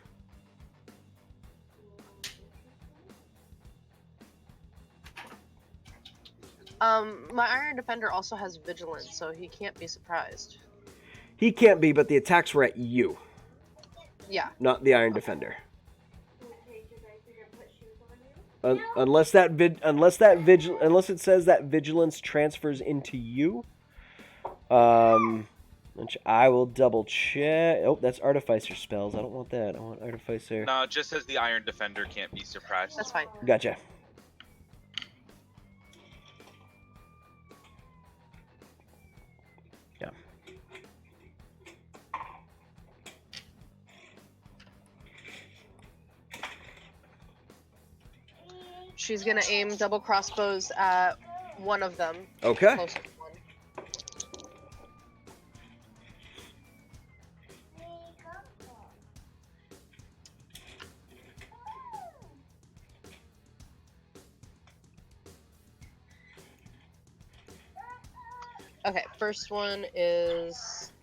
My Iron Defender also has vigilance, so he can't be surprised. He can't be, but the attacks were at you, Yeah. not the Iron Defender. Unless it says that vigilance transfers into you. Which I will double check. Oh, that's Artificer spells. I don't want that. I want Artificer. No, it just says the Iron Defender can't be surprised. That's fine. Gotcha. Yeah. She's gonna aim double crossbows at one of them. Okay. Closest one. Okay, first one is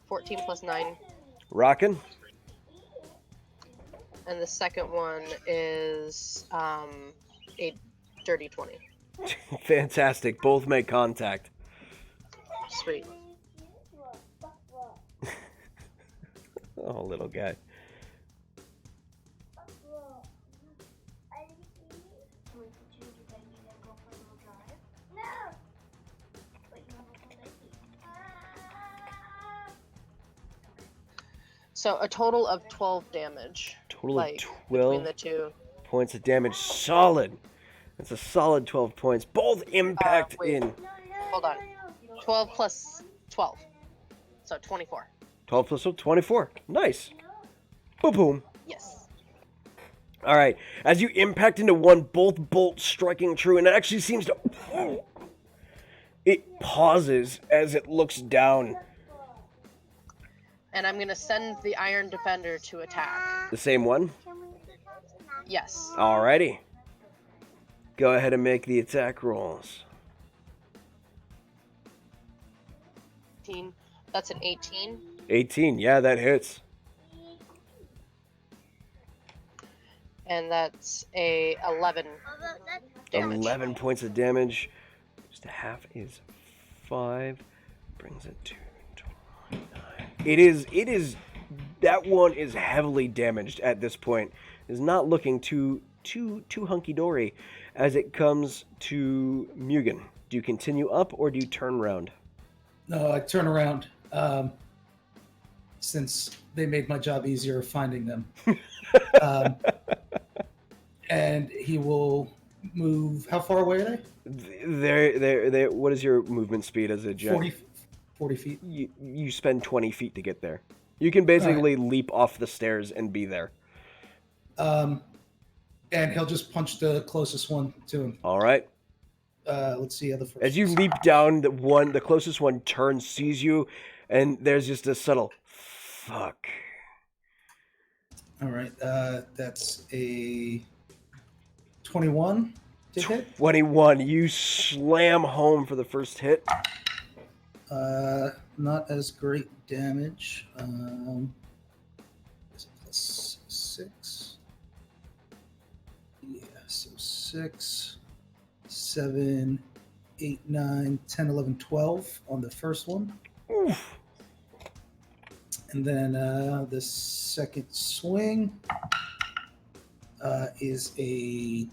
14 plus 9. Rockin'. And the second one is a dirty 20. Fantastic. Both make contact. Sweet. Oh, little guy. So a total of 12 damage. Total like, of between 12 the two. points of damage. Solid. That's a solid 12 points. Both impact wait. in. Hold on. 12 plus 12. So 24. 12 plus 24. Nice. Boom, boom. Yes. All right. As you impact into one, both bolts striking true, and it actually seems to. It pauses as it looks down. And I'm going to send the Iron Defender to attack. The same one? Yes. Alrighty. Go ahead and make the attack rolls. 18. That's an 18. 18. Yeah, that hits. And that's a 11 damage. 11 points of damage. Just a half is 5. Brings it to 29. It is. That one is heavily damaged at this point. Is not looking too hunky-dory as it comes to Mugen. Do you continue up or do you turn around? No, I turn around. Since they made my job easier finding them. And he will move. How far away are they? They. What is your movement speed as a jet? 40 feet. You spend 20 feet to get there. You can basically leap off the stairs and be there. And he'll just punch the closest one to him. All right. Let's see how the first. As you leap down, the closest one turns, sees you, and there's just a subtle fuck. All right. That's a 21 to hit. 21. You slam home for the first hit. Not as great damage. Is it plus 6? Yeah, so 6, 7, 8, 9, 10, 11, 12 on the first one. Oof. And then the second swing is a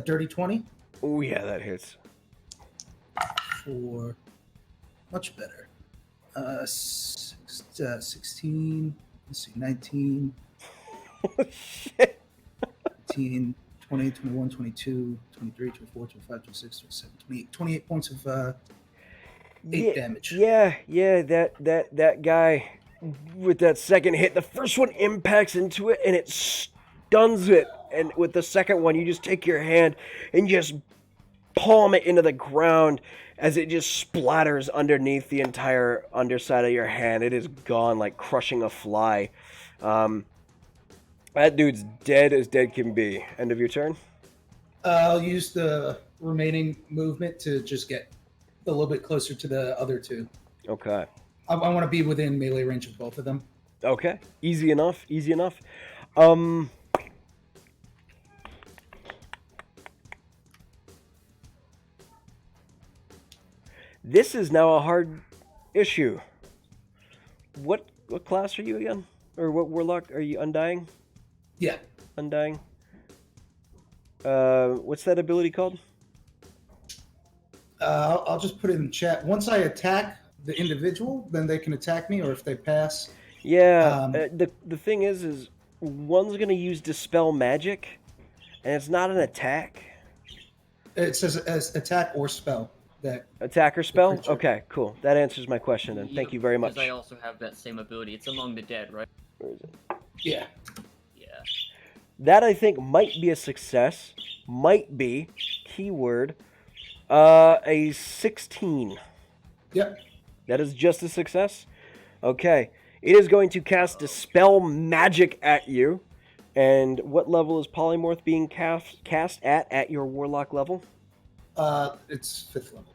dirty 20 Oh, yeah, that hits. for much better. 16, let's see, 19, Shit. 19, 20, 21, 22, 23, 24, 25, 26, 27, 28, 28 points of 8 damage. Yeah, that guy with that second hit, the first one impacts into it and it stuns it. And with the second one, you just take your hand and just palm it into the ground as it just splatters underneath the entire underside of your hand. It is gone like crushing a fly. That dude's dead as dead can be. End of your turn? I'll use the remaining movement to just get a little bit closer to the other two. Okay. I want to be within melee range of both of them. Okay. Easy enough. This is now a hard issue. What class are you again? Or what warlock are you? Undying? Yeah. Undying. What's that ability called? I'll just put it in the chat. Once I attack the individual, then they can attack me, or if they pass. Yeah. The thing is one's gonna use dispel magic, and it's not an attack. It says as attack or spell. That Attacker spell? creature. Okay, cool. That answers my question then. Thank you very much. Because I also have that same ability. It's among the dead, right? Where is it? yeah. Yeah. That I think might be a success. Might be. Keyword. A 16. Yep. That is just a success? Okay. It is going to cast Dispel Magic at you. And what level is Polymorph being cast at your Warlock level? It's 5th level.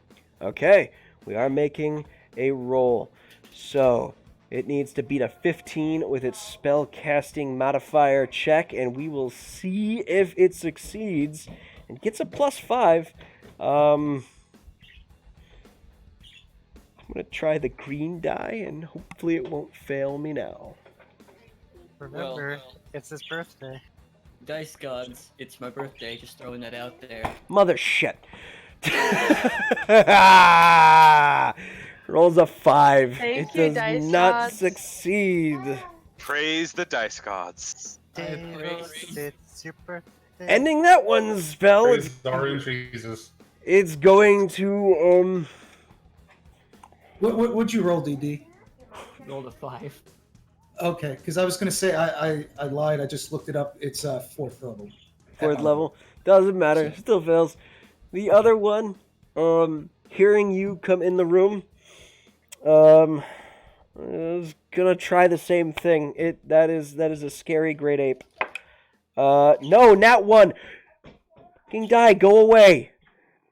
Okay. We are making a roll. So, it needs to beat a 15 with its spell casting modifier check, and we will see if it succeeds and gets a +5. I'm going to try the green die, and hopefully it won't fail me now. Remember, it's his birthday. Dice gods, it's my birthday. Just throwing that out there. Mother shit. Rolls a 5. Thank it you, does dice not gods. succeed. Praise the dice gods. Davis, it's your birthday. Ending that one spell, Praise Darn Jesus. it's going to, What'd you roll, DD? Rolled a 5. Okay, because I was gonna say I lied. I just looked it up. It's 4th level. 4th level. Doesn't matter. Still fails. The other one, hearing you come in the room, is gonna try the same thing. That is a scary great ape. No, not one. Fucking die. Go away.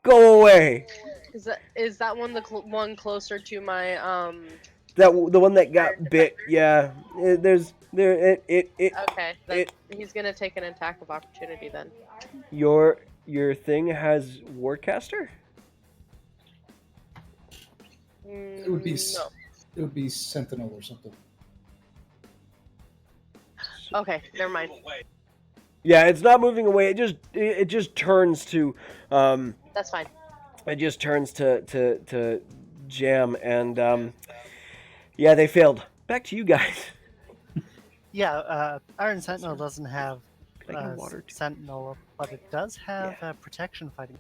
Go away. Is that one the one closer to my The one that got bit. Yeah. Okay. He's gonna take an attack of opportunity then. Your thing has Warcaster? It would be No. It would be Sentinel or something. Okay, never mind. Yeah, it's not moving away. It just turns to That's fine. it just turns to jam, and yeah, they failed. Back to you guys. Yeah, Iron Sentinel doesn't have Can I get water too? Sentinel, but it does have protection fighting.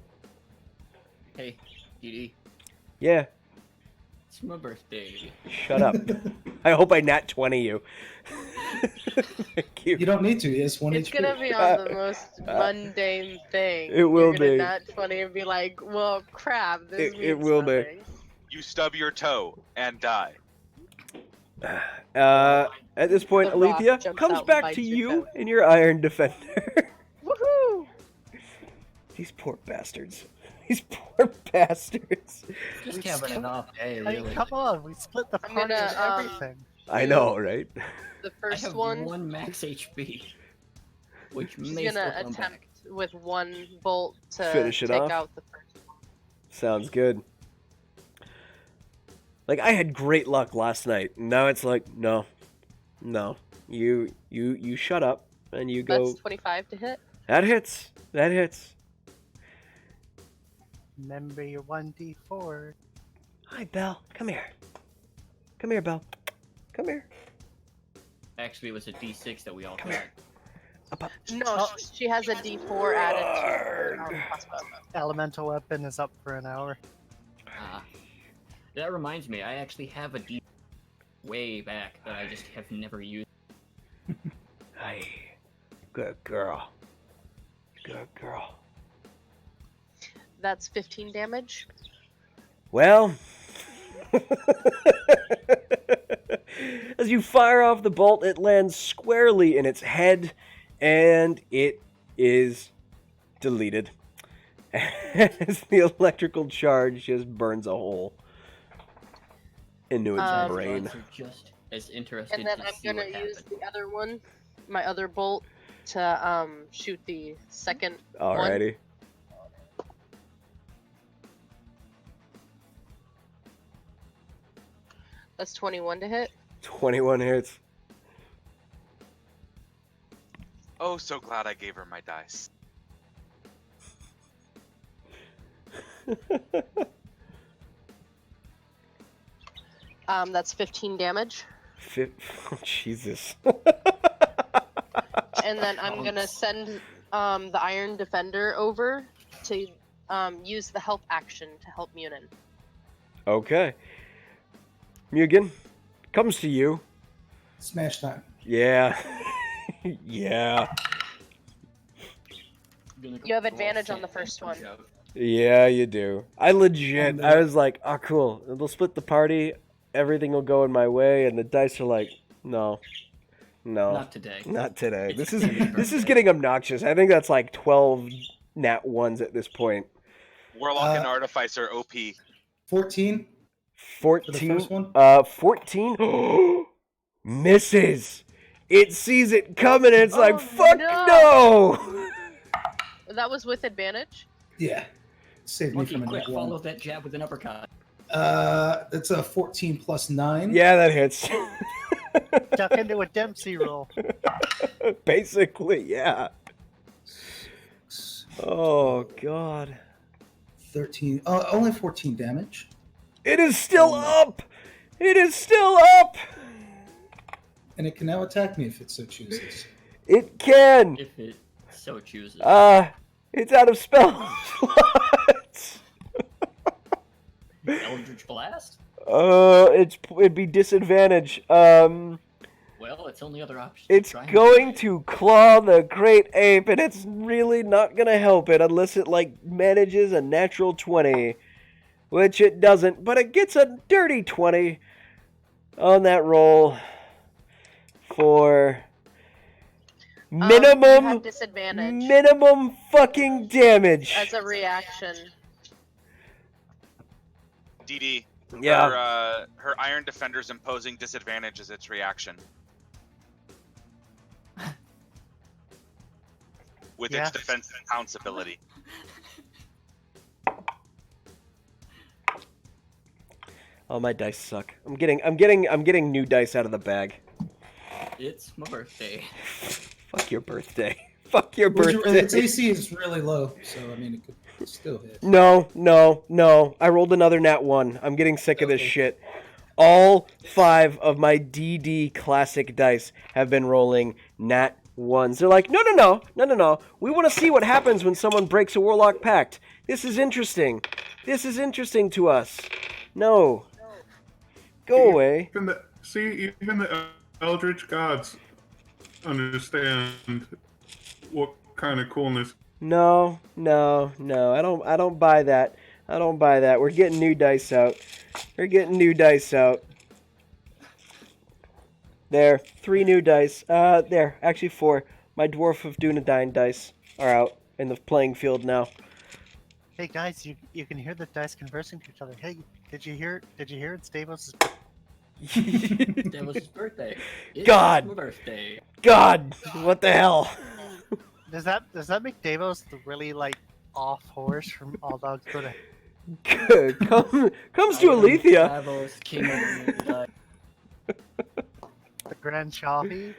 Hey, DD, Yeah, it's my birthday. shut up. I hope I nat 20 you. Thank you. You don't need to. It's 1 It's HP. gonna be on the most mundane thing. It will You're gonna be. Not funny and be like, well, crap. This It means will be. nothing. You stub your toe and die. At this point, The rock Alethea jumps comes out and back bites to your you toe. and your Iron Defender. Woohoo! These poor bastards. These poor bastards. Just having an off day, I mean, really. come on, we split the I'm party gonna, and everything. I know, right? The I first have one, one max HP, which she's may gonna still come attempt back. with one bolt to Finish it take off? out the first one. Sounds good. Like, I had great luck last night. Now it's like, no. You shut up and you go. That's 25 to hit. That hits. Remember your 1d4. Hi, Belle. Come here. Come here, Belle. Come here. Actually, it was a D6 that we all Come got. here. Up, up. No, she has a D4 added to her Arrgh. crossbow. Elemental weapon is up for an hour. That reminds me, I actually have a D way back that I just have never used. Hi. Good girl. Good girl. That's 15 damage. Well, as you fire off the bolt, it lands squarely in its head, and it is deleted. As the electrical charge just burns a hole into its Um, brain. Gods are just as interested And then to I'm see gonna what use happened. the other one, my other bolt, to shoot the second one. Alrighty. That's 21 to hit. 21 hits. Oh, so glad I gave her my dice. That's 15 damage. Oh, Jesus. And then I'm gonna send the Iron Defender over to use the help action to help Munin. Okay. Mugen, comes to you. Smash time. Yeah. Yeah. You have advantage on the first one. Yeah, you do. I was like, oh, cool. They'll split the party. Everything will go in my way. And the dice are like, no. Not today. Not today. It's This David's is birthday. getting obnoxious. I think that's like 12 nat 1s at this point. Warlock and Artificer OP. 14 14. for the first one. 14. Misses. It sees it coming and it's like, Oh, fuck no. That was with advantage? Yeah. Saved me Monkey, from a quick, net follow one. that jab with an uppercut. That's a 14 plus 9. Yeah, that hits. Duck into a Dempsey roll. Basically, yeah. Oh, God. 13. Oh, only 14 damage. It is still up. It is still up. And it can now attack me if it so chooses. It can. If it so chooses. It's out of spell slots. Eldritch Blast? It'd be disadvantage. Well, its only other option. It's going to claw the great ape, and it's really not gonna help it unless it like manages a natural 20, which it doesn't. But it gets a dirty 20 on that roll for You have minimum disadvantage fucking damage. as a reaction. DD. Yeah. Her Iron Defender's imposing disadvantage as its reaction. With Yeah. its defense and pounce ability. Oh, my dice suck. I'm getting new dice out of the bag. It's my birthday. Fuck your birthday. Fuck your Its birthday. AC is really low, so I mean, it could still hit. No. I rolled another nat 1. I'm getting sick of this Okay. shit. All 5 of my DD classic dice have been rolling nat 1s. They're like, no. We want to see what happens when someone breaks a Warlock Pact. This is interesting. This is interesting to us. No. Go away. Even the Eldritch gods understand what kind of coolness. No. I don't buy that. We're getting new dice out. There, 3 new dice. There, actually 4. My Dwarf of Dunedain dice are out in the playing field now. Hey guys, you can hear the dice conversing to each other. Hey, did you hear it's Davos'? That was his birthday. It's God. my birthday. God, what the hell? Does that make Davos the really like off horse from All Dogs Go to? Comes to Alethea. Davos, king of the The Grand Shahi?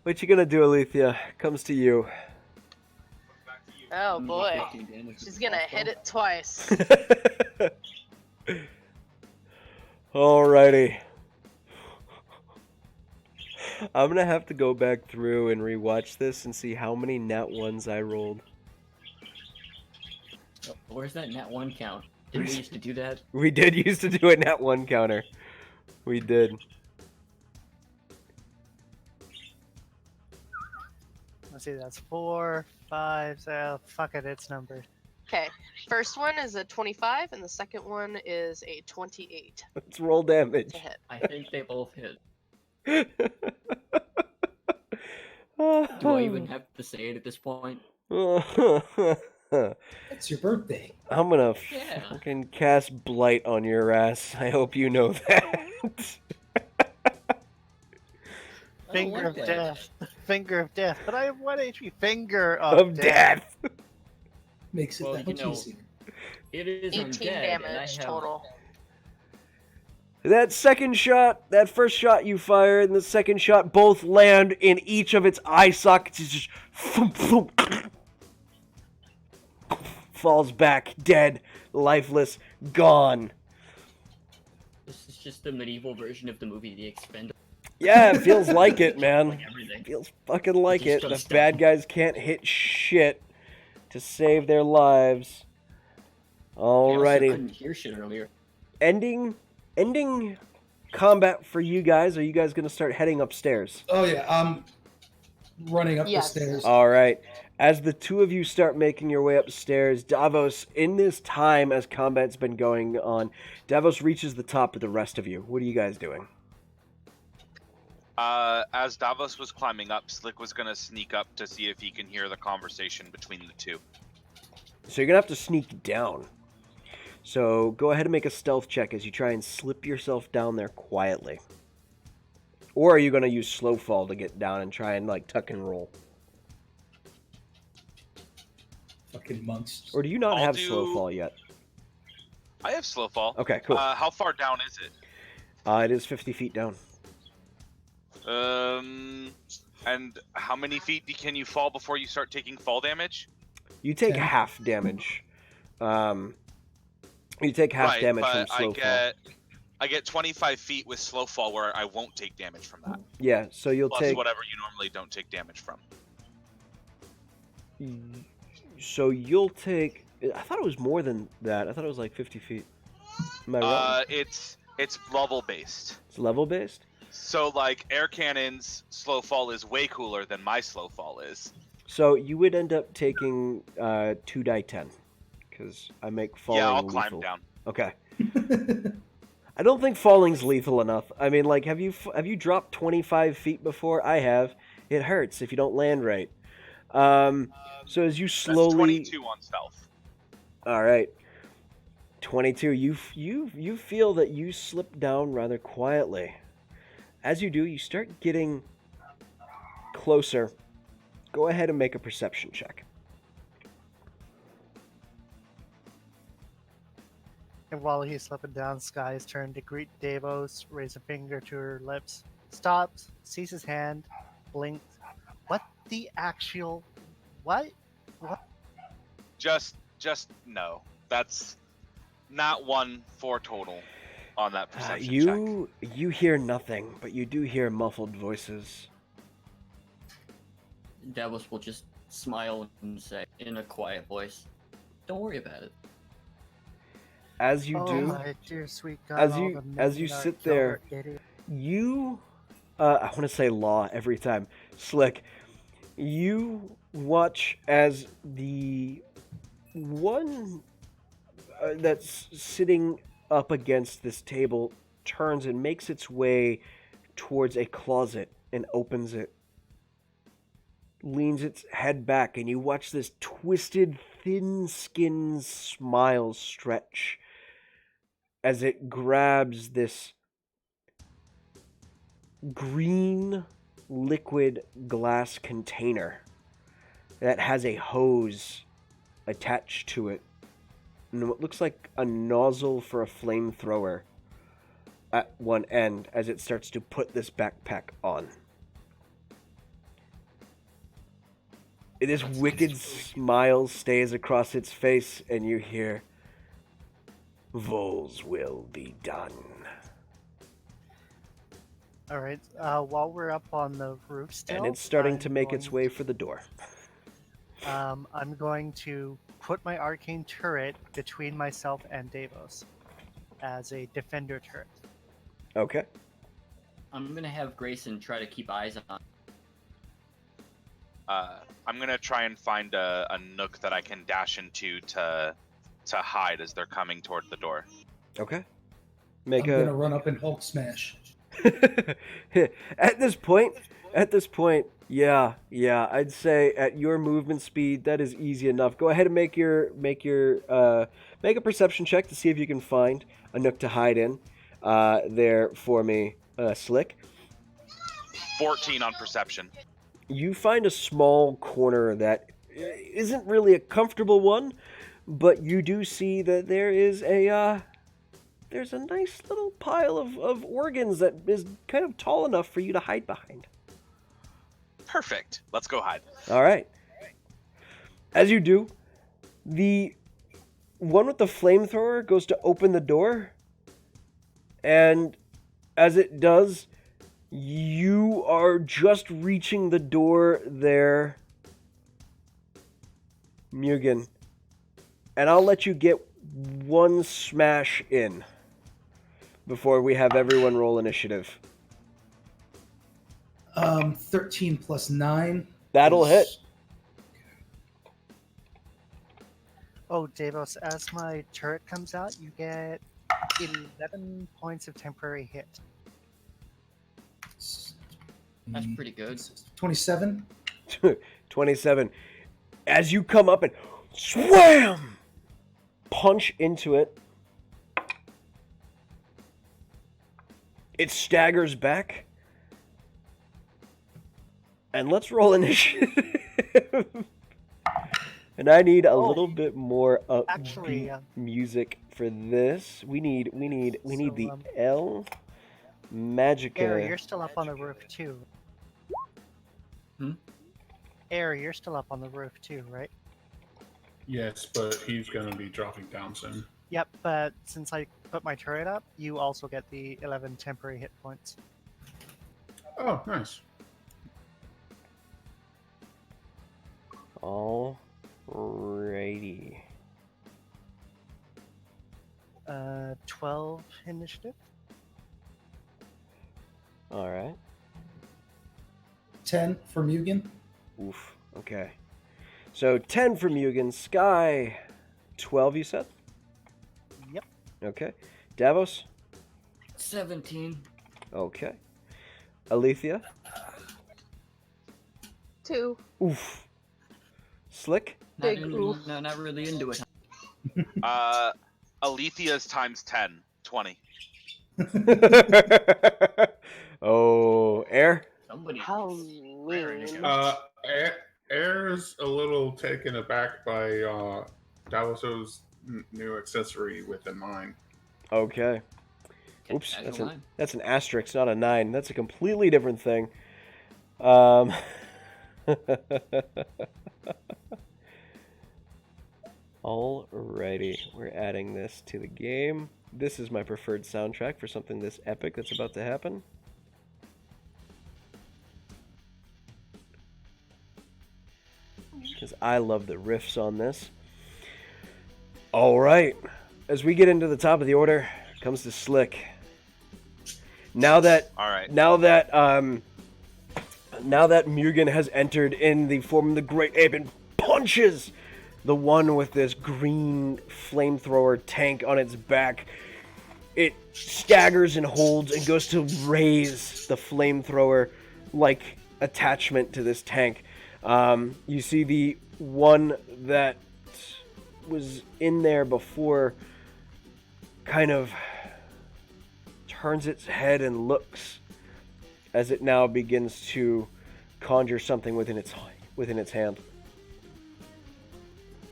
What you gonna do, Alethea? Comes to you. Oh boy. 15 damage She's with gonna crossbow. hit it twice. Alrighty. I'm gonna have to go back through and rewatch this and see how many nat 1s I rolled. Oh, where's that nat 1 count? Didn't we used to do that? We did used to do a nat 1 counter. We did. Let's see, that's 4, 5. Fuck it, it's numbered. Okay. First one is a 25, and the second one is a 28 Let's roll damage. to hit. I think they both hit. Do Do I even have to say it at this point? It's your birthday. I'm gonna Yeah. fucking cast Blight on your ass. I hope you know that. Finger like of that. death. Finger of death. But I have 1 HP. Finger Of death. Makes it Well, that you much know, easier. it is 18 undead, and I damage have total. That second shot, that first shot you fire, and the second shot both land in each of its eye sockets. It's just falls back, dead, lifeless, gone. This is just the medieval version of the movie The Expendables. Yeah, it feels like it, man. Like everything. Feels fucking like Just it. gotta The stop bad them. guys can't hit shit to save their lives. I also Alrighty. couldn't hear shit earlier. Ending combat for you guys. Are you guys gonna start heading upstairs? Oh yeah, I'm running up Yes. the stairs. All right. As the two of you start making your way upstairs, Davos, in this time as combat's been going on, Davos reaches the top of the rest of you. What are you guys doing? As Davos was climbing up, Slick was gonna sneak up to see if he can hear the conversation between the two. So you're gonna have to sneak down. So go ahead and make a stealth check as you try and slip yourself down there quietly. Or are you gonna use slow fall to get down and try and like tuck and roll? Fucking monks. Or do you not I'll have do- slow fall yet? I have slow fall. Okay, cool. How far down is it? It is 50 feet down. And how many feet can you fall before you start taking fall damage? You take 10. half damage. You take half right, damage but from slow fall. I get 25 feet with slow fall where I won't take damage from that. Yeah, so you'll Plus take. whatever you normally don't take damage from. So you'll take. I thought it was more than that. I thought it was like 50 feet. Am I wrong? It's level based. It's level based. So like air cannons, slow fall is way cooler than my slow fall is. So you would end up taking 2 die 10, because I make falling Yeah, I'll lethal. climb down. Okay. I don't think falling's lethal enough. I mean, like, have you dropped 25 feet before? I have. It hurts if you don't land right. So as you That's slowly. 22 on stealth. All right. 22. You feel that you slip down rather quietly. As you do, you start getting closer. Go ahead and make a perception check. And while he's slipping down, Sky's turn to greet Davos, raise a finger to her lips, stops, sees his hand, blinks. What the actual... What? Just no. That's not 1 4 total on that perception check. You hear nothing, but you do hear muffled voices. Davos will just smile and say in a quiet voice, "Don't worry about it." As you Oh do, my dear sweet God! as all you- the as you men are sit there, killer idiots. you I want to say Law every time. Slick, you watch as the one that's sitting up against this table turns and makes its way towards a closet and opens it, leans its head back, and you watch this twisted, thin-skinned smile stretch as it grabs this green liquid glass container that has a hose attached to it and what looks like a nozzle for a flamethrower at one end as it starts to put this backpack on. This wicked smile stays across its face, and you hear, "Voles will be done." All right. While we're up on the roof still, And it's starting to I'm make its going- way for the door. I'm going to put my arcane turret between myself and Davos as a defender turret. Okay. I'm gonna have Grayson try to keep eyes on. I'm gonna try and find a nook that I can dash into to hide as they're coming toward the door. Okay. I'm Make gonna a. run up and Hulk smash. At this point, yeah, I'd say at your movement speed, that is easy enough. Go ahead and make a perception check to see if you can find a nook to hide in. There for me, Slick. 14 on perception. You find a small corner that isn't really a comfortable one, but you do see that there is there's a nice little pile of organs that is kind of tall enough for you to hide behind. Perfect. Let's go hide. All right. As you do, the one with the flamethrower goes to open the door, and as it does, you are just reaching the door there, Mugen. And I'll let you get one smash in before we have everyone roll initiative. 13 plus 9. That'll hit. Oh, Davos, as my turret comes out, you get 11 points of temporary hit. That's pretty good. 27. 27. As you come up and swam, punch into it, it staggers back. And let's roll initiative. And I need a little bit more upbeat music for this. We need the L Magica. Air, you're still up on the roof too. Air, you're still up on the roof too, right? Yes, but he's going to be dropping down soon. Yep, but since I put my turret up, you also get the 11 temporary hit points. Oh, nice. Alrighty. 12 initiative. Alright. 10 for Mugen. Oof. Okay. So 10 for Mugen. Sky, 12 you said? Yep. Okay. Davos? 17. Okay. Alethea? 2. Oof. Slick? Big oof. No, not really into it. Alethea's times 10. 20. Oh, Air? Somebody. How swearing mean. to Air's a little taken aback by Davos's new accessory with a 9. Okay. Okay, Oops, casual 9. that's an asterisk, not a 9. That's a completely different thing. Alrighty, we're adding this to the game. This is my preferred soundtrack for something this epic that's about to happen. Because I love the riffs on this. Alright, as we get into the top of the order, comes the Slick. Now that Mugen has entered in the form of the Great Ape and punches the one with this green flamethrower tank on its back, it staggers and holds and goes to raise the flamethrower like attachment to this tank. You see the one that was in there before kind of turns its head and looks as it now begins to conjure something within its hand.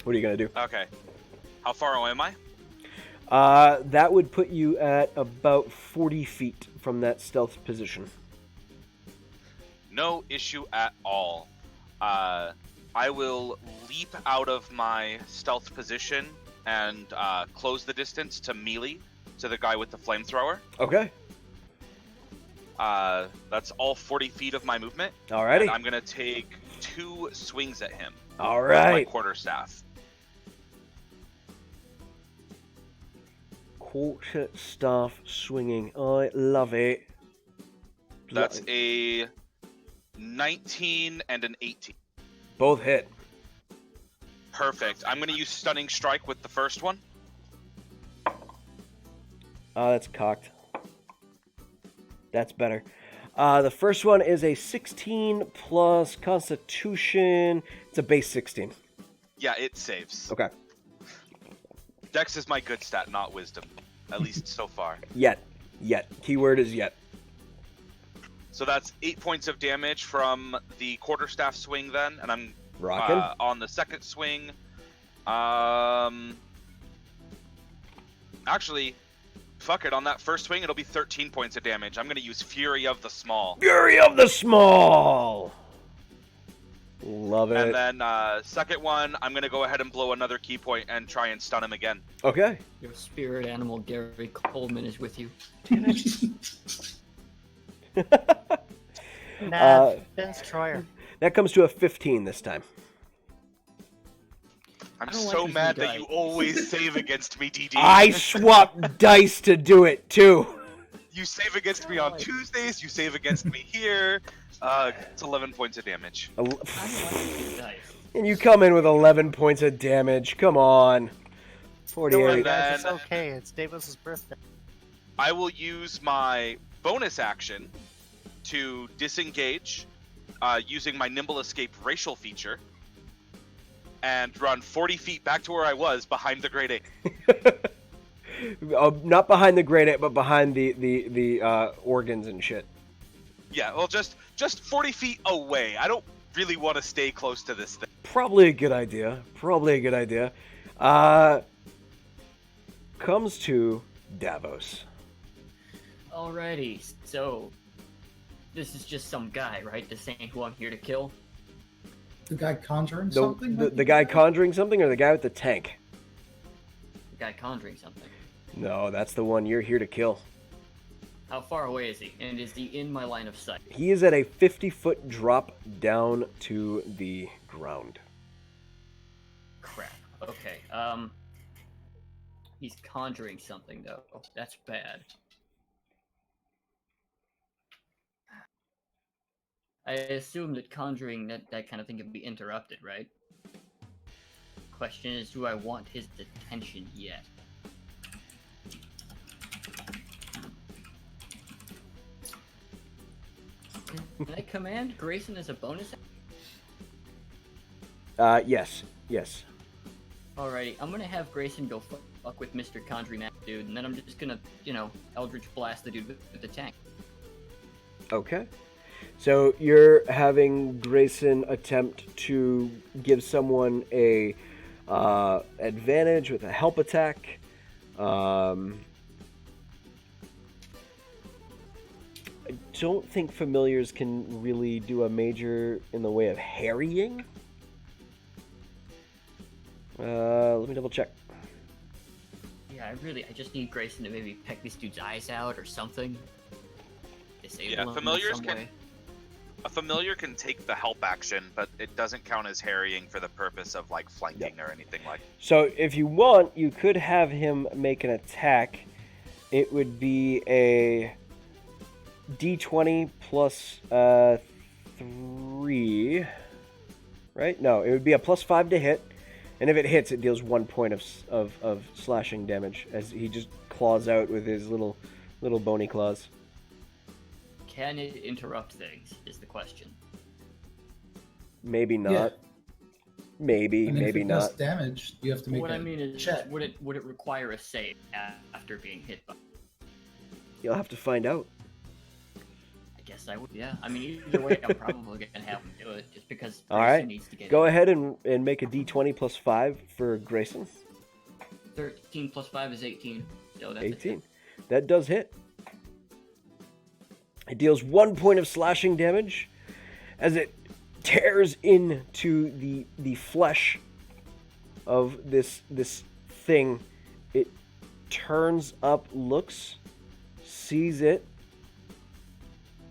What are you gonna do? Okay. How far away am I? That would put you at about 40 feet from that stealth position. No issue at all. I will leap out of my stealth position and close the distance to melee to the guy with the flamethrower. Okay. That's all 40 feet of my movement. Alrighty. And I'm gonna take 2 swings at him. All With my right. quarterstaff. Quarter staff swinging. I love it. That's a 19 and an 18. Both hit. Perfect. I'm gonna use Stunning Strike with the first one. That's cocked. That's better. The first one is a 16 plus Constitution. It's a base 16. Yeah, it saves. Okay. Dex is my good stat, not Wisdom. At least so far. Yet. Keyword is yet. So that's 8 points of damage from the quarterstaff swing then, and I'm Rockin'. on the second swing. Actually, fuck it. On that first swing, it'll be 13 points of damage. I'm gonna use Fury of the Small. Fury of the Small! Love it. And then second one, I'm gonna go ahead and blow another key point and try and stun him again. Okay. Your spirit animal, Gary Coleman, is with you. Nah, Vince Troyer. That comes to a 15 this time. I'm I don't so like these mad new that you dice. always save against me, DD. I swapped dice to do it too. You save against me on Tuesdays. You save against me here. It's 11 points of damage. I don't like these dice. And you come in with 11 points of damage. Come on. Don't worry, 48. guys. It's then- okay. It's Davis's birthday. I will use my bonus action to disengage using my Nimble Escape racial feature and run 40 feet back to where I was behind the Great Ape. Not behind the granite, but behind the organs and shit. Yeah, well, just 40 feet away. I don't really want to stay close to this thing. Probably a good idea. Comes to Davos. Alrighty, so this is just some guy, right? This ain't who I'm here to kill. The guy conjuring something? The guy conjuring something, or the guy with the tank? The guy conjuring something. No, that's the one you're here to kill. How far away is he? And is he in my line of sight? He is at a 50-foot drop down to the ground. Crap. Okay. He's conjuring something though. That's bad. I assume that conjuring that kind of thing can be interrupted, right? Question is, do I want his attention yet? Can I command Grayson as a bonus? Yes. Alrighty, I'm gonna have Grayson go fuck with Mr. Conjuring that dude, and then I'm just gonna, Eldritch Blast the dude with the tank. Okay. So you're having Grayson attempt to give someone a advantage with a help attack. I don't think familiars can really do a major in the way of harrying. Let me double check. Yeah, I just need Grayson to maybe peck this dude's eyes out or something. Disable Yeah, him in familiars some can- way. A familiar can take the help action, but it doesn't count as harrying for the purpose of like flanking or anything like. So if you want, you could have him make an attack. It would be a D20 plus 3, right? No, it would be a plus 5 to hit, and if it hits, it deals 1 point of slashing damage as he just claws out with his little bony claws. Can it interrupt things? Is the question. Maybe not. Yeah. Maybe, And if maybe it does not. damage, you have to make What a I mean is, check. would it require a save after being hit by? You'll have to find out. I guess I would. Yeah. I mean, either way, I'm probably gonna have him do it just because All Grayson right. needs to get Go it. ahead and make a D20 plus 5 for Grayson. 13 plus 5 is 18. So that's 18. That does hit. It deals 1 point of slashing damage as it tears into the flesh of this thing. It turns up, looks, sees it,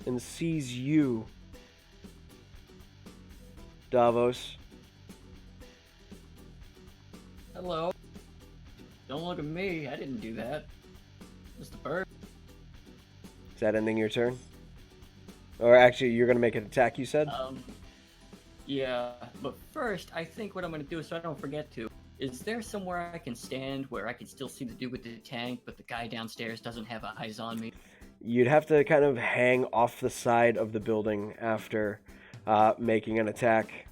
and sees you, Davos. Hello. Don't look at me. I didn't do that. It's the bird. Is that ending your turn? Or actually, you're going to make an attack, you said? Yeah, but first, I think what I'm gonna do, so I don't forget to, is there somewhere I can stand where I can still see the dude with the tank, but the guy downstairs doesn't have eyes on me? You'd have to kind of hang off the side of the building after making an attack.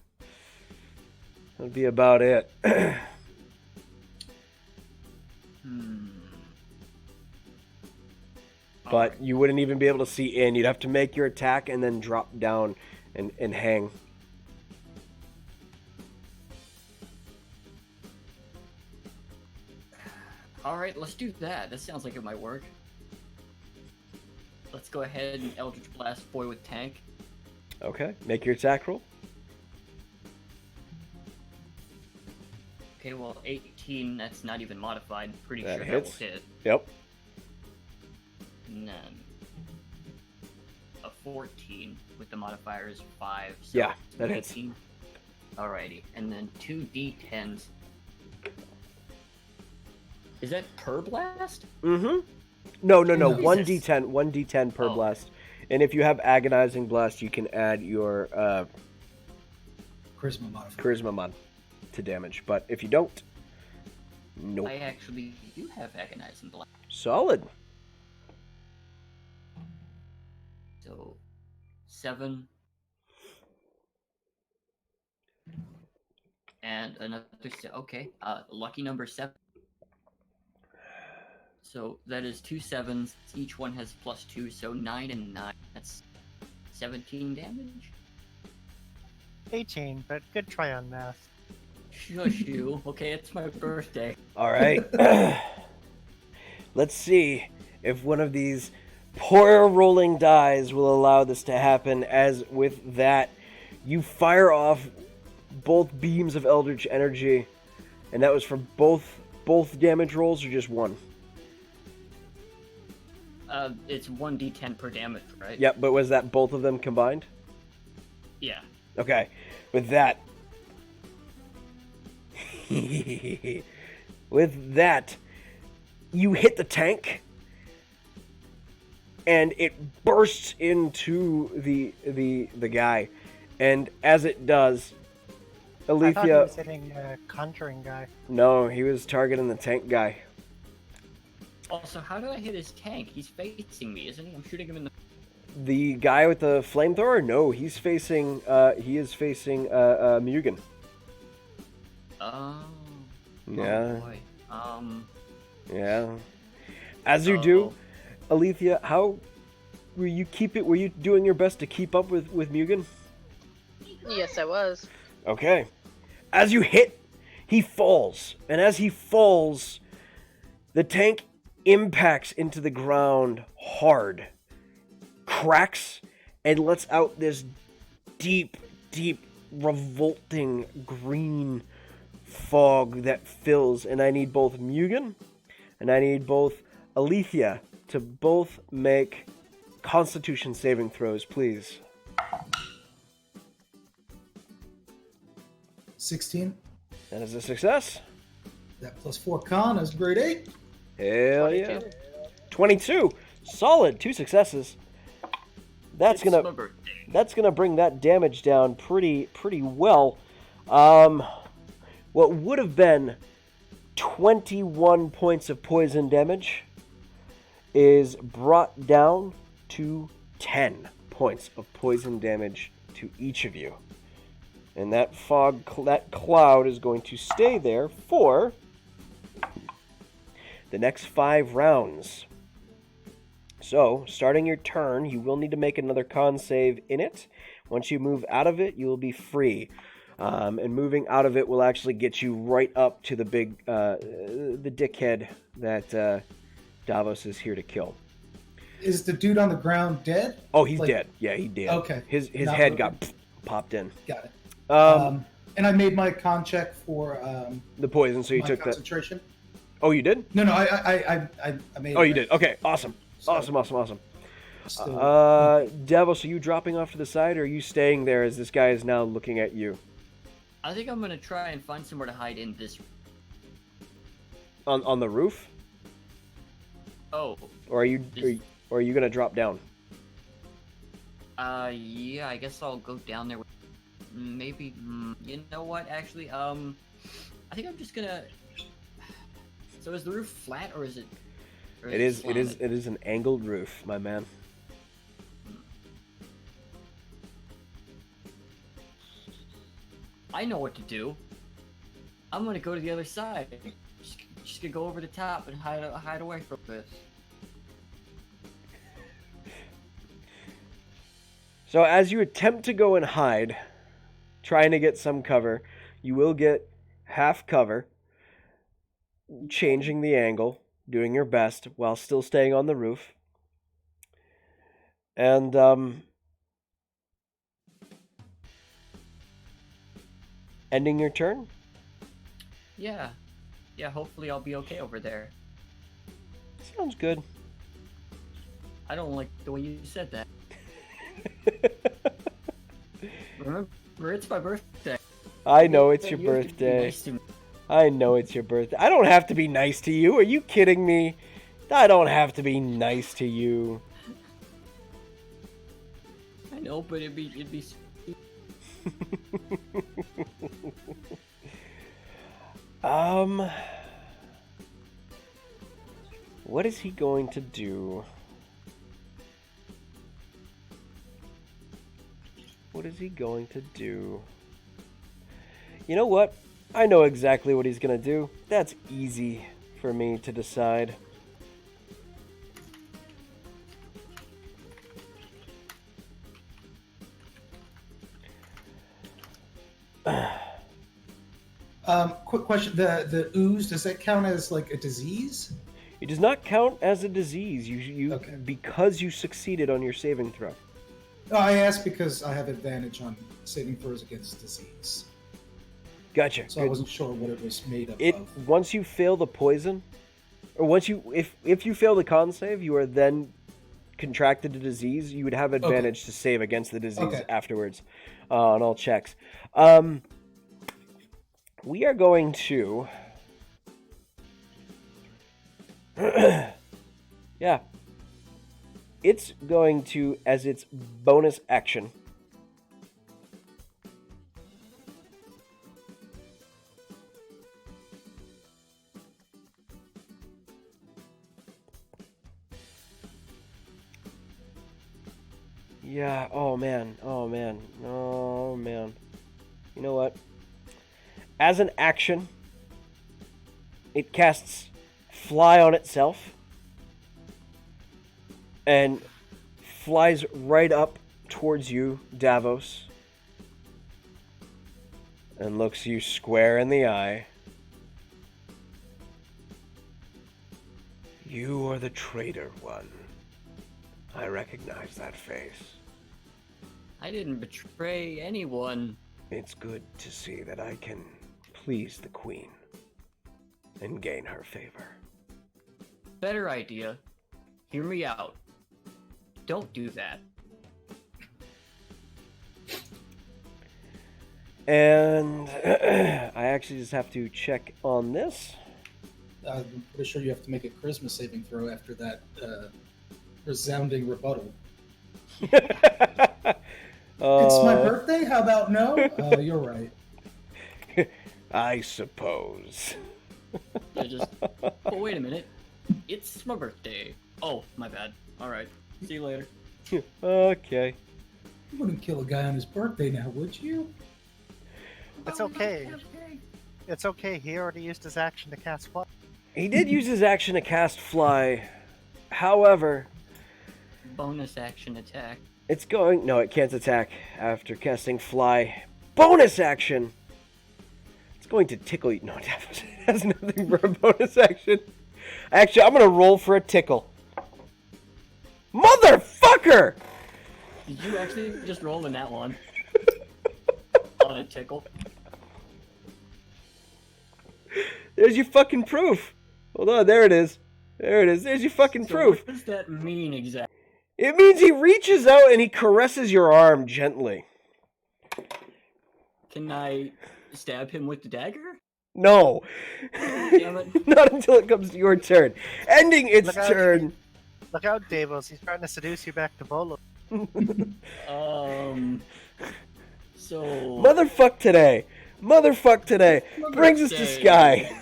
That'd be about it. but Alright. you wouldn't even be able to see in. You'd have to make your attack and then drop down and hang. Alright, let's do that. That sounds like it might work. Let's go ahead and Eldritch Blast boy with tank. Okay, make your attack roll. Okay, well, 18, that's not even modified. Pretty That sure hits. that will hit. Yep. And then a 14 with the modifier is 5. So Yeah, that hits. 19. Alrighty, and then 2 d10s. Is that per blast? Mm-hmm. No. No. 1d10, 1d10 per Oh. blast. And if you have agonizing blast, you can add your Charisma modifier. charisma mod to damage. But if you don't, nope. I actually do have agonizing blast. Solid. So 7. And another okay. Lucky number 7. So that is 2 7s. Each one has +2, so 9 and 9. That's 17 damage. 18, but good try on math. Shush you. Okay, it's my birthday. All right. Let's see if one of these poor rolling dies will allow this to happen. As with that, you fire off both beams of Eldritch energy, and that was for both damage rolls, or just one? It's 1d10 per damage, right? Yep, but was that both of them combined? Yeah. Okay, with that, you hit the tank, and it bursts into the guy, and as it does, I thought he Alethea. was hitting a conjuring guy. No, he was targeting the tank guy. Also, how do I hit his tank? He's facing me, isn't he? I'm shooting him in the. The guy with the flamethrower? No, he is facing Mugen. Oh. Yeah. Oh boy. Yeah. As you do, Oh. Alethea, how were you Were you doing your best to keep up with Mugen? Yes, I was. Okay. As you hit, he falls, and as he falls, the tank impacts into the ground hard, cracks, and lets out this deep, revolting green fog that fills. And I need both Mugen and I need both Alethea to both make Constitution saving throws, please. 16. That is a success. That +4 con is grade 8. Hell yeah. 22. 22. Solid. 2 successes. That's It's my gonna birthday. bring that damage down pretty well. What would have been 21 points of poison damage is brought down to 10 points of poison damage to each of you. And that that cloud is going to stay there for the next 5 rounds. So, starting your turn, you will need to make another con save in it. Once you move out of it, you will be free. And moving out of it will actually get you right up to the big, the dickhead that Davos is here to kill. Is the dude on the ground dead? Oh, he's Like- dead. Yeah, he did. Okay. His Not head moving. got popped in. Got it. Um, And I made my con check for the poison, so you my took that. concentration. Oh, you did? No, I made. Oh, it. you did. Okay, awesome. So, Awesome. still- Davos, are you dropping off to the side, or are you staying there as this guy is now looking at you? I think I'm gonna try and find somewhere to hide in this. On the roof? Oh. Or are you gonna drop down? Yeah, I guess I'll go down there. Maybe. You know what? Actually, I think I'm just gonna. So is the roof flat or is it? Or It is slanted? an angled roof, my man. I know what to do. I'm gonna go to the other side. Just gonna go over the top and hide away from this. So as you attempt to go and hide, trying to get some cover, you will get half cover, changing the angle, doing your best while still staying on the roof. And ending your turn. Yeah. Yeah, hopefully I'll be okay over there. Sounds good. I don't like the way you said that. Remember, it's my birthday. I know it's your You have to be birthday. nice to me. I know it's your birthday. I don't have to be nice to you. Are you kidding me? I don't have to be nice to you. I know, but it'd be sweet. What is he going to do? What is he going to do? You know what? I know exactly what he's going to do. That's easy for me to decide. Quick question: the ooze, does that count as like a disease? It does not count as a disease. You Okay. because you succeeded on your saving throw. Oh, I asked because I have advantage on saving throws against disease, Gotcha. so I Good. wasn't sure what it was made up It of. once you fail the poison, or once you if you fail the con save, you are then contracted a disease. You would have advantage to save against the disease Okay. afterwards on all checks. We are going to. Yeah. It's going to, as its bonus action. Yeah, oh man, oh man, oh man. You know what? As an action, it casts Fly on itself and flies right up towards you, Davos, and looks you square in the eye. You are the traitor one. I recognize that face. I didn't betray anyone. It's good to see that I can please the queen and gain her favor. Better idea. Hear me out. Don't do that. And I actually just have to check on this. I'm pretty sure you have to make a charisma saving throw after that resounding rebuttal. It's my birthday? How about no? You're right. I suppose. I just. Oh, wait a minute. It's my birthday. Oh, my bad. Alright. See you later. Okay. You wouldn't kill a guy on his birthday now, would you? It's okay. It's okay. He already used his action to cast fly. He did use his action to cast Fly. However, Bonus action attack. it's going... No, it can't attack after casting Fly. Bonus action! It's going to tickle you. No, it has nothing for a bonus action. Actually, I'm going to roll for a tickle. Motherfucker! Did you actually just roll in that one? On a tickle? There's your fucking proof. Hold on, there it is. There it is. There's your fucking So proof. what does that mean exactly? It means he reaches out and he caresses your arm gently. Can I stab him with the dagger? No. Damn it. Not until it comes to your turn. Ending its Look out. turn. Look out, Davos. He's trying to seduce you back to Bolo. So... Motherfuck today. Motherfuck today. Brings us to Sky.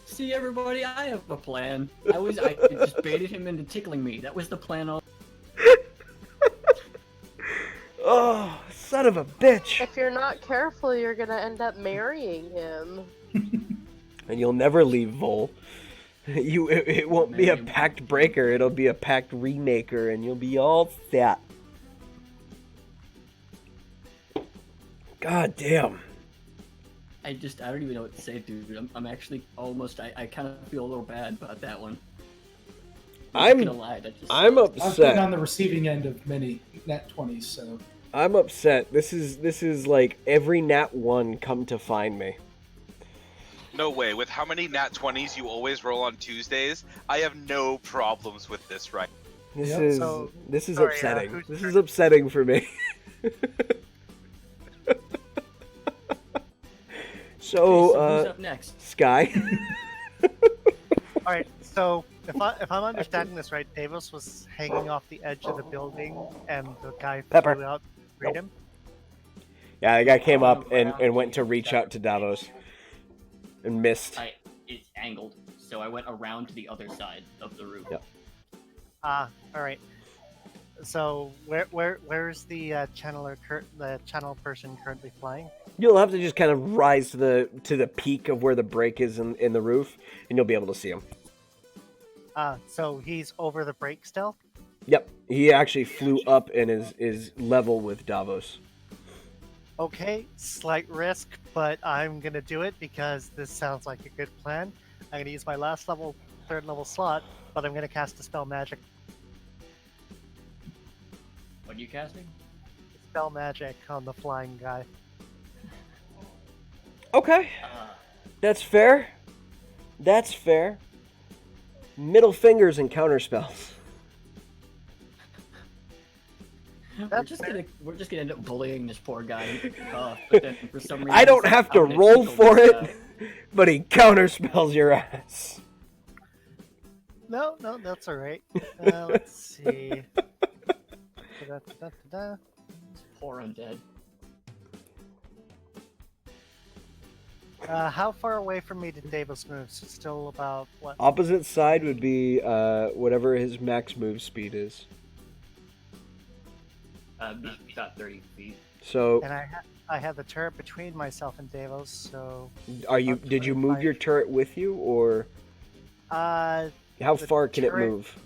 See, everybody, I have a plan. I just baited him into tickling me. That was the plan all... Oh, son of a bitch. If you're not careful, you're gonna end up marrying him. And you'll never leave Vol. It won't be a pact breaker. It'll be a pact remaker, and you'll be all set. God damn. I don't even know what to say, dude. I'm actually almost. I kind of feel a little bad about that one. I'm I've upset. been on the receiving end of many nat 20s, so I'm upset. This is like every nat 1 come to find me. No way. With how many nat 20s you always roll on Tuesdays, I have no problems with this, right? This Yep. is So, this is sorry, upsetting. who's This turn? is upsetting for me. So, who's up next? Sky. All right. So if I'm understanding this right, Davos was hanging off the edge of the building, and the guy Pepper. flew out to greet him. Yeah, the guy came up and went to reach out to Davos and missed. It's angled, so I went around to the other side of the roof. Yep. All right. So where's the channel person currently flying? You'll have to just kind of rise to the peak of where the break is in the roof, and you'll be able to see him. So he's over the break still? Yep, he actually flew up and is level with Davos. Okay, slight risk, but I'm gonna do it because this sounds like a good plan. I'm gonna use my last third level slot, but I'm gonna cast a spell magic. What are you casting? Spell magic on the flying guy. Okay, that's fair. That's fair. Middle fingers and counter spells. We're just gonna end up bullying this poor guy. But then for some reason, I don't have to I'm gonna roll tickle for this it, guy. but he counter spells your ass. No, that's all right. Let's see. Da-da-da-da-da. Poor undead. How far away from me did Davos move? So still about what? Opposite side would be whatever his max move speed is. About 30 feet. So, And I have the turret between myself and Davos, so did you move your turret with you, or uh, how The far can it turret- move?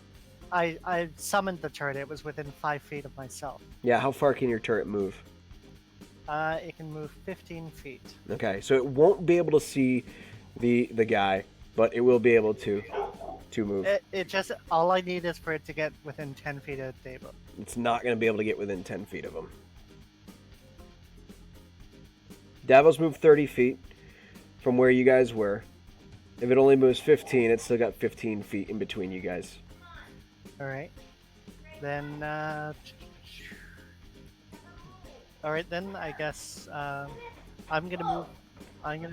I summoned the turret. It was within 5 feet of myself. Yeah, how far can your turret move? It can move 15 feet. Okay, so it won't be able to see the guy, but it will be able to move. It just all I need is for it to get within 10 feet of Davos. It's not going to be able to get within 10 feet of him. Davos moved 30 feet from where you guys were. If it only moves 15, it's still got 15 feet in between you guys. All right. Then all right, then I guess I'm gonna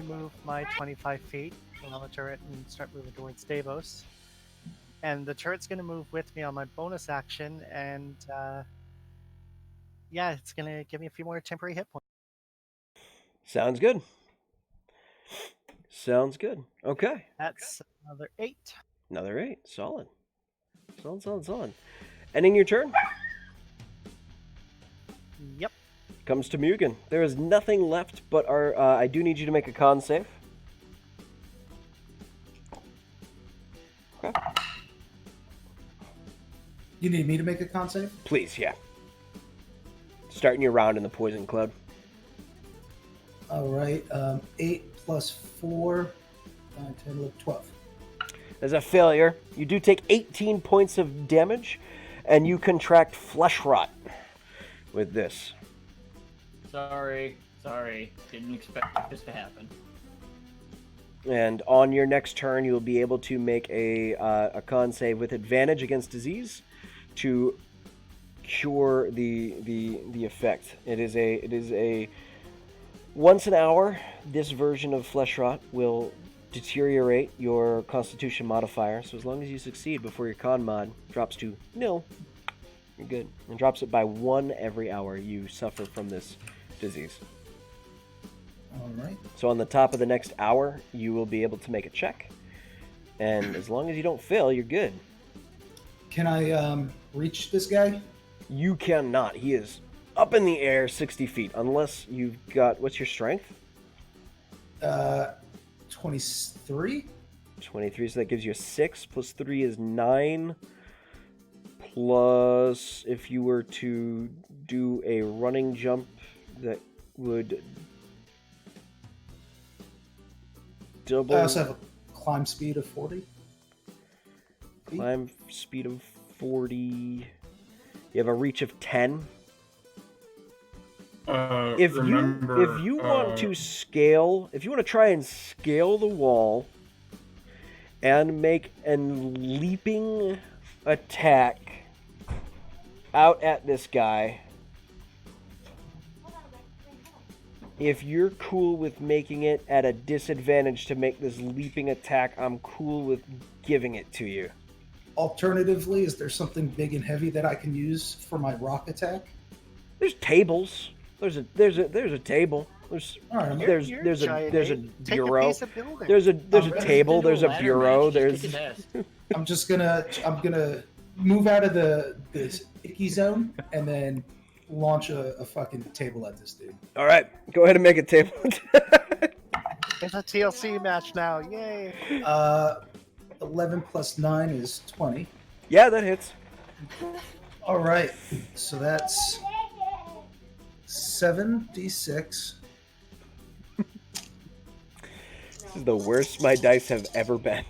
move my 25 feet along the turret and start moving towards Davos. And the turret's gonna move with me on my bonus action, and yeah, it's gonna give me a few more temporary hit points. Sounds good. Sounds good. Okay. That's another 8. Another 8. Solid. Solid. Ending your turn. Yep. Comes to Mugen. There is nothing left but our... I do need you to make a con save. Okay. you need me to make a con save? Please, yeah. Starting your round in the poison cloud. All right, 8 plus 4, 9, 10, 11, 12. As a failure, you do take 18 points of damage, and you contract flesh rot with this. Sorry. Didn't expect this to happen. And on your next turn, you'll be able to make a con save with advantage against disease to cure the effect. It is a once an hour. This version of flesh rot will deteriorate your Constitution modifier. So as long as you succeed before your con mod drops to nil, you're good. And drops it by 1 every hour you suffer from this disease. All right. So on the top of the next hour, you will be able to make a check. And as long as you don't fail, you're good. Can I reach this guy? You cannot. He is up in the air 60 feet. Unless you've got... What's your strength? 23? 23, so that gives you a 6. Plus 3 is 9. Plus, if you were to do a running jump, that would double. I also have a climb speed of 40. Climb speed of 40. You have a reach of 10. If you want to scale, if you want to try and scale the wall and make a leaping attack out at this guy, if you're cool with making it at a disadvantage to make this leaping attack, I'm cool with giving it to you. Alternatively, is there something big and heavy that I can use for my rock attack? There's tables. There's a table. There's All right, there's You're there's a giant, there's a eh? Take bureau. a piece of building. There's a ready. table. There's a Ladder bureau. match, just There's kick his ass. I'm gonna move out of this icky zone and then launch a fucking table at this dude. all right. Go ahead and make a table. It's a TLC match now. Yay! 11 plus 9 is 20. Yeah, that hits. All right, so that's 7d6. This is the worst my dice have ever been.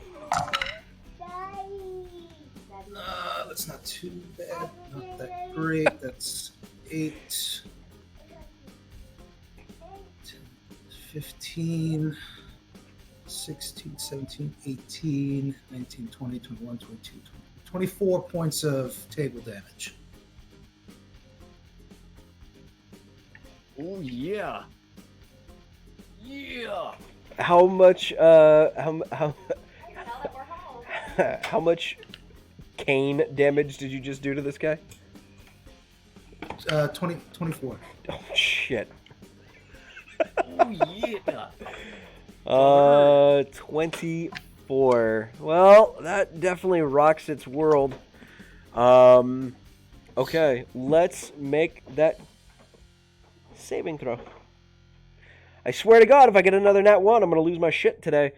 That's not too bad. Not that great. That's 8, 10, 15, 16, 17, 18, 19, 20, 21, 22, 24 points of table damage. Oh yeah. Yeah. How much? How much cane damage did you just do to this guy? 24. Oh shit. Oh yeah. 24. Well, that definitely rocks its world. Okay, let's make that saving throw. I swear to God, if I get another nat 1, I'm going to lose my shit today.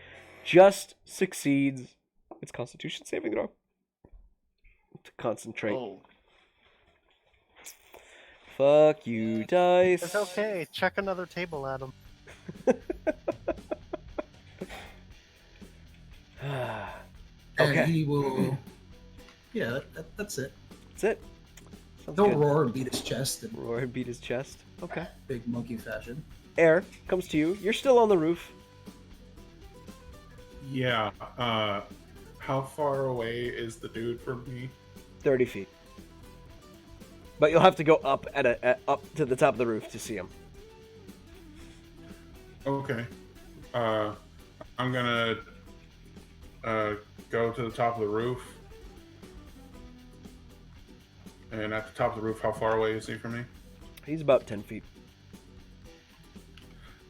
Just succeeds. It's Constitution saving throw. To concentrate. Oh. Fuck you, dice. It's okay. Check another table at him. And Okay. he will. Yeah, that's it. That's it. Sounds He'll good. roar and beat his chest in Roar and beat his chest. Okay. big monkey fashion. Air comes to you. You're still on the roof. Yeah. How far away is the dude from me? 30 feet. But you'll have to go up up to the top of the roof to see him. Okay. I'm gonna go to the top of the roof. And at the top of the roof, how far away is he from me? He's about 10 feet.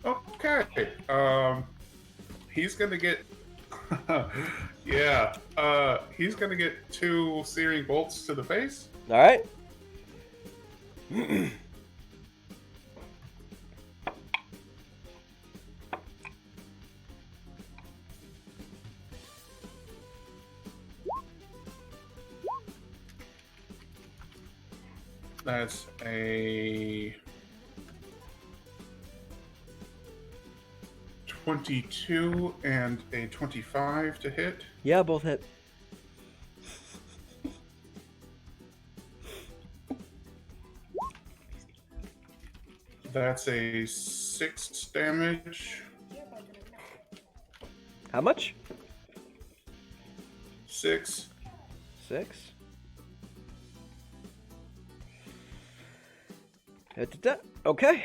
Okay. He's gonna get. Yeah. He's gonna get 2 searing bolts to the face. All right. That's a 22 and a 25 to hit. Yeah, both hit. That's a 6 damage. How much? 6. 6. Da-da-da. Okay.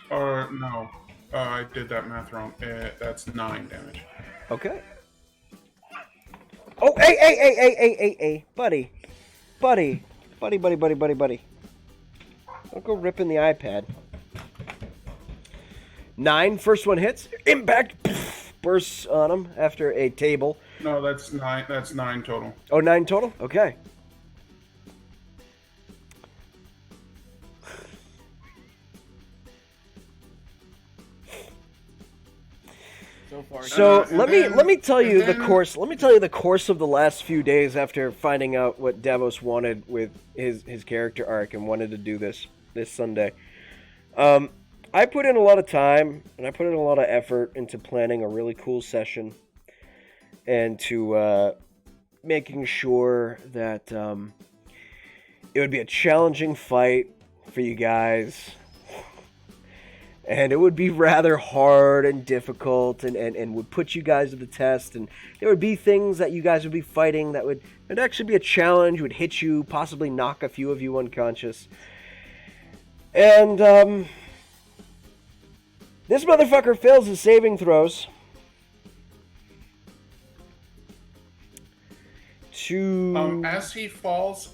Or no, I did that math wrong. That's 9 damage. Okay. Oh, hey, buddy. Buddy. Don't go ripping the iPad. 9, first one hits. Impact bursts on him after a table. No, that's 9. That's 9 total. Oh, 9 total? Okay. So So And let then- me tell you and the then- course. Let me tell you the course of the last few days after finding out what Davos wanted with his character arc and wanted to do this Sunday. I put in a lot of time and I put in a lot of effort into planning a really cool session and to making sure that it would be a challenging fight for you guys. And it would be rather hard and difficult and would put you guys to the test. And there would be things that you guys would be fighting that would actually be a challenge, would hit you, possibly knock a few of you unconscious. And this motherfucker fails his saving throws. As he falls,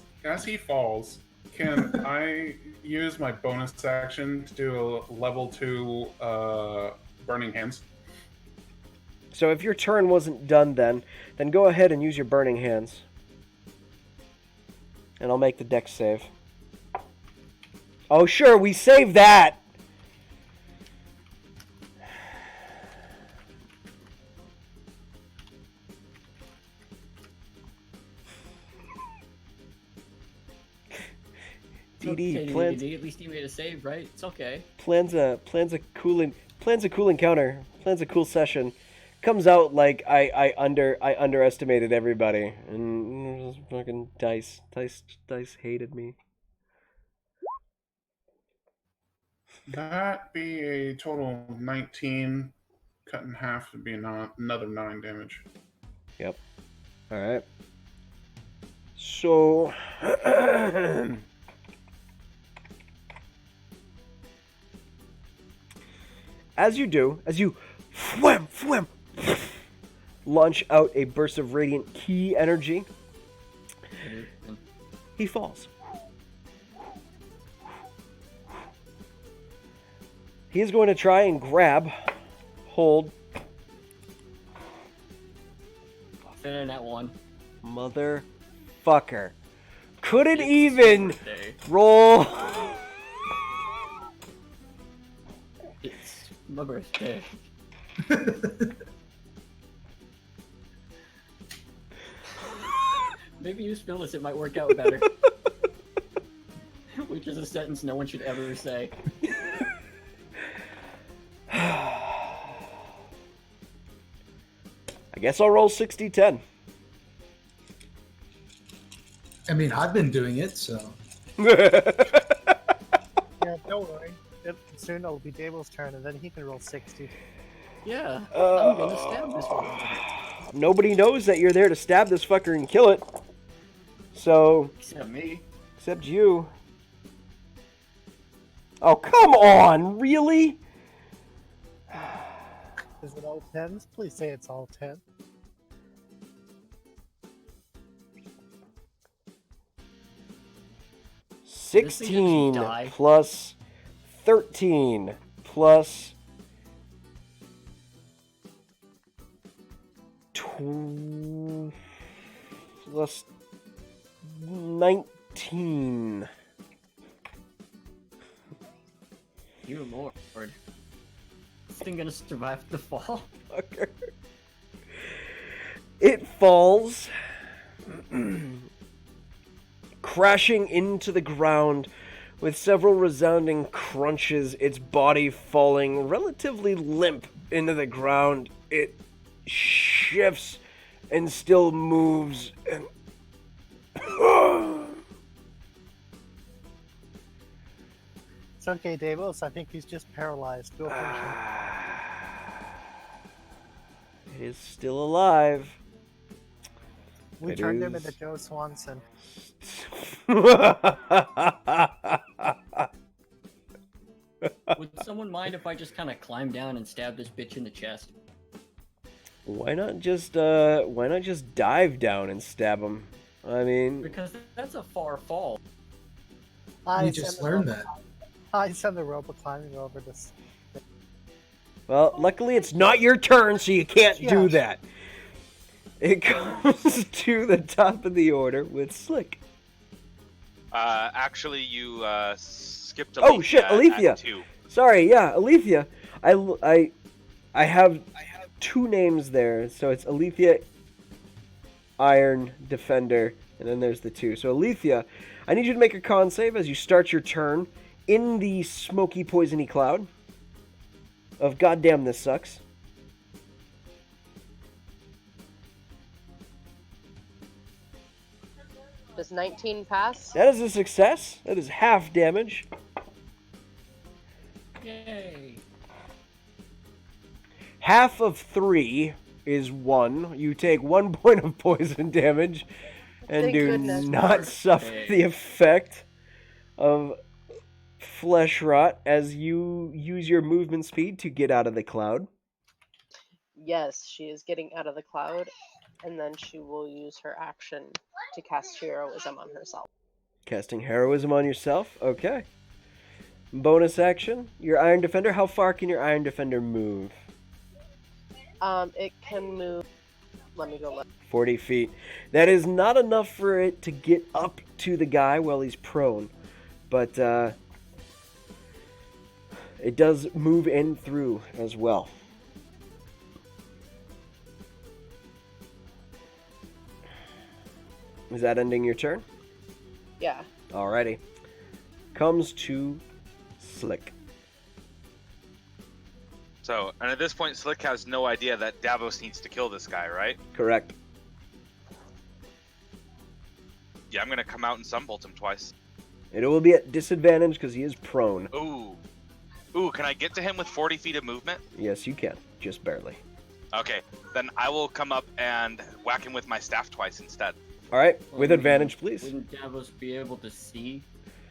can I use my bonus action to do a level 2 burning hands? So if your turn wasn't done then go ahead and use your burning hands. And I'll make the dex save. Oh sure, we saved that! Okay, DD plans at least you made a save, right? It's okay. plans a cool encounter, plans a cool session. Comes out like I underestimated everybody, and fucking dice hated me. That be a total of 19. Cut in half would be another 9 damage. Yep. All right. So. As you launch out a burst of radiant key energy, he falls. He is going to try and grab, hold, Fit in that one. motherfucker. Couldn't even roll. It's my birthday. Maybe you spill this, it might work out better. Which is a sentence no one should ever say. I guess I'll roll 60-10. I mean, I've been doing it, so. Yeah, don't worry. Soon it'll be Dable's turn, and then he can roll 60. Yeah, I'm gonna stab this one. Nobody knows that you're there to stab this fucker and kill it. So, Except me. except you. Oh, come on, really? Is it all 10s? Please say it's all 10. This thing actually 16 die? plus 13 plus 19. You lord. This thing gonna survive the fall? Fucker. It falls, crashing into the ground with several resounding crunches, its body falling relatively limp into the ground. It shifts and still moves. And It's okay, Davos. I think he's just paralyzed. Go finish him. it is still alive. We It turned him is- into Joe Swanson. Would someone mind if I just kind of climb down and stab this bitch in the chest? Why not just dive down and stab him? I mean, Because that's a far fall. We just learned that. I send the robot climbing over this. well, luckily it's not your turn, so you can't do Yeah. that. It comes to the top of the order with Slick. Actually, you skipped Oh, shit, at Alethea. 2. Sorry, yeah, Alethea. I have two names there. So it's Alethea, Iron Defender, and then there's the two. So Alethea, I need you to make a con save as you start your turn in the smoky, poisony cloud of goddamn this sucks. Does 19 pass? That is a success. That is half damage. Yay! Half of 3 is 1. You take 1 point of poison damage and Thank do goodness. not suffer the effect of flesh rot as you use your movement speed to get out of the cloud. Yes, she is getting out of the cloud, and then she will use her action to cast heroism on herself. Casting heroism on yourself. Okay. Bonus action. Your Iron Defender. How far can your Iron Defender move? It can move. Let me go look. 40 feet. That is not enough for it to get up to the guy while he's prone. But it does move in through as well. Is that ending your turn? Yeah. Alrighty. Comes to Slick. So, and at this point, Slick has no idea that Davos needs to kill this guy, right? Correct. Yeah, I'm gonna come out and sunbolt him twice. It will be at disadvantage because he is prone. Ooh, can I get to him with 40 feet of movement? Yes, you can. Just barely. Okay, then I will come up and whack him with my staff twice instead. Alright, with Well, advantage, please. Wouldn't Davos be able to see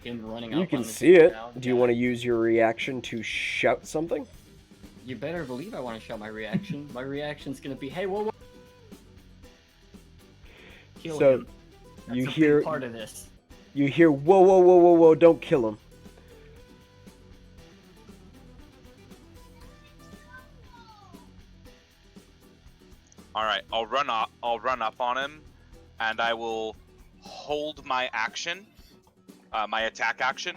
him running up? You on can the see it. ground? Do you want to use your reaction to shout something? You better believe I want to show my reaction. My reaction's gonna be, "Hey, whoa, whoa!" Kill So, him. That's you a big hear- part of this. You hear, whoa, whoa, whoa, whoa, whoa, don't kill him. All right, I'll run up on him, and I will hold my action, my attack action,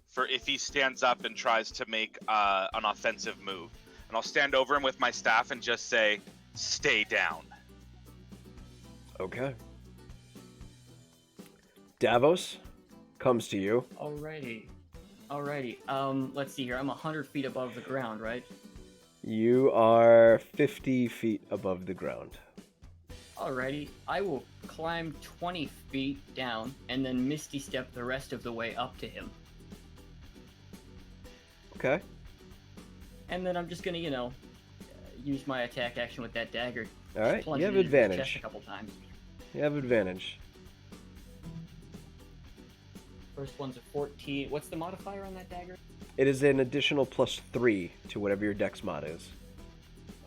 for if he stands up and tries to make an offensive move. And I'll stand over him with my staff and just say, "Stay down." Okay. Davos comes to you. Alrighty. Let's see here. I'm 100 feet above the ground, right? You are 50 feet above the ground. Alrighty. I will climb 20 feet down and then Misty Step the rest of the way up to him. Okay. And then I'm just gonna, use my attack action with that dagger. Alright, Plunge you it have into his chest advantage. a couple times. You have advantage. First one's a 14. What's the modifier on that dagger? It is an additional +3 to whatever your dex mod is.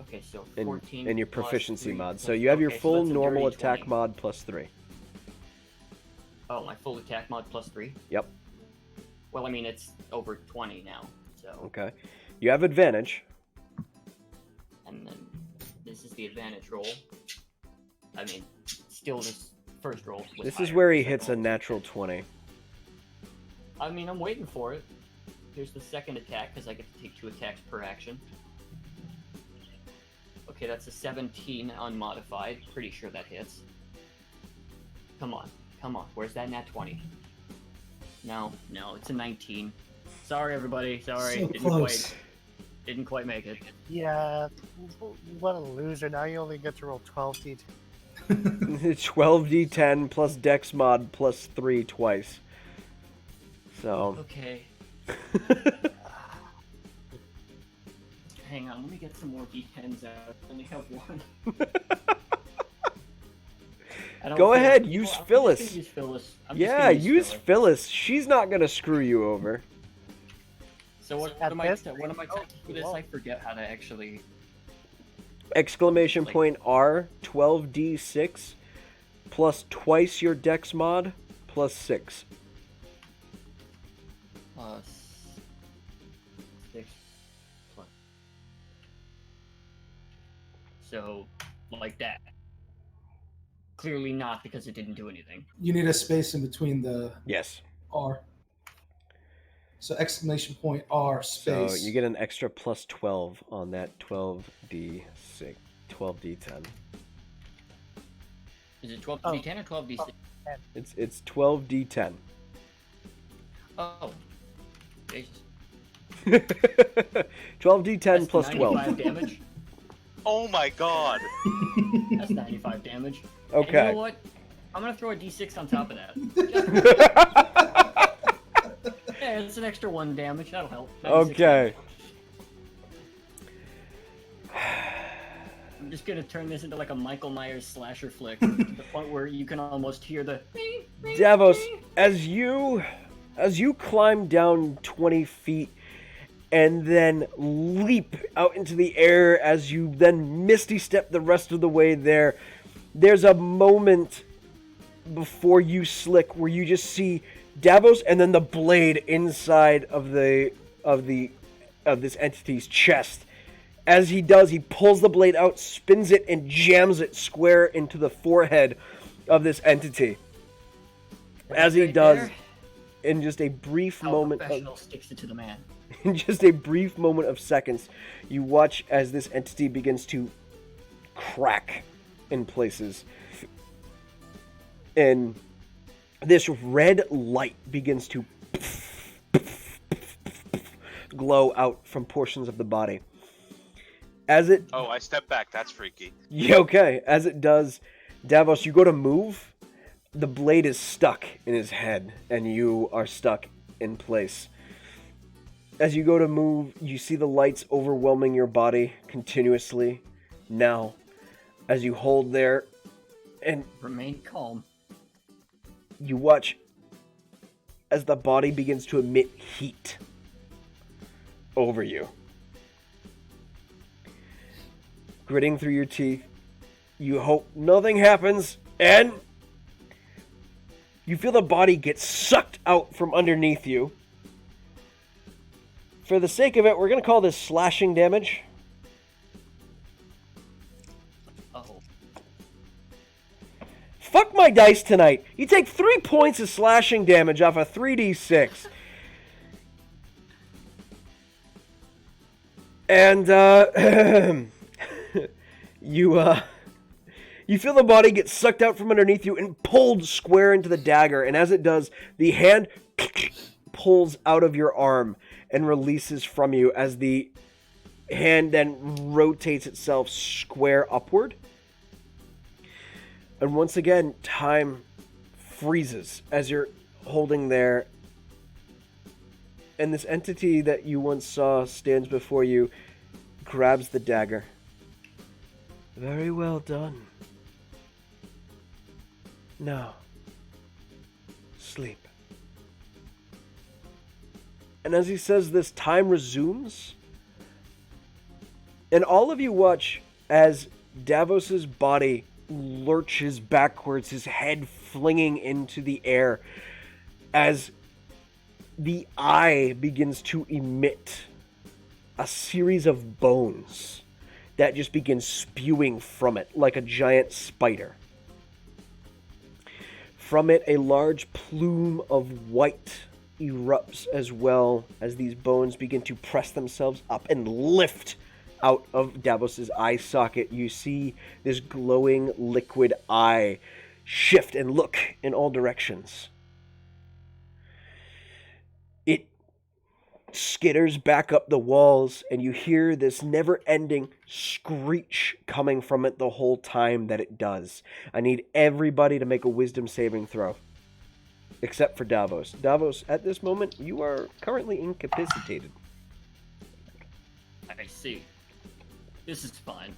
Okay, so And 14 your plus proficiency 3 mod. So plus- you have your okay, so full that's a normal dirty attack 20. mod +3. Oh, my full attack mod +3? Yep. Well, I mean, it's over 20 now, so... Okay. You have advantage. And then this is the advantage roll. I mean, still this first roll was This is higher, where he so hits a don't- natural 20. I mean, I'm waiting for it. Here's the second attack, because I get to take 2 attacks per action. Okay, that's a 17 unmodified. Pretty sure that hits. Come on. Where's that nat 20? No, it's a 19. Sorry, everybody. Sorry. So close. Didn't quite make it. Yeah, what a loser. Now you only get to roll 12d. 12d10 plus dex mod +3 twice. So. Okay. Hang on, let me get some more d10s out. I only have one. I don't Go think- ahead, you know use what, I'm just Phyllis. gonna use Phyllis. I'm just Yeah, gonna use Phyllis. She's not gonna screw you over. So what At am I? this What am I point, taking for this? well- I forget how to actually. Exclamation Like- point R 12d6 plus twice your dex mod +6. 6 plus. So, like that. Clearly not, because it didn't do anything. You need a space in between the Yes. R. So exclamation point R So space. you get an extra plus 12 on that 12d6, 12d10. Is it 12d10 or 12d6? It's 12d10. Oh. Jesus. 12d10 That's plus 12. 95 damage. Oh my god. That's 95 damage. Okay. And you know what? I'm gonna throw a d6 on top of that. Yeah, it's an extra 1 damage. That'll help. 96 Okay. I'm just gonna turn this into like a Michael Myers slasher flick, to the point where you can almost hear the. Davos, as you climb down 20 feet and then leap out into the air as you then misty step the rest of the way there, there's a moment before you slick where you just see Davos and then the blade inside of this entity's chest. As he does, he pulls the blade out, spins it, and jams it square into the forehead of this entity. As he Right does, there. in just a brief How a moment professional sticks it to the man. in just a brief moment of seconds, you watch as this entity begins to crack in places. And this red light begins to glow out from portions of the body. As it... Oh, I step back. That's freaky. Yeah, okay. As it does, Davos, you go to move, the blade is stuck in his head, and you are stuck in place. As you go to move, you see the lights overwhelming your body continuously. Now, as you hold there, and Remain calm. you watch as the body begins to emit heat over you. Gritting through your teeth, you hope nothing happens, and you feel the body get sucked out from underneath you. For the sake of it, we're going to call this slashing damage. Oh. Fuck my dice tonight. You take 3 points of slashing damage off a 3d6. And, you feel the body get sucked out from underneath you and pulled square into the dagger. And as it does, the hand pulls out of your arm and releases from you as the hand then rotates itself square upward. And once again, time freezes as you're holding there. And this entity that you once saw stands before you, grabs the dagger. Very well done. Now, sleep. And as he says this, time resumes. And all of you watch as Davos's body lurches backwards, his head flinging into the air, as the eye begins to emit a series of bones that just begins spewing from it like a giant spider. From it, a large plume of white erupts as well as these bones begin to press themselves up and lift out of Davos's eye socket. You see this glowing liquid eye shift and look in all directions. It skitters back up the walls, and you hear this never-ending screech coming from it the whole time that it does. I need everybody to make a wisdom saving throw. Except for Davos. Davos, at this moment, you are currently incapacitated. I see. This is fine.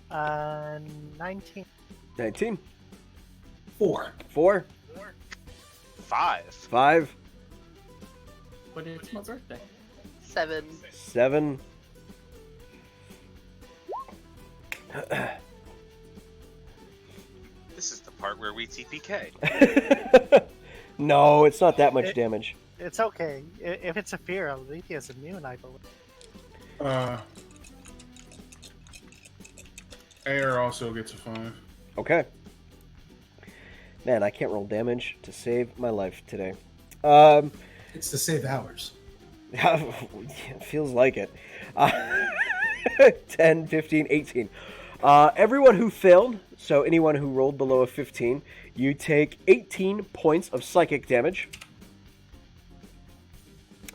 19. 19. 4. 4. 5. 5. But it's my birthday. 7. 7. This is the part where we TPK. No, it's not that much damage. It's okay. If it's a fear, Alethea is immune, I believe. Air also gets a 5. Okay. Man, I can't roll damage to save my life today. It's to save hours. Feels like it. 10, 15, 18. Everyone who failed, so anyone who rolled below a 15, you take 18 points of psychic damage.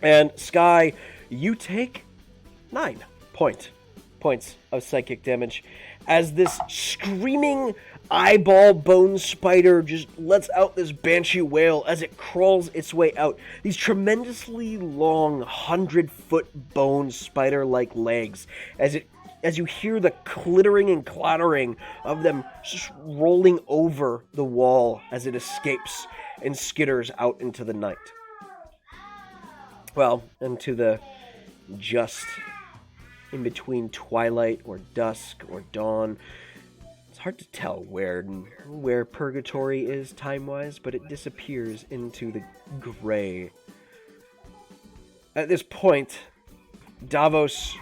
And Sky, you take 9 points of psychic damage as this screaming eyeball bone spider just lets out this banshee wail as it crawls its way out. These tremendously long 100-foot bone spider-like legs as you hear the clittering and clattering of them just rolling over the wall as it escapes and skitters out into the night. Well, into the just in between twilight or dusk or dawn. It's hard to tell where purgatory is time-wise, but it disappears into the gray. At this point, Davos's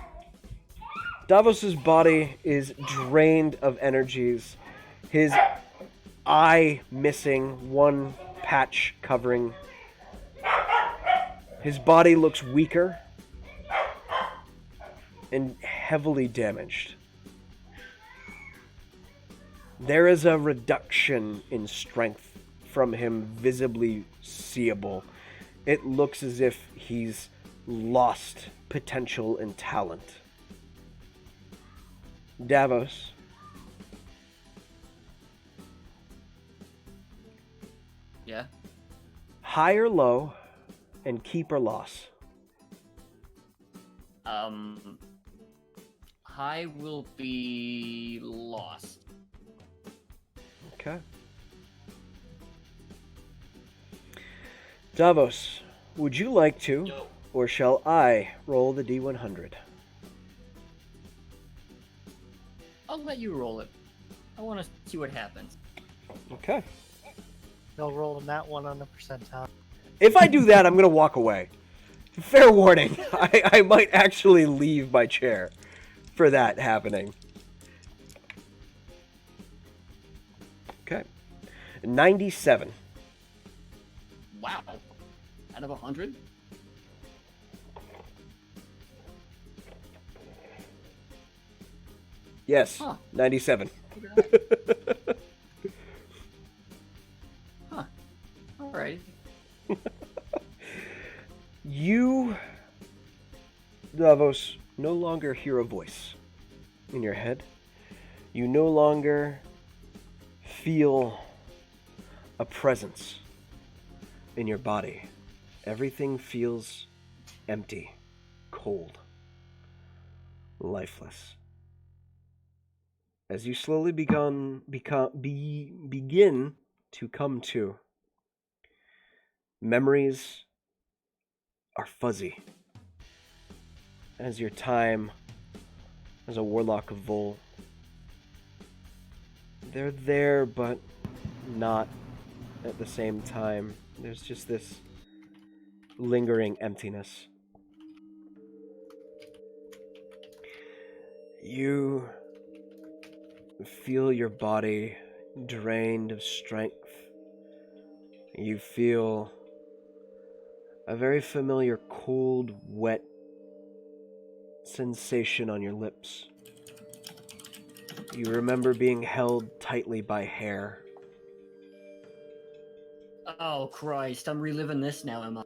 body is drained of energies. His eye missing, one patch covering. His body looks weaker and heavily damaged. There is a reduction in strength from him visibly seeable. It looks as if he's lost potential and talent. Davos. Yeah? High or low, and keep or loss. High will be lost. Okay. Davos, would you like to, or shall I roll the D100? I'll let you roll it. I want to see what happens. Okay. They'll roll in that one on the percentile. If I do that, I'm going to walk away. Fair warning. I might actually leave my chair for that happening. Okay. 97. Wow. Out of 100? Yes, Huh. 97. Huh. Alright. You, Davos, no longer hear a voice in your head. You no longer feel a presence in your body. Everything feels empty, cold, lifeless. As you slowly begin to come to, memories are fuzzy. As your time as a warlock of Vol, they're there, but not at the same time. There's just this lingering emptiness. You feel your body drained of strength. You feel a very familiar cold, wet sensation on your lips. You remember being held tightly by hair. Oh, Christ. I'm reliving this now, am I?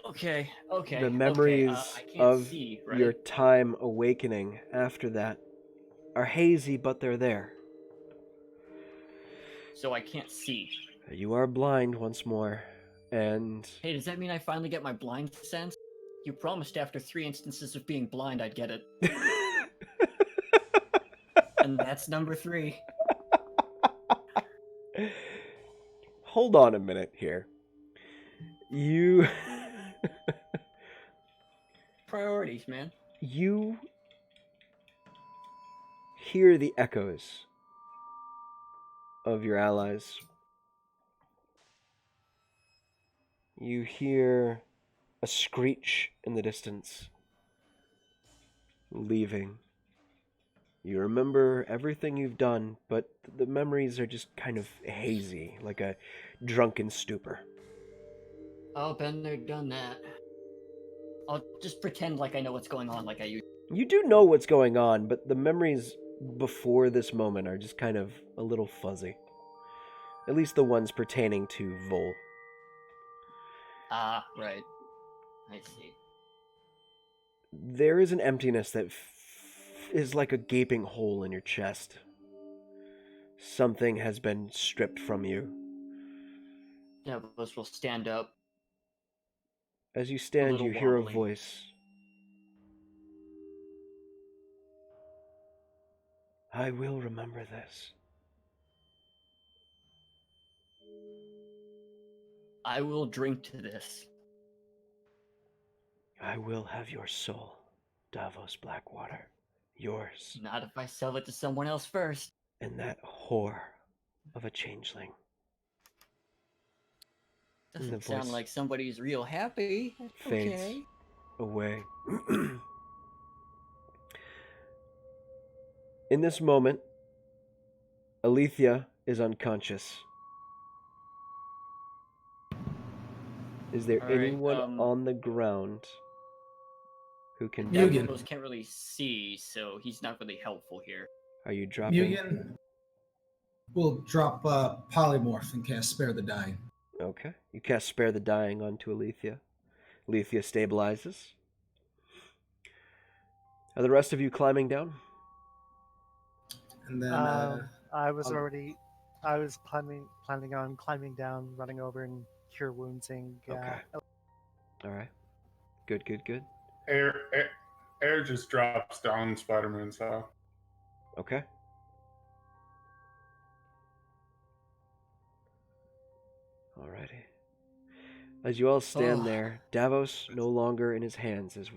Okay. The memories I can't of see, right? your time awakening after that are hazy, but they're there. So I can't see. You are blind once more, and Hey, does that mean I finally get my blind sense? You promised after 3 instances of being blind I'd get it. And that's number 3. hold on a minute here. You Priorities, man. you hear the echoes of your allies. You hear a screech in the distance, leaving. You remember everything you've done, but the memories are just kind of hazy, like a drunken stupor. Oh, been there, done that. I'll just pretend like I know what's going on, like I used. You do know what's going on, but the memories before this moment are just kind of a little fuzzy. At least the ones pertaining to Vol. Ah, right. I see. There is an emptiness that is like a gaping hole in your chest. Something has been stripped from you. Davos will stand up. As you stand, little you hear a wobbly. voice. I will remember this. I will drink to this. I will have your soul, Davos Blackwater. Yours. Not if I sell it to someone else first. And that whore of a changeling. And the Doesn't sound voice like somebody's real happy. fades Okay. away. In this moment, Alethea is unconscious. Is there All right, anyone on the ground who can... Mugen. Davos can't really see, so he's not really helpful here. Are you dropping... Mugen will drop Polymorph and cast Spare the Dying. Okay. You cast Spare the Dying onto Alethea. Alethea stabilizes. Are the rest of you climbing down? And then I was planning on climbing down, running over and cure woundsing. Okay. All right. Good. Air just drops down Spider-Man style. Okay. Alrighty. As you all stand there, Davos, no longer in his hands, is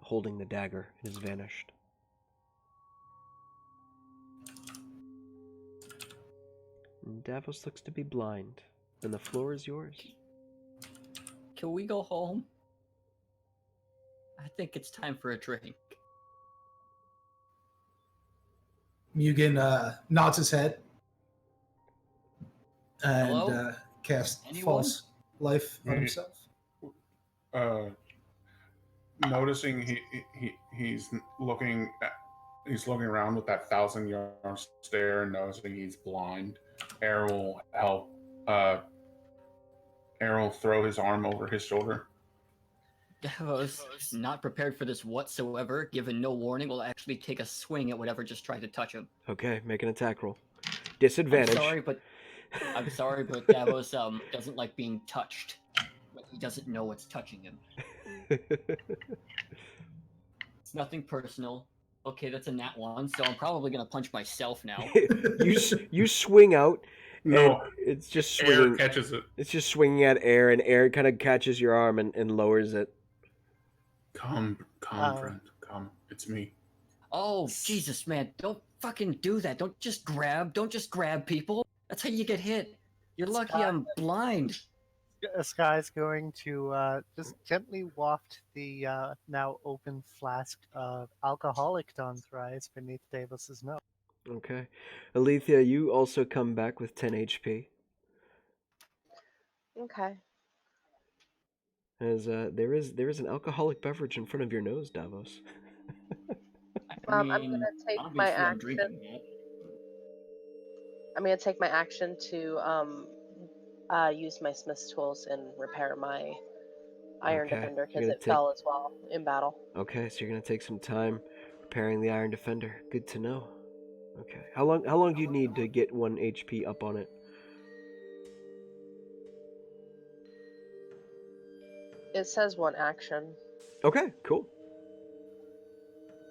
holding the dagger and has vanished. And Davos looks to be blind, and the floor is yours. Can we go home? I think it's time for a drink. Mugen nods his head and Hello? casts Anyone? False Life on himself. Noticing he's looking around with that 1,000-yard stare, and noticing he's blind. Air will help. Air will throw his arm over his shoulder. Davos, not prepared for this whatsoever, given no warning, will actually take a swing at whatever just tried to touch him. Okay, make an attack roll. Disadvantage. I'm sorry, but Davos doesn't like being touched. But he doesn't know what's touching him. It's nothing personal. Okay, that's a nat 1, so I'm probably gonna punch myself now. you swing out. No, and it's just Air swinging. catches it. It's just swinging at Air, and Air kind of catches your arm and lowers it. Come, friend, come. It's me. Oh, Jesus, man, don't fucking do that. Don't just grab people. That's how you get hit. You're lucky I'm blind. Sky's going to just gently waft the now open flask of alcoholic Dawn's Rise beneath Davis's nose. Okay. Alethea, you also come back with 10 HP. Okay. As there is an alcoholic beverage in front of your nose, Davos. I'm gonna take my obviously I'm action. drinking that. I'm gonna take my action to use my Smith's tools and repair my Iron Okay, Defender you're because gonna it fell as well in battle. Okay, so you're gonna take some time repairing the Iron Defender. Good to know. Okay. How long do you need to get 1 HP up on it? It says 1 action. Okay, cool.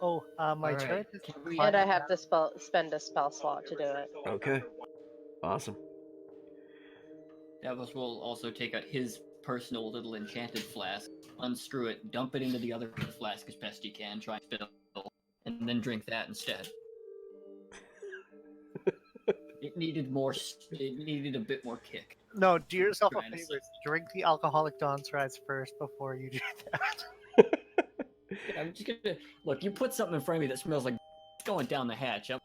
Oh, my All right, turret is can we- And I have to spend a spell slot to do it. Okay. Awesome. Davos will also take out his personal little enchanted flask, unscrew it, dump it into the other flask as best he can, try and spill, and then drink that instead. It needed a bit more kick. No, do yourself a Trying to favor. Drink the alcoholic Dawn's Rise first before you do that. Yeah, I'm just gonna look. You put something in front of me that smells like it's going down the hatch. I'm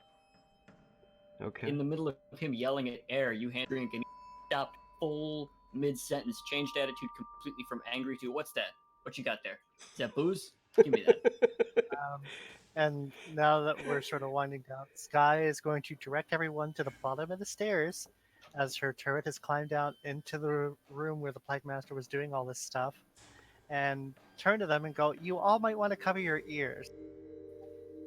Okay. in the middle of him yelling at Air. You hand drink and he stopped full mid-sentence, changed attitude completely from angry to, what's that? What you got there? Is that booze? Give me that. And now that we're sort of winding down, Sky is going to direct everyone to the bottom of the stairs as her turret has climbed down into the room where the Plague Master was doing all this stuff, and turn to them and go, "You all might want to cover your ears."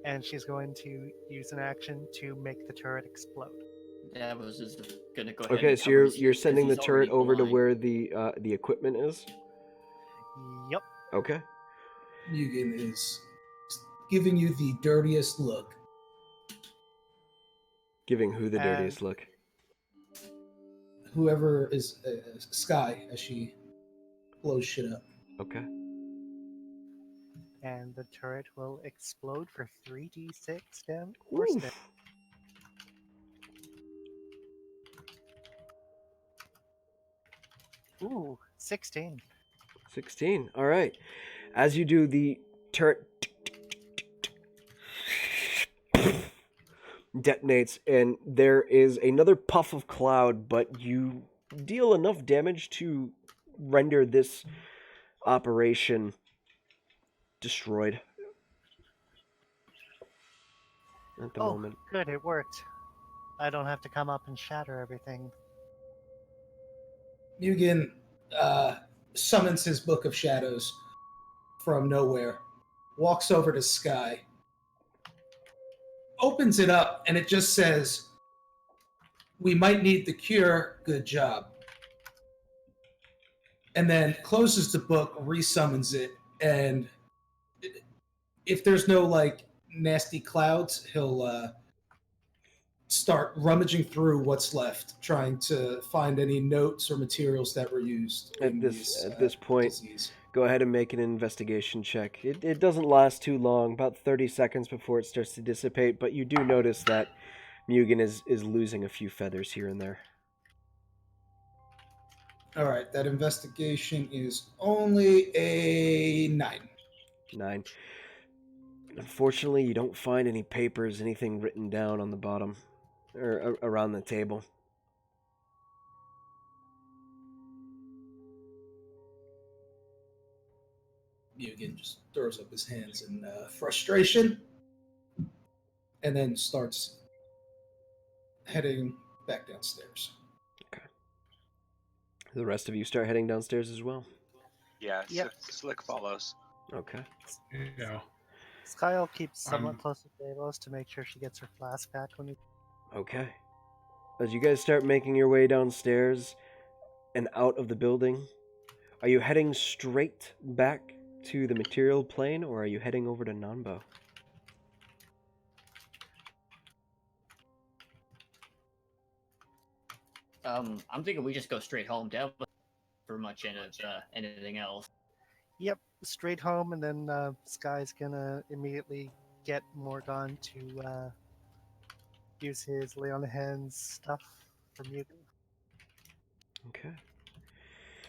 And she's going to use an action to make the turret explode. That was just gonna go ahead. Okay, and so cover his you're ears 'cause sending the he's turret already over to blind. where the equipment is. Yep. Okay. Mugen is giving you the dirtiest look. Giving who the And- dirtiest look? Whoever is Sky as she blows shit up. Okay. And the turret will explode for 3d6 force damage. Oof. Ooh, 16. 16. All right. As you do, the turret detonates, and there is another puff of cloud, but you deal enough damage to render this operation destroyed at the Oh, moment. good, it worked. I don't have to come up and shatter everything. Mugen summons his Book of Shadows from nowhere, walks over to Sky, opens it up, and it just says, "We might need the cure, good job." And then closes the book, resummons it, and if there's no like nasty clouds, he'll start rummaging through what's left, trying to find any notes or materials that were used At in this point, disease. go ahead and make an investigation check. It doesn't last too long, about 30 seconds before it starts to dissipate, but you do notice that Mugen is losing a few feathers here and there. All right, that investigation is only a 9. 9. Unfortunately, you don't find any papers, anything written down on the bottom or around the table. Mugen just throws up his hands in frustration and then starts heading back downstairs. The rest of you start heading downstairs as well. Yeah, Yep. Slick follows. Okay. Yeah. Sky will keep somewhat close to Davos to make sure she gets her flask back when we... Okay. As you guys start making your way downstairs and out of the building, are you heading straight back to the material plane, or are you heading over to Nanbo? I'm thinking we just go straight home. Devil for much anything else. Yep, straight home, and then Sky's gonna immediately get Morgon to use his lay on the hands stuff for Mugen. Okay.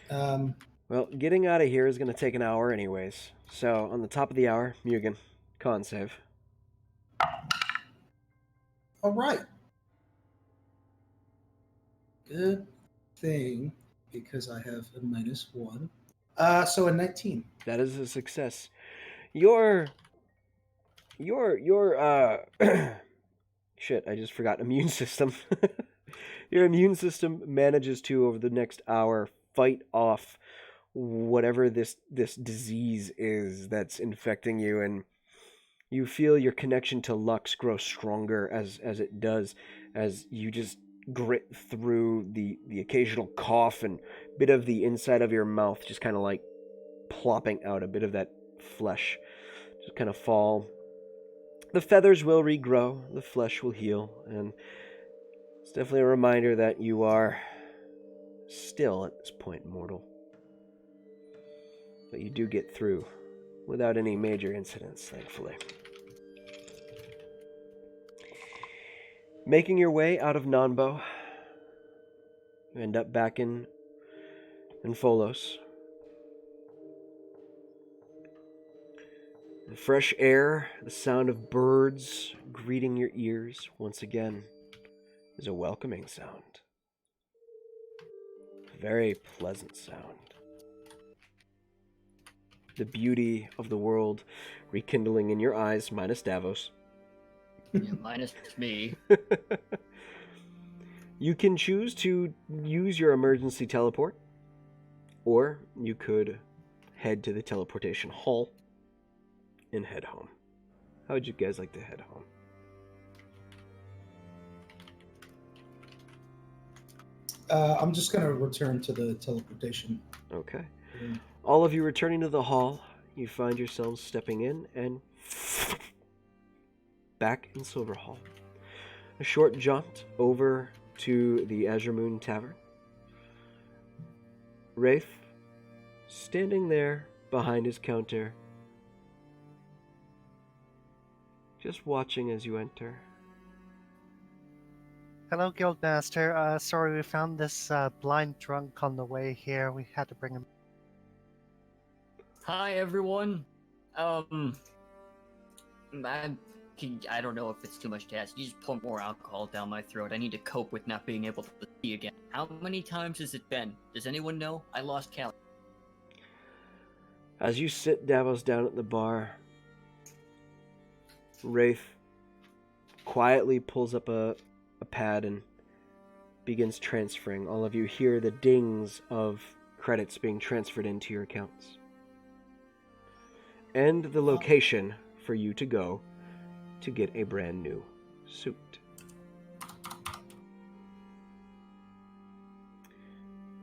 Um, Well, getting out of here is going to take an hour anyways. So, on the top of the hour, Mugen, con save. all right. Good thing, because I have a -1. So a 19. That is a success. Your shit, I just forgot. Immune system. Your immune system manages to, over the next hour, fight off whatever this disease is that's infecting you, and you feel your connection to Lux grow stronger as it does, as you just grit through the occasional cough and bit of the inside of your mouth just kind of like plopping out, a bit of that flesh just kind of fall. The feathers will regrow, the flesh will heal, and it's definitely a reminder that you are still at this point mortal. But you do get through without any major incidents, thankfully. Making your way out of Nanbo, you end up back in Folos. The fresh air, the sound of birds greeting your ears once again is a welcoming sound. Very pleasant sound. The beauty of the world rekindling in your eyes, minus Davos. Yeah, minus me. You can choose to use your emergency teleport, or you could head to the teleportation hall and head home. How would you guys like to head home? I'm just gonna return to the teleportation. Okay. room. All of you returning to the hall, you find yourselves stepping in and back in Silver Hall. A short jaunt over to the Azure Moon Tavern. Wraith, standing there behind his counter, just watching as you enter. Hello, Guildmaster. Sorry, we found this blind drunk on the way here. We had to bring him. Hi, everyone. I don't know if it's too much to ask. You just pour more alcohol down my throat. I need to cope with not being able to see again. How many times has it been? Does anyone know? I lost count. As you sit Davos down at the bar, Wraith quietly pulls up a pad and begins transferring. All of you hear the dings of credits being transferred into your accounts. And the location for you to go to get a brand new suit.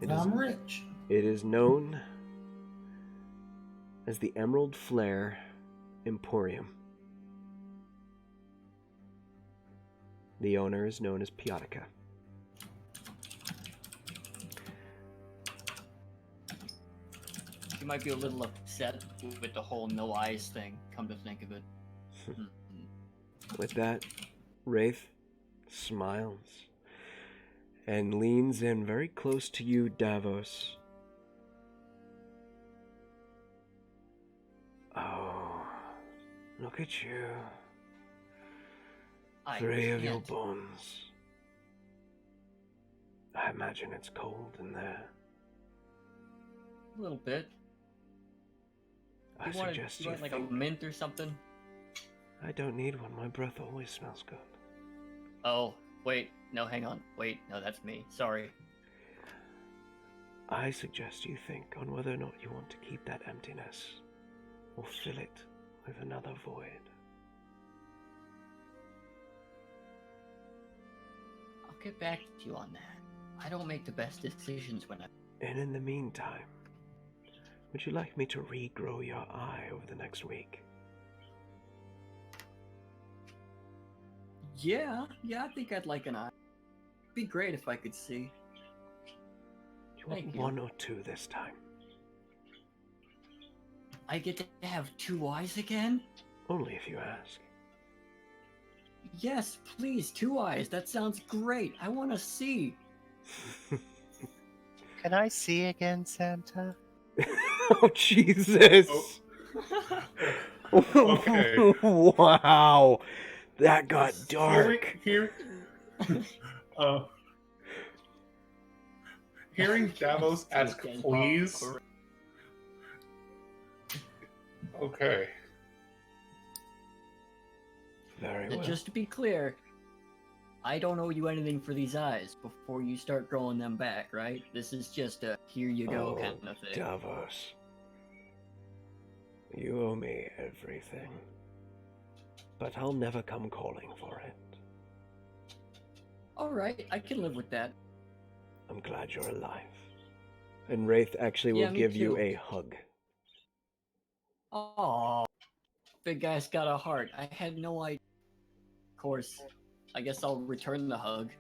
I'm rich. It is known as the Emerald Flare Emporium. The owner is known as Piotica. You might be a little upset with the whole no eyes thing, come to think of it. With that, Wraith smiles and leans in very close to you, Davos. Oh, look at you. Three of your bones. I imagine it's cold in there. A little bit. I suggest you like think. a mint or something? I don't need one. My breath always smells good. Oh, wait. No, hang on. Wait, no, that's me. Sorry. I suggest you think on whether or not you want to keep that emptiness or fill it with another void. I'll get back to you on that. I don't make the best decisions when I... And in the meantime, would you like me to regrow your eye over the next week? Yeah, I think I'd like an eye. It'd be great if I could see. Do you want Thank you. one or two this time? I get to have 2 eyes again? Only if you ask. Yes, please, 2 eyes. That sounds great. I want to see. Can I see again, Santa? Oh, Jesus! Okay. Wow! That got dark. Hearing Davos ask Again. please. Okay. Very well. Just to be clear, I don't owe you anything for these eyes before you start growing them back, right? This is just a here you go kind of thing. Davos. You owe me everything. But I'll never come calling for it. Alright, I can live with that. I'm glad you're alive. And Wraith actually will Yeah, me give you too. a hug. Aww. Big guy's got a heart. I had no idea. Of course, I guess I'll return the hug.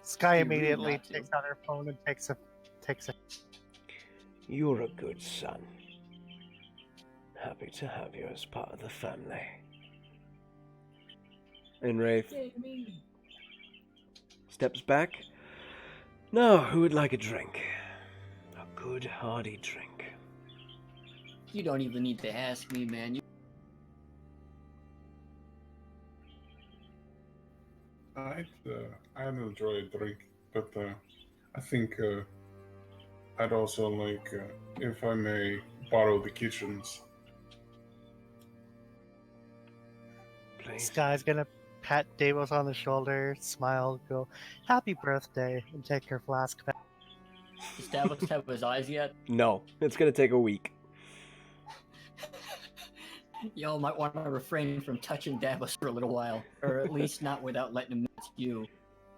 Sky Be rude immediately not to. takes out her phone and takes a. You're a good son. Happy to have you as part of the family. And Wraith Yay, me. steps back. Now, who would like a drink? A good hearty drink. You don't even need to ask me, man. I'd enjoy a drink, but I think I'd also like, if I may, borrow the kitchens. Please. Sky's gonna pat Davos on the shoulder, smile, go, "Happy birthday," and take her flask back. Does Davos have his eyes yet? No, it's gonna take a week. Y'all might want to refrain from touching Davos for a little while, or at least not without letting him know it's you.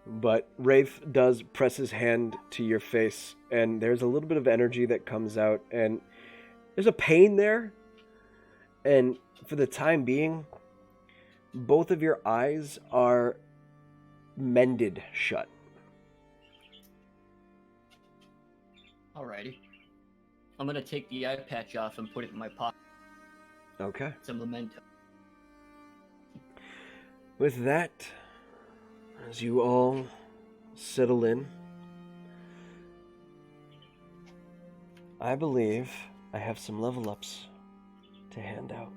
But Rafe does press his hand to your face, and there's a little bit of energy that comes out, and there's a pain there. And for the time being, both of your eyes are mended shut. Alrighty. I'm gonna take the eye patch off and put it in my pocket. Okay. It's a memento. With that, as you all settle in, I believe I have some level ups to hand out.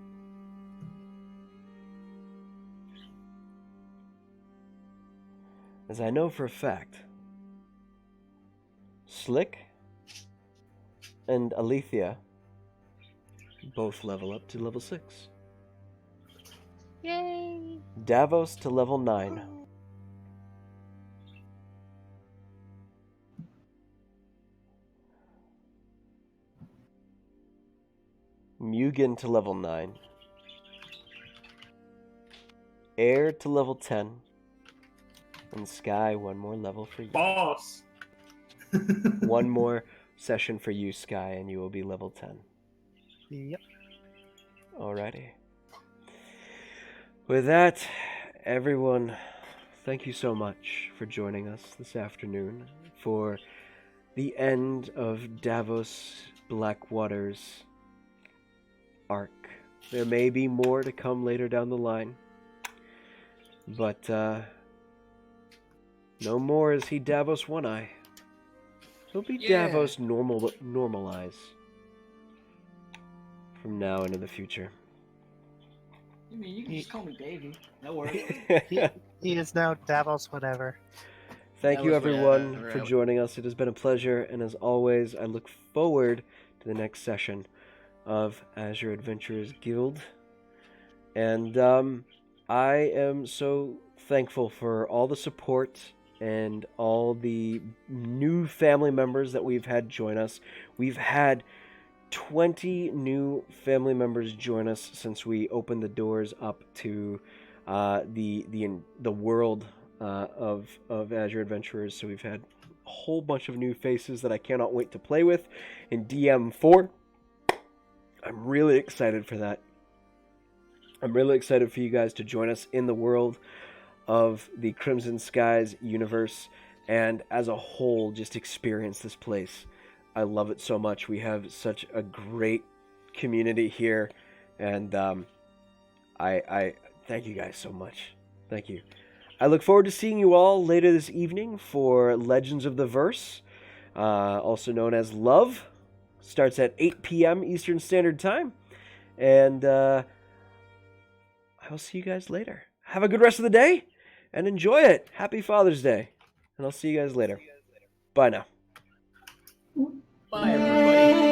As I know for a fact, Slick and Alethea both level up to level 6. Yay! Davos to level 9. Mugen to level 9. Air to level 10. And Sky, one more level for you. Boss! One more session for you, Sky, and you will be level 10. Yep. Alrighty. With that, everyone, thank you so much for joining us this afternoon for the end of Davos Blackwater's arc. There may be more to come later down the line, but no more is he Davos One Eye. He'll be Yeah. Davos Normalize from now into the future. I mean, you can just call me Davey. That works. He is now Davos whatever. Thank you, Davos everyone, whatever, for right. joining us. It has been a pleasure, and as always, I look forward to the next session of Azure Adventurers Guild. And I am so thankful for all the support and all the new family members that we've had join us. We've had 20 new family members join us since we opened the doors up to the world of Azure Adventurers. So we've had a whole bunch of new faces that I cannot wait to play with in DM4. I'm really excited for that. I'm really excited for you guys to join us in the world of the Crimson Skies universe, and as a whole, just experience this place. I love it so much. We have such a great community here, and I thank you guys so much. Thank you. I look forward to seeing you all later this evening for Legends of the Verse, also known as Love. Starts at 8 p.m. Eastern Standard Time, and I will see you guys later. Have a good rest of the day, and enjoy it. Happy Father's Day, and I'll see you guys later. Bye now. Bye, everybody.